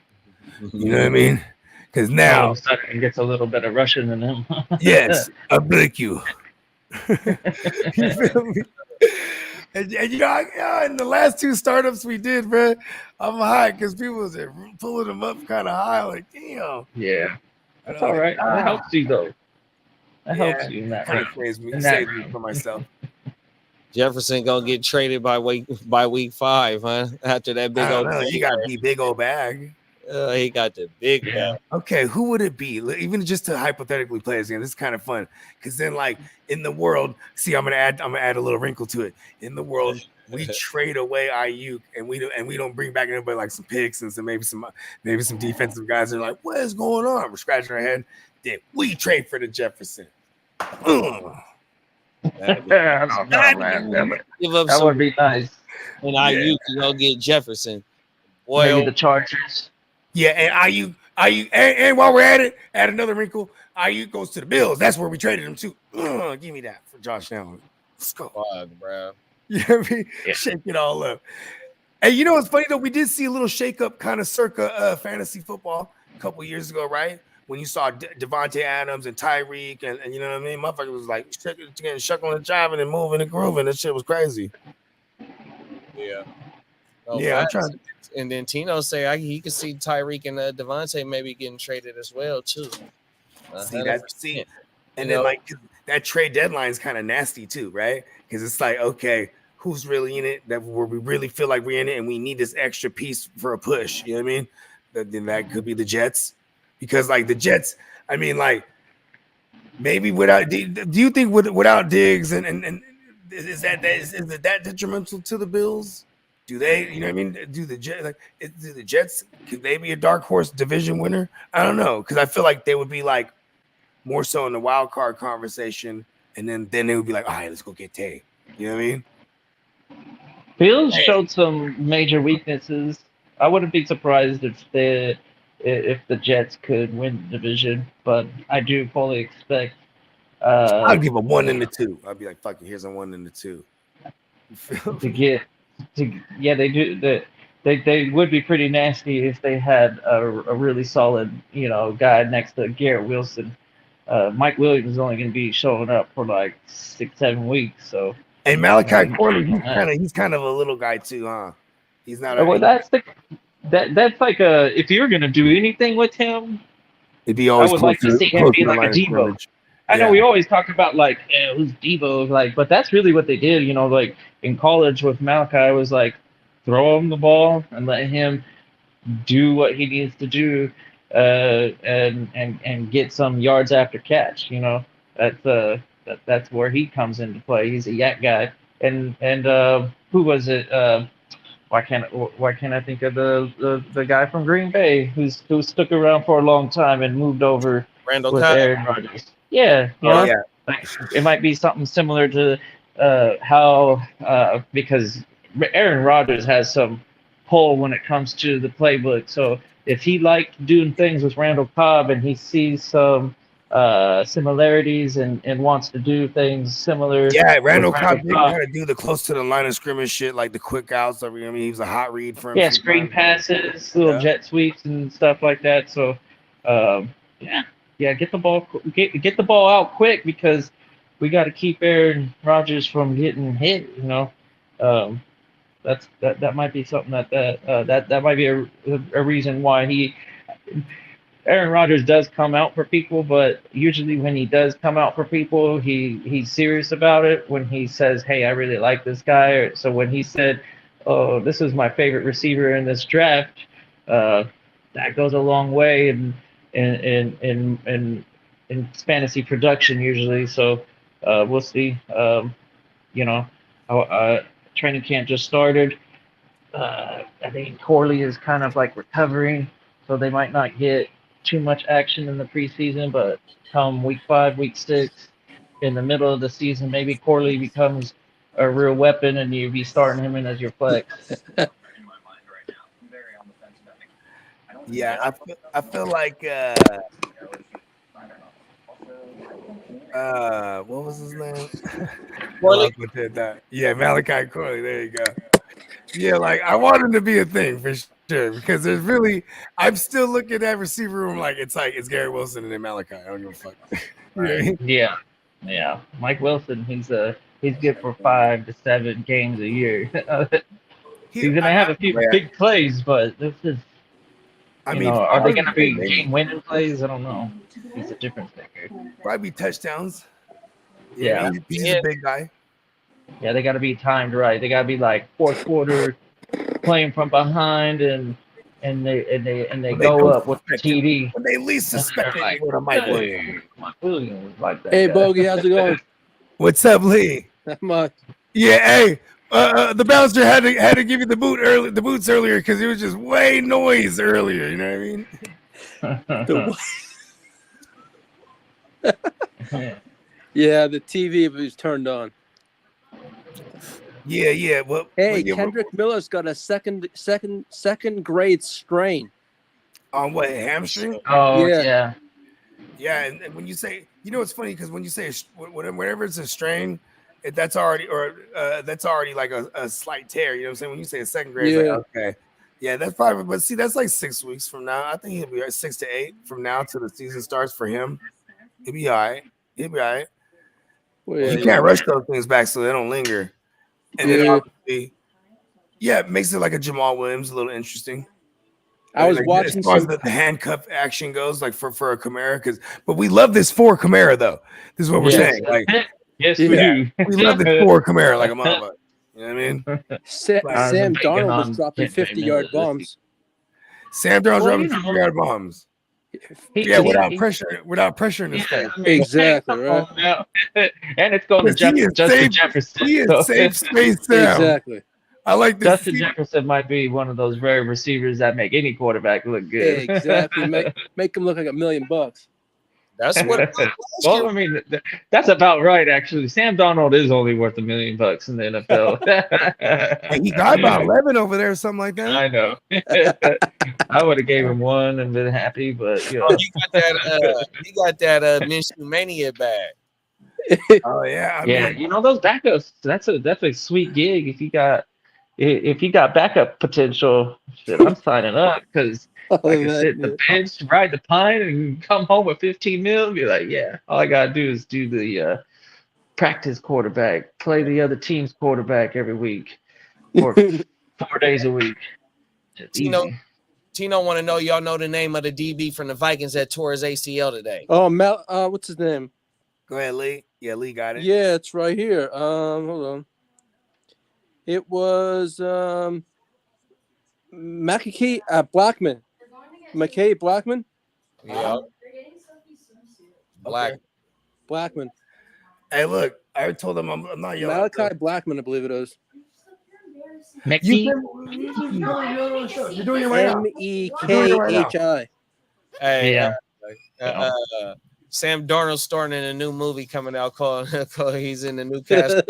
You know what I mean? Because now all of a sudden he gets a little bit of Russian in him. yes, I break you. You feel me? And you know, in the last 2 startups we did, bro, I'm high because people was pulling them up kind of high. Like, damn. Yeah, that's I'm all like, right. That helps you though. That helps you in that kind of range. saves me In that me for myself. Jefferson gonna get traded by week 5, huh? After that big I old don't know. You got the big old bag. he got the big bag. Okay, who would it be? Even just to hypothetically play this game, this is kind of fun because then, like in the world, see, I'm gonna add a little wrinkle to it. In the world, we trade away Ayuk and we don't bring back anybody like some picks and maybe some defensive guys. Are like, what is going on? We're scratching our head. Then we trade for the Jefferson. That would be nice. And Ayuk, you go get Jefferson. Boy, Maybe the Chargers. Yeah, and Ayuk, and while we're at it, add another wrinkle. Ayuk goes to the Bills. That's where we traded him to. Give me that for Josh Allen. Let's go, bro. You know what I mean? Yeah. Shake it all up. And you know what's funny though? We did see a little shake up, kind of circa fantasy football a couple years ago, right? When you saw Devontae Adams and Tyreek, and you know what I mean? Motherfucker was like shuckling and jiving and moving and grooving. That shit was crazy. Yeah. I'm trying. And then Tino say he could see Tyreek and Devontae maybe getting traded as well too. And then like that trade deadline is kind of nasty too, right? Because it's like, okay, who's really in it? That where we really feel like we're in it, and we need this extra piece for a push. You know what I mean? Then that could be the Jets, because like the Jets, I mean, like maybe without. Do you think without Diggs and is that detrimental to the Bills? Do they, you know what I mean? Do the Jets, could they be a dark horse division winner? I don't know, because I feel like they would be like more so in the wild card conversation, and then they would be like, all right, let's go get Tay. You know what I mean? Bills showed some major weaknesses. I wouldn't be surprised if the Jets could win the division, but I do fully expect. I'd give a 1 and a 2. I'd be like, fuck it, here's a 1 and a 2. They do. They would be pretty nasty if they had a really solid, guy next to Garrett Wilson. Mike Williams is only going to be showing up for like 6-7 weeks. So, and Malachi Corley, he's kind of a little guy too, huh? He's not. Well, that's like if you're going to do anything with him, it'd be always. I would like to see him be like a Debo. I know we always talk about like who's Debo, like, but that's really what they did. Like in college with Malachi, I was like, throw him the ball and let him do what he needs to do, and get some yards after catch. That's where he comes into play. He's a yak guy. And who was it? Why can't I think of the guy from Green Bay who stuck around for a long time and moved over Randall with Cobb. Aaron Rodgers? Yeah, like, it might be something similar to how because Aaron Rodgers has some pull when it comes to the playbook. So if he liked doing things with Randall Cobb and he sees some similarities and wants to do things similar. Yeah, Randall Cobb didn't kind of do the close to the line of scrimmage shit, like the quick outs. I mean, he was a hot read for him. Yeah, screen passes, little jet sweeps and stuff like that. So, get the ball out quick, because we got to keep Aaron Rodgers from getting hit. That might be something that might be a reason why Aaron Rodgers does come out for people, but usually when he does come out for people, he's serious about it. When he says, "Hey, I really like this guy," so when he said, "Oh, this is my favorite receiver in this draft," that goes a long way in fantasy production usually. So we'll see. Training camp just started. I think Corley is kind of like recovering so they might not get too much action in the preseason. But come week 5, week 6, in the middle of the season, maybe Corley becomes a real weapon, and you'll be starting him in as your flex. Yeah, I feel like what was his name? Corley? Yeah, Malachi Corley. There you go. Yeah, like I want him to be a thing for sure because there's really I'm still looking at that receiver room like it's Gary Wilson and then Malachi. I don't give a fuck. Right. Yeah. Mike Wilson, he's good for 5 to 7 games a year. He's gonna have a few big plays, but this is. Are they gonna be game-winning plays? I don't know. He's a difference maker. Probably touchdowns. Yeah, he's a big guy. Yeah, they got to be timed right. They got to be like fourth quarter, playing from behind, and they go up with the TD. When they least suspect it, like, Mike Williams was like that. Hey, guy. Bogey, how's it going? What's up, Lee? Not much. Yeah, hey. The bouncer had to give you the boots earlier because it was just way noise earlier. You know what I mean? Yeah, the TV was turned on. Yeah. Well, hey, Kendrick Miller's got a second grade strain. On what, hamstring? Oh yeah. Yeah, and when you say, it's funny because when you say whenever it's a strain. That's already like a slight tear. You know what I'm saying? When you say a second grade, it's like, okay. Yeah, that's probably, but see, that's like 6 weeks from now. I think he'll be 6 to 8 from now till the season starts for him. He'll be all right. Well, you can't rush those things back so they don't linger. And then obviously, it makes it like a Jamal Williams, a little interesting. I was watching as far as the handcuff action goes, like for a Kamara, but we love this for Kamara though. This is what we're saying. Like, yes, we do. We love this for Kamara like a mama. You know what I mean? Sam Darnold was dropping 50-yard bombs. Sam Darnold's dropping 50-yard bombs. Without pressure in his face. Exactly, right? And it's going to Justin Jefferson. He is safe space Sam. Exactly. I like this. Justin Jefferson might be one of those rare receivers that make any quarterback look good. Yeah, exactly. Make him look like $1 million. That's what. Well, I mean, that's about right. Actually, Sam Darnold is only worth $1 million in the NFL. He got about 11 over there, or something like that. I know. I would have gave him 1 and been happy, but you got that Minshew Mania bag. Oh yeah, I mean, those backups. That's a sweet gig. If you got backup potential, shit, I'm signing up because. I can sit in the bench, ride the pine, and come home with 15 mil. Be like, all I gotta do is do the practice quarterback, play the other team's quarterback every week, or 4 days a week. Tino want to know, y'all know the name of the DB from the Vikings that tore his ACL today? Oh, what's his name? Go ahead, Lee. Yeah, Lee got it. Yeah, it's right here. Hold on. It was Blackman. McKay Blackman? Yeah. Blackman. Hey, look, I told him I'm not yelling. Malachi Blackman, I believe it is. You're doing it right now. Mekhi. Hey, Sam Darnold starring in a new movie coming out called he's in the new cast.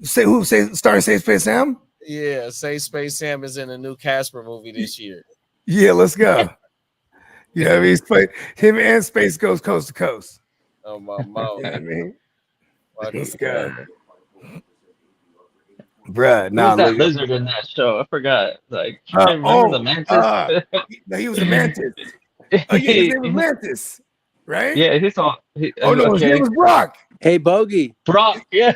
Starring Safe Space Sam? Yeah, Safe Space Sam is in a new Casper movie this year. Yeah, let's go. I mean, him and Space goes coast to coast. Oh my mouth. You know what I mean? Let's go. Bruh, nah, that lizard in that show. I forgot. Like, remember the mantis? He was a mantis. Oh, yeah, his name was Mantis, right? Yeah, his name was Brock. Hey, Bogey. Brock, yeah,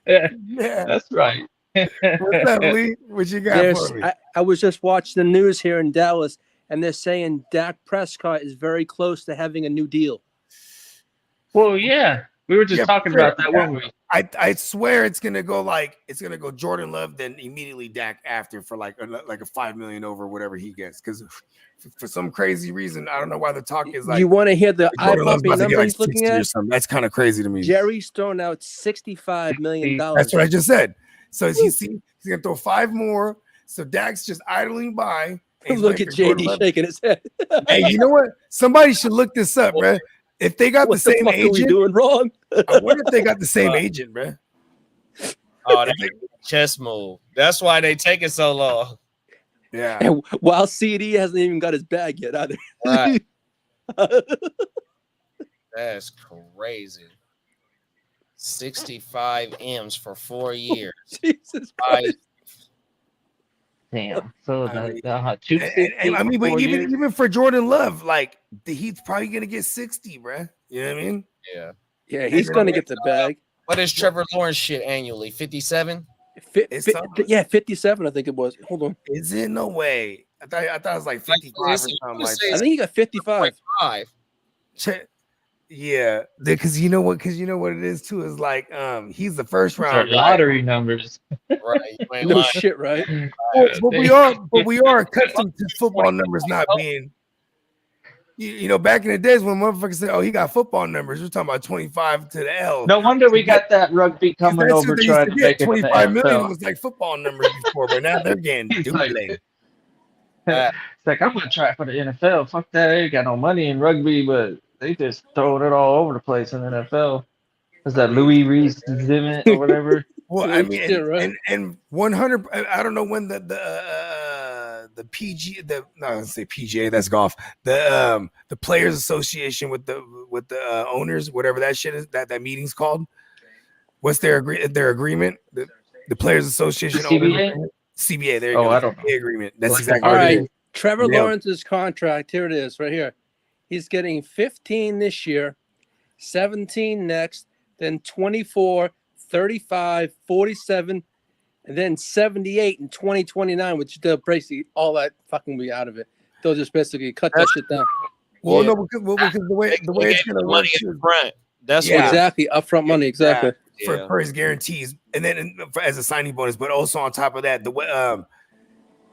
that's right. What's up, Lee? What you got for me? I was just watching the news here in Dallas, and they're saying Dak Prescott is very close to having a new deal. Well, yeah. We were just talking about that one week. I swear it's gonna go Jordan Love, then immediately Dak after for like a $5 million over whatever he gets. Because for some crazy reason, I don't know why the talk is like. You want to hear the eye-popping number he's looking at? That's kind of crazy to me. Jerry's throwing out $65 million. That's what I just said. So he's gonna throw 5 more So Dak's just idling by. and he's Look waiting at for Jordan JD Love. shaking his head. Hey, you know what? Somebody should look this up, bro. If they got What the same fuck are we agent, doing wrong? I wonder if they got the same agent, bro. Oh, that's a chess move. That's why they take it so long. Yeah. And while CD hasn't even got his bag yet either. Right. That's crazy. 65 M's for 4 years. Jesus I, Christ. Damn. So I mean, the 250. And I mean, but for 4 years? even for Jordan Love, like he's probably gonna get 60, bro. You know what I mean? yeah. Yeah, he's going to get the bag. What is Trevor Lawrence shit annually? 57? Yeah, 57, I think it was. Hold on. Is it? No way. I thought it was like 55 or something like I that. think he got 55. 5. Yeah, because you know what it is too is like he's the first Those are round guy. lottery numbers. Right. You ain't No lying. shit, right? But we are accustomed to football numbers not being. You know, back in the days when motherfuckers said, "Oh, he got football numbers," we're talking about 25 to the L. No wonder we got that rugby coming That's over what they used trying to to get. make it to the 25 million NFL. was like football numbers before, but now they're getting duplicated. It's like, I'm gonna try for the NFL. Fuck that. They ain't got no money in rugby, but they just throwing it all over the place in the NFL. Is that Louis Reese Zimmet or whatever? Well, I mean, Yeah, right. and 100. I don't know when the PG I don't say PGA, that's golf. The Players Association with the owners, whatever that shit is, that meeting's called. What's their agreement? The Players Association CBA? owners, CBA. There you Oh, go. I don't know. CBA agreement. That's Like exactly All what it right. is. Trevor Yeah. Lawrence's contract, here it is, right here. He's getting 15 this year, 17 next, then 24, 35, 47, and then 78 in 2029, which they'll basically all that fucking be out of it. They'll just basically cut that shit down. Well, Yeah. no, because the way it's They gonna gave work money too in front. That's Yeah. what Exactly. Upfront money. Exactly. Yeah. for his guarantees, and then as a signing bonus, but also on top of that, the way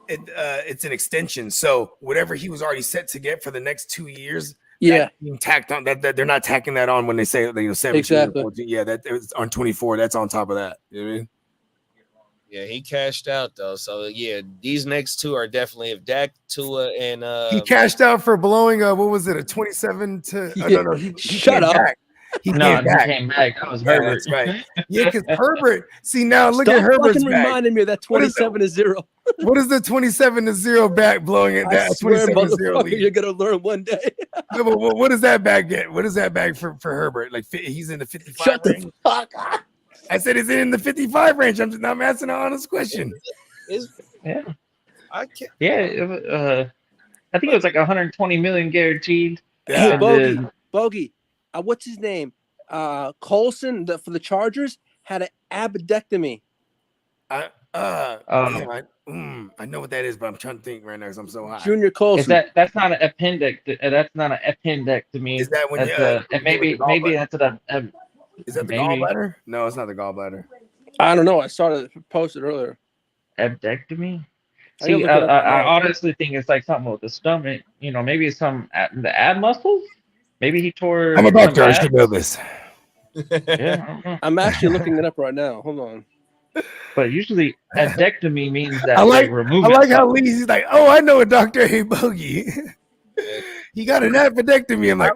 it's an extension. So whatever he was already set to get for the next 2 years, Yeah. that's being tacked on. That they're not tacking that on when they say 17. Exactly. 14. Yeah, that it's on 24. That's on top of that. You know what I mean? Yeah, he cashed out though. So yeah, these next two are definitely if Dak, Tua, and He cashed out for blowing what was it, a 27 to? Oh, Yeah. no, he Shut came up. back. He No, came he back. came back. That was Yeah, Herbert. that's right. Yeah, because Herbert. See now, look Stop at Herbert's fucking back. reminding me of that What is 27 to 0. What is the 27-0 back blowing it? I That swear, 27-0 motherfucker, lead. you're gonna learn one day. No, but what does that back get? What does that back for Herbert? Like he's in the 55 Shut range? the fuck up. I said, is it in the 55 range? I'm asking an honest question. Yeah. I can't. Yeah. I think it was like 120 million guaranteed. Hey, And Bogey, then- Bogey, what's his name? Colson for the Chargers had an appendectomy. Damn, I know what that is, but I'm trying to think right now because I'm so high. Junior Colson. that's not an appendix? That's not an appendectomy. Is that when That's and maybe that's a is that the maybe. gallbladder? No, it's not the gallbladder. I don't know. I saw it posted earlier. abductectomy. I gotta See, look it up I now. honestly think it's like something with the stomach. You know, maybe it's some the ab muscles. Maybe he tore. I'm a some doctor. I abs. should know this. Yeah, I don't know. I'm actually looking it up right now. Hold on. But usually abductectomy means that I like they remove. how he's like, oh, I know a doctor. Hey, Bogey. He got an appendectomy. I'm like,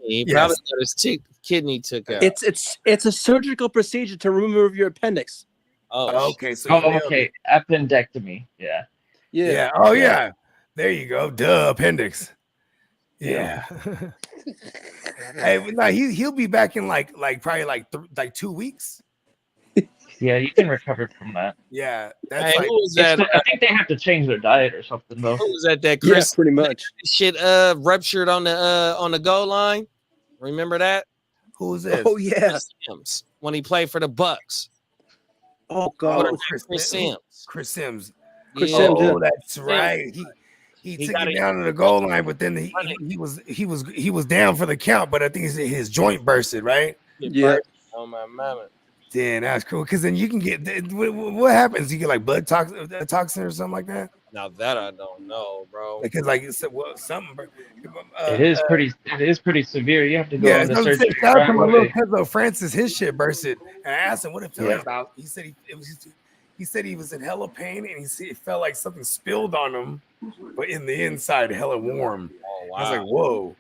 He Yes. probably got his kidney took out. It's a surgical procedure to remove your appendix. Oh, okay. So Oh, you nailed okay, it. appendectomy. Yeah. Yeah. Oh, yeah. There you go. Duh, appendix. Yeah. Hey, no, he'll be back in like probably like 2 weeks. Yeah, you can recover from that. Yeah, Hey, that's like who was that? I think they have to change their diet or something though. Who was that? That Yeah, Chris pretty much. shit ruptured on the goal line. Remember that? who's this? Oh yeah. Chris Sims, when he played for the Bucks. Oh Oh, god. Chris Sims. Chris Sims. Chris Yeah. Sims, yeah. Oh, that's right. He took got it it. down to the goal line, but then he was down for the count. But I think his joint bursted, right? Yeah. Oh my mama. Damn, that's cool. Because then you can get what happens? You get like blood toxin or something like that. Now that I don't know, bro. Because like it's something. It is pretty severe. You have to go Yeah, into so surgery. shout out to right my little away. cousin Francis. His shit bursted, and I asked him what it felt Yeah. about. He said he said he was in hella pain and it felt like something spilled on him, but in the inside, hella warm. Oh, wow. I was like, whoa.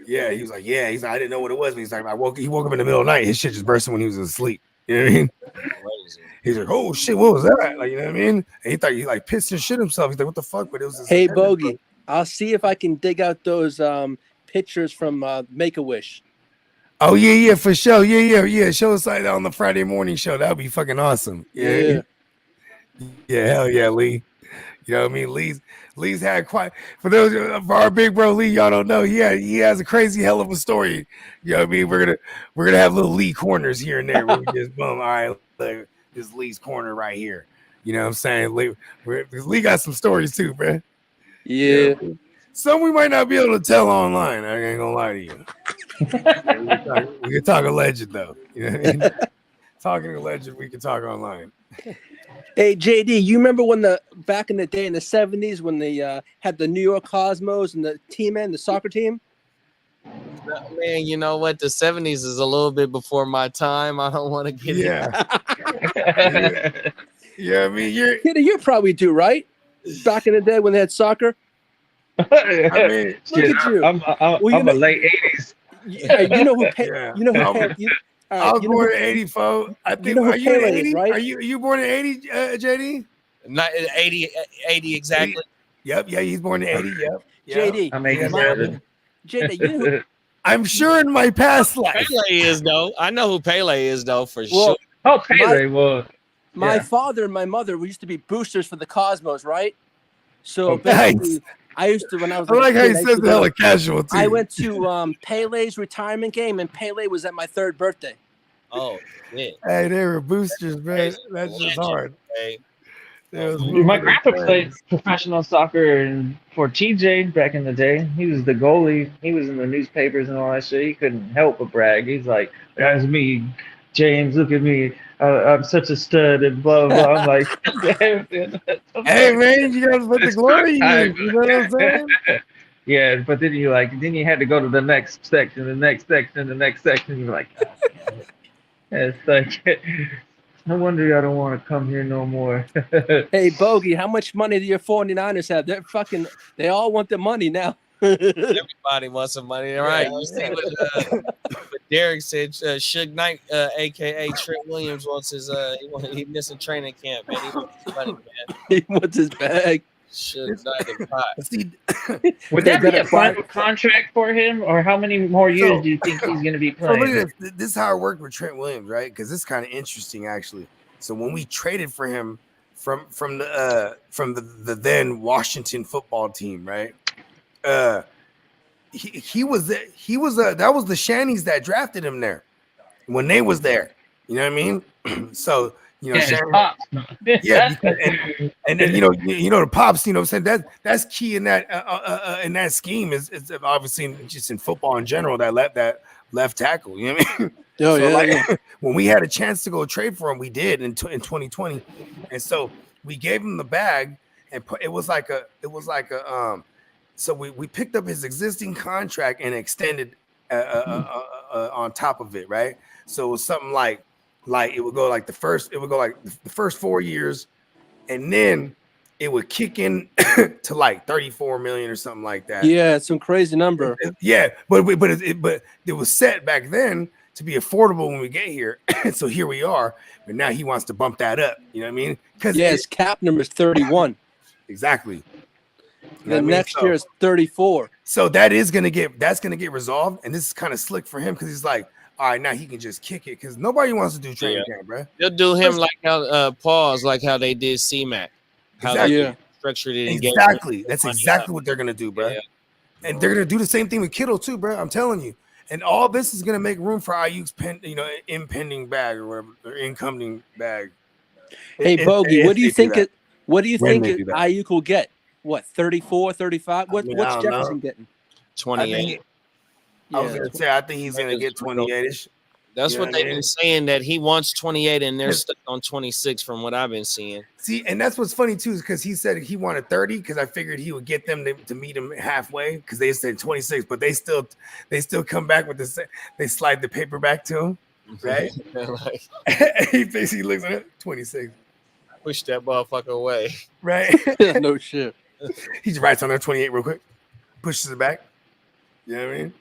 Yeah, he was like, yeah. He's like, I didn't know what it was. But he's like, he woke up in the middle of the night. His shit just bursting when he was asleep. You know what I mean? Crazy. He's like, oh shit, what was that? Like, you know what I mean? And he thought he like pissed and shit himself. He's like, what the fuck? But it was. Hey, Bogey, I'll see if I can dig out those pictures from Make-A-Wish. Oh yeah, for sure. Yeah. Show us like on the Friday morning show. That would be fucking awesome. Yeah, hell yeah, Lee. You know what I mean? Lee's had quite for our big bro Lee. Y'all don't know. He has a crazy hell of a story. You know what I mean? We're gonna have little Lee corners here and there. Where we just boom. All right, look, this Lee's corner right here. You know what I'm saying? Lee got some stories too, man. Yeah. Some we might not be able to tell online. I ain't gonna lie to you. We can talk a legend though. You know what I mean? Talking a legend, we can talk online. Hey JD, you remember when back in the day in the 70s when they had the New York Cosmos and the the soccer team? Man, you know what? The 70s is a little bit before my time. I don't want to get it. Yeah, I mean you probably do, right? Back in the day when they had soccer. I mean, look at you. I'm a late 80s. Yeah, you know who I was born in 84. I think. Are you in 80? Right? Are you born in 80, JD? Not 80 exactly. 80. Yep. Yeah, he's born in 80. Yep. JD. I'm 87. JD, you know I'm sure in my past life. Pele is though. I know who Pele is though for sure. Oh, Pele was. My father and my mother we used to be boosters for the Cosmos, right? So nice. I used to when I was. I like how he says the hella casual too. I went to Pele's retirement game, and Pele was at my 3rd birthday. Oh, yeah. Hey, they were boosters, man. That's just hard. Hey. My grandpa played professional soccer for TJ back in the day. He was the goalie. He was in the newspapers and all that shit. He couldn't help but brag. He's like, "That's me, James. Look at me. I'm such a stud." And blah blah. I'm like, "Damn, hey man, you gotta put the glory in. You know what I'm saying?" Yeah, but then you had to go to the next section, the next section, the next section. You're like, oh, it's like, no wonder I don't want to come here no more. Hey, Bogey, how much money do your 49ers have? They all want the money now. Everybody wants some money, right? You see what Derek said. Suge Knight, aka Trent Williams, wants his. He missing training camp, man. He wants his money, man. He wants his bag. Suge Knight and pot. Would that be a final contract for him, or how many more years do you think he's going to be playing? This is how it worked with Trent Williams, right? Because this is kind of interesting, actually. So when we traded for him from the then Washington football team, right? That was the Shannies that drafted him there when they was there. You know what I mean? So you know, and then you know the pops. You know, what I'm saying that's key in that scheme is obviously just in football in general that left tackle. You know what I mean? Yeah. When we had a chance to go trade for him, we did in 2020, and so we gave him the bag, and it was like a so we picked up his existing contract and extended on top of it, right? So it was something like it would go like the first 4 years, and then it would kick in to like 34 million or something like that. Yeah, some crazy number. Yeah, but it was set back then to be affordable when we get here. So here we are, but now he wants to bump that up. You know what I mean? Because his cap number is 31. Exactly. The next year is 34. So that's gonna get resolved, and this is kind of slick for him because he's like, all right, now he can just kick it because nobody wants to do training camp, bro. They'll do him like how they did C-Mac. Exactly. Structured it. Exactly. That's exactly what they're gonna do, bro. Yeah. And they're gonna do the same thing with Kittle too, bro. I'm telling you. And all this is gonna make room for Ayuk's impending bag or whatever, or incoming bag. Hey, Bogey, what do you think Ayuk will get? What, 34, 35? What's Jefferson getting? 28. I was gonna say I think he's gonna get 28ish. That's what they've been saying, that he wants 28 and they're stuck on 26 from what I've been seeing. See, and that's what's funny too, is because he said he wanted 30 because I figured he would get them to meet him halfway because they said 26, but they still come back with the they slide the paper back to him, right? He basically looks at it, 26. Push that motherfucker away. right? No shit. He just writes on there 28 real quick, pushes it back. You know what I mean?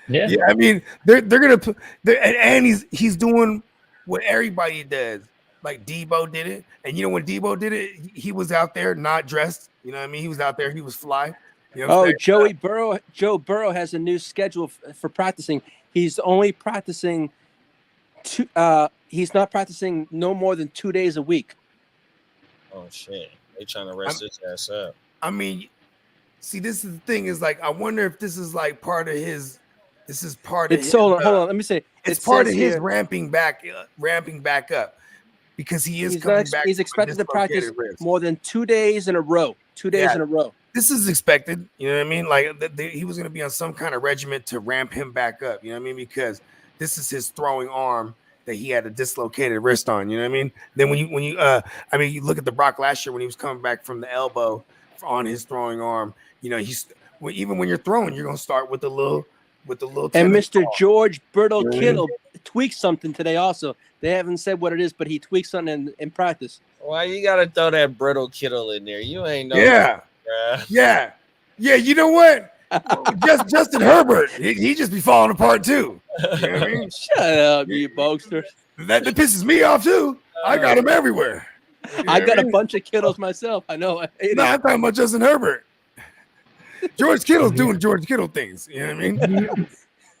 Yeah. Yeah, I mean they're gonna put and he's doing what everybody does. Like Debo did it, and you know when Debo did it, he was out there not dressed. You know what I mean? He was out there, he was fly. You know what I'm saying? Joe Burrow has a new schedule for practicing. He's only practicing he's not practicing no more than 2 days a week. Oh shit! They trying to rest his ass up. I mean, see, this is the thing is like I wonder if this is like part of his. This is part of. Hold on. Let me say it's part of his ramping back up because he's coming back. He's expected to practice more than 2 days in a row. 2 days in a row. This is expected. You know what I mean? Like he was going to be on some kind of regiment to ramp him back up. You know what I mean? Because this is his throwing arm that he had a dislocated wrist on. You know what I mean? Then when you you look at the Brock last year when he was coming back from the elbow on his throwing arm. You know even when you're throwing, you're going to start with the little. And Mr. George Berto Kittle tweaked something today also. They haven't said what it is, but he tweaked something in practice. Why you gotta throw that Brittle Kittle in there? You ain't know. Yeah. That, yeah. You know what? Justin Herbert, he just be falling apart too. You know what I mean? Shut up, you bogster. That pisses me off too. I got him everywhere. You know I got a bunch of Kittles myself. I know. I'm talking about Justin Herbert. George Kittle's doing George Kittle things. You know what I mean?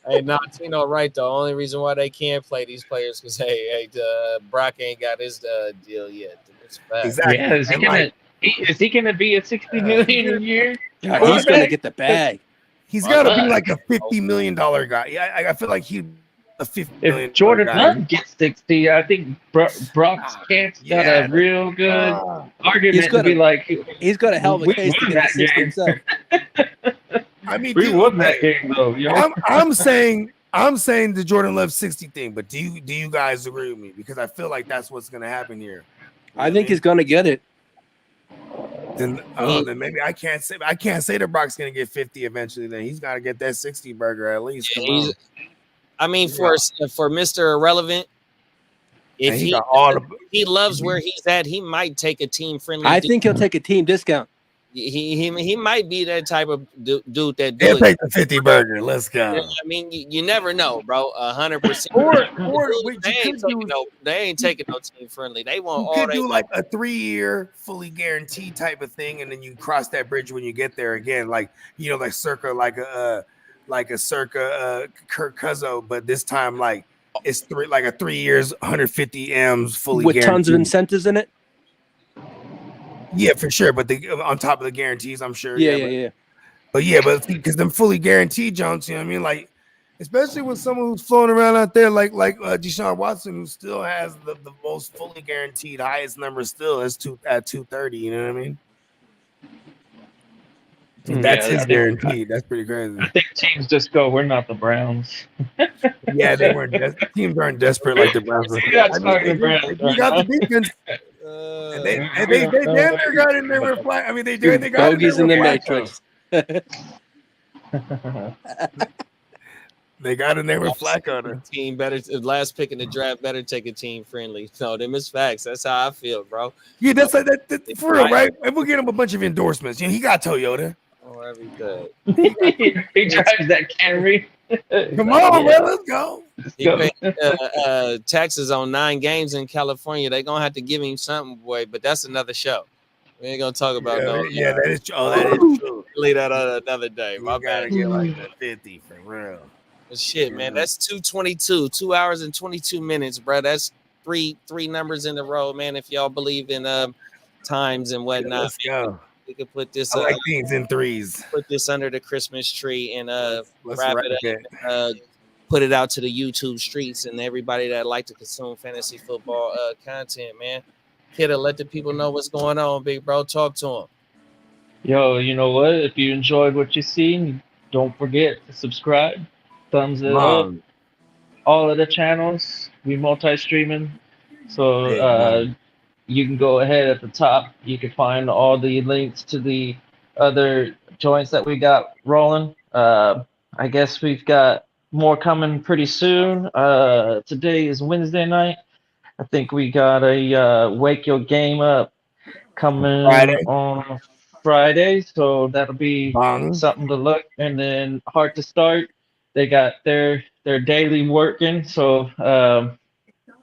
Hey, Tino, right though. Only reason why they can't play these players because Brock ain't got his deal yet. Exactly. Yeah, is he gonna be at $60 million a year? God, he's gonna get the bag. He's got to be like a $50 million guy. Yeah, I feel like he's a $50 million. If Jordan Love gets 60, I think Brock's chance got a real good argument to be like he's got a hell of a case to get the 60 himself. I mean, we won that game though. I'm saying the Jordan Love 60 thing, but do you guys agree with me? Because I feel like that's what's gonna happen here. I think he's gonna get it. Then maybe I can't say that Brock's gonna get 50 eventually. Then he's gotta get that 60 burger at least. I mean, for Mr. Irrelevant, if he loves where he's at, he might take a team friendly. I think he'll take a team discount. He might be that type of dude that he'll take the 50 burger. Let's go. I mean, you never know, bro. 100%. They ain't taking no team friendly. They want you could do like a 3-year fully guaranteed type of thing, and then you cross that bridge when you get there again. Like like circa Kirk Cuzzo, but this time like it's 3 years, 150 M's fully with guaranteed. Tons of incentives in it. Yeah, for sure. But on top of the guarantees, I'm sure. Yeah. But because them fully guaranteed Jones, you know what I mean? Like, especially with someone who's floating around out there like Deshaun Watson, who still has the most fully guaranteed highest number still is at 230. You know what I mean? That's his guaranteed. That's pretty crazy. I think teams just go, we're not the Browns. Yeah, they weren't. Teams aren't desperate like the Browns. You got the defense. And they damn near got in there with flag. I mean, they got bogeys in the matrix. They got in there with flag on it. Team better. Last pick in the draft better take a team friendly. No, them is facts. That's how I feel, bro. Yeah, that's like that for real, right? And we'll get him a bunch of endorsements. He got Toyota. Oh, every good. He drives that Camry. Come on, man, let's go. He paid taxes on 9 games in California. They're gonna have to give him something, boy. But that's another show. We ain't gonna talk about that is true. Leave that on another day. My gotta get like the 50 for real. But shit, man, that's 2:22, 2 hours and 22 minutes, bro. That's three numbers in a row, man. If y'all believe in times and whatnot, let's go. We could put this. I like things in threes. Put this under the Christmas tree and wrap it up. Put it out to the YouTube streets and everybody that like to consume fantasy football content, man. Kidda, let the people know what's going on, big bro. Talk to them. Yo, you know what? If you enjoyed what you seen, don't forget to subscribe, thumbs it up. All of the channels, we multi-streaming. So you can go ahead at the top. You can find all the links to the other joints that we got rolling. I guess we've got more coming pretty soon. Today is Wednesday night. I think we got a Wake Your Game Up coming Friday. on Friday, so that'll be Bong. something to look. And then Hard to Start, they got their daily working, so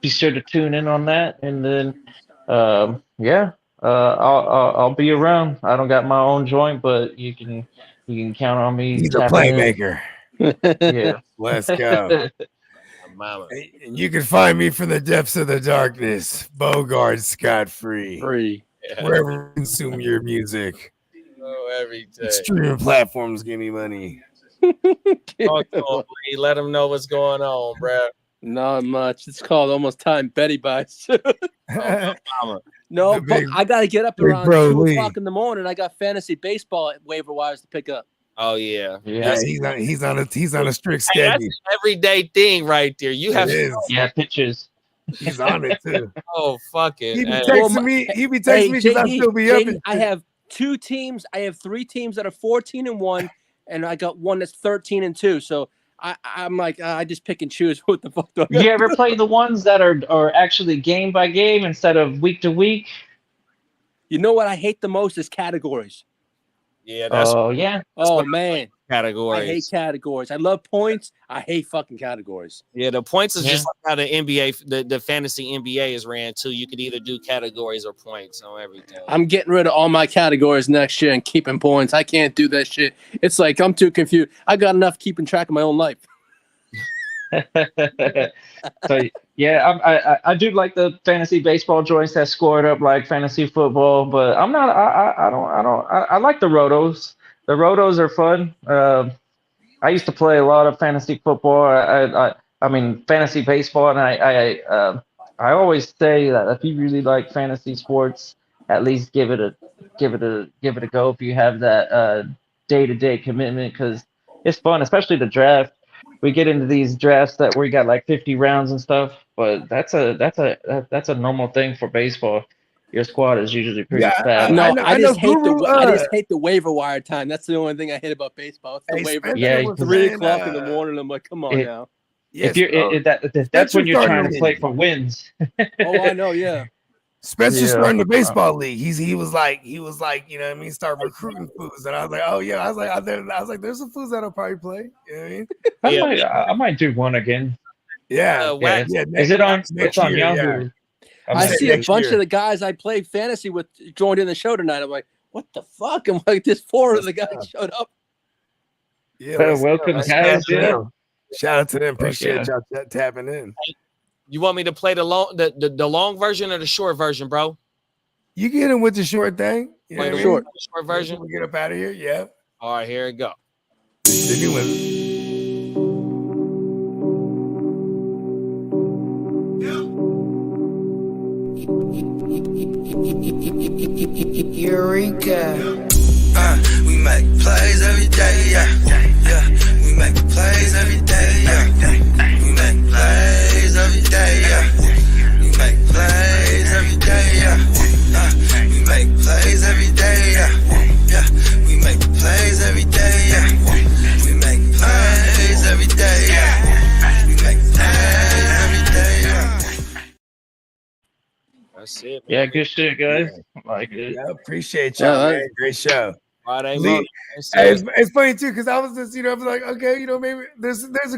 be sure to tune in on that. And then yeah, I'll be around. I don't got my own joint, but you can count on me. He's a tapping in. playmaker. Yeah. Let's go. Mama. And you can find me from the depths of the darkness, Bogart Scott Free, wherever you consume your music. Oh, every day. Streaming platforms give me money. Talk to him, Lee. Let him know what's going on, bro. Not much. It's called Almost Time Betty Bites. Mama. No, The big- I got to get up big around bro 2 Lee. o'clock in the morning. I got fantasy baseball waiver wires to pick up. Oh yeah. Yeah, he's on a strict Hey, that's schedule. an everyday thing right there. You have It is. Yeah, pictures. He's on it too. oh fuck it. He be Hey, texting me. He be texting me because I still be up. And I have 2 teams. I have 3 teams that are 14-1, and I got one that's 13-2. So I'm like, I just pick and choose what the fuck do I You ever play the ones that are actually game by game instead of week to week? You know what I hate the most is categories. yeah, that's Oh yeah. Oh man, categories. I hate categories. I love points. I hate fucking categories. Yeah, the points is Yeah. just like how the NBA, the fantasy NBA is ran too. You could either do categories or points on everything. I'm getting rid of all my categories next year and keeping points. I can't do that shit. It's like I'm too confused. I got enough keeping track of my own life. So yeah, I do like the fantasy baseball joints that scored up like fantasy football, but I'm not. I like the rotos. The rotos are fun. I used to play a lot of fantasy football. I mean fantasy baseball, and I always say that if you really like fantasy sports, at least give it a go if you have that day-to-day commitment, because it's fun, especially the draft. We get into these drafts that we got like 50 rounds and stuff, but that's a normal thing for baseball. Your squad is usually pretty fat. No, I just hate Guru, I just hate the waiver wire time. That's the only thing I hate about baseball. It's the Hey, waiver. Spencer Yeah, was 3 saying, o'clock in the morning. I'm like, come on it- now. If you're that's Spencer when you're trying started to play for wins. Oh, I know. Yeah. Spencer's Yeah. starting the baseball league. He was like, you know what I mean, start recruiting foods. And I was like, oh yeah. I was like, there's some foods that'll probably play. You know what I mean? I might do one again. Yeah. Wax- yeah. Is it on? next It's on year, Yahoo. yeah. I saying see a next bunch year. of the guys I played fantasy with joined in the show tonight. I'm like, what the fuck? I'm like, this 4 of the guys showed up. Yeah, let's go. Welcome, Let's guys. shout out to Yeah. them. Shout out to them. Appreciate yeah. y'all tapping in. You want me to play the long version or the short version, bro? You get him with the short thing. You know Play what the I Short. mean? short version. We get up out of here. Yeah. All right, here it go. The new one. Eureka. We make plays every day, yeah. Yeah. We make plays every day, yeah. We make plays every day, yeah. We make plays every day, yeah. We make plays every day, yeah. Yeah. We make plays every day, yeah. We make plays every day, yeah. We make plays every day, yeah. That's it. Yeah, good shit, guys. Like it. Yeah, appreciate y'all, Yeah, man. Great show. Friday Lee- morning. Hey, it's funny too, because I was just, I was like, okay, maybe there's a couple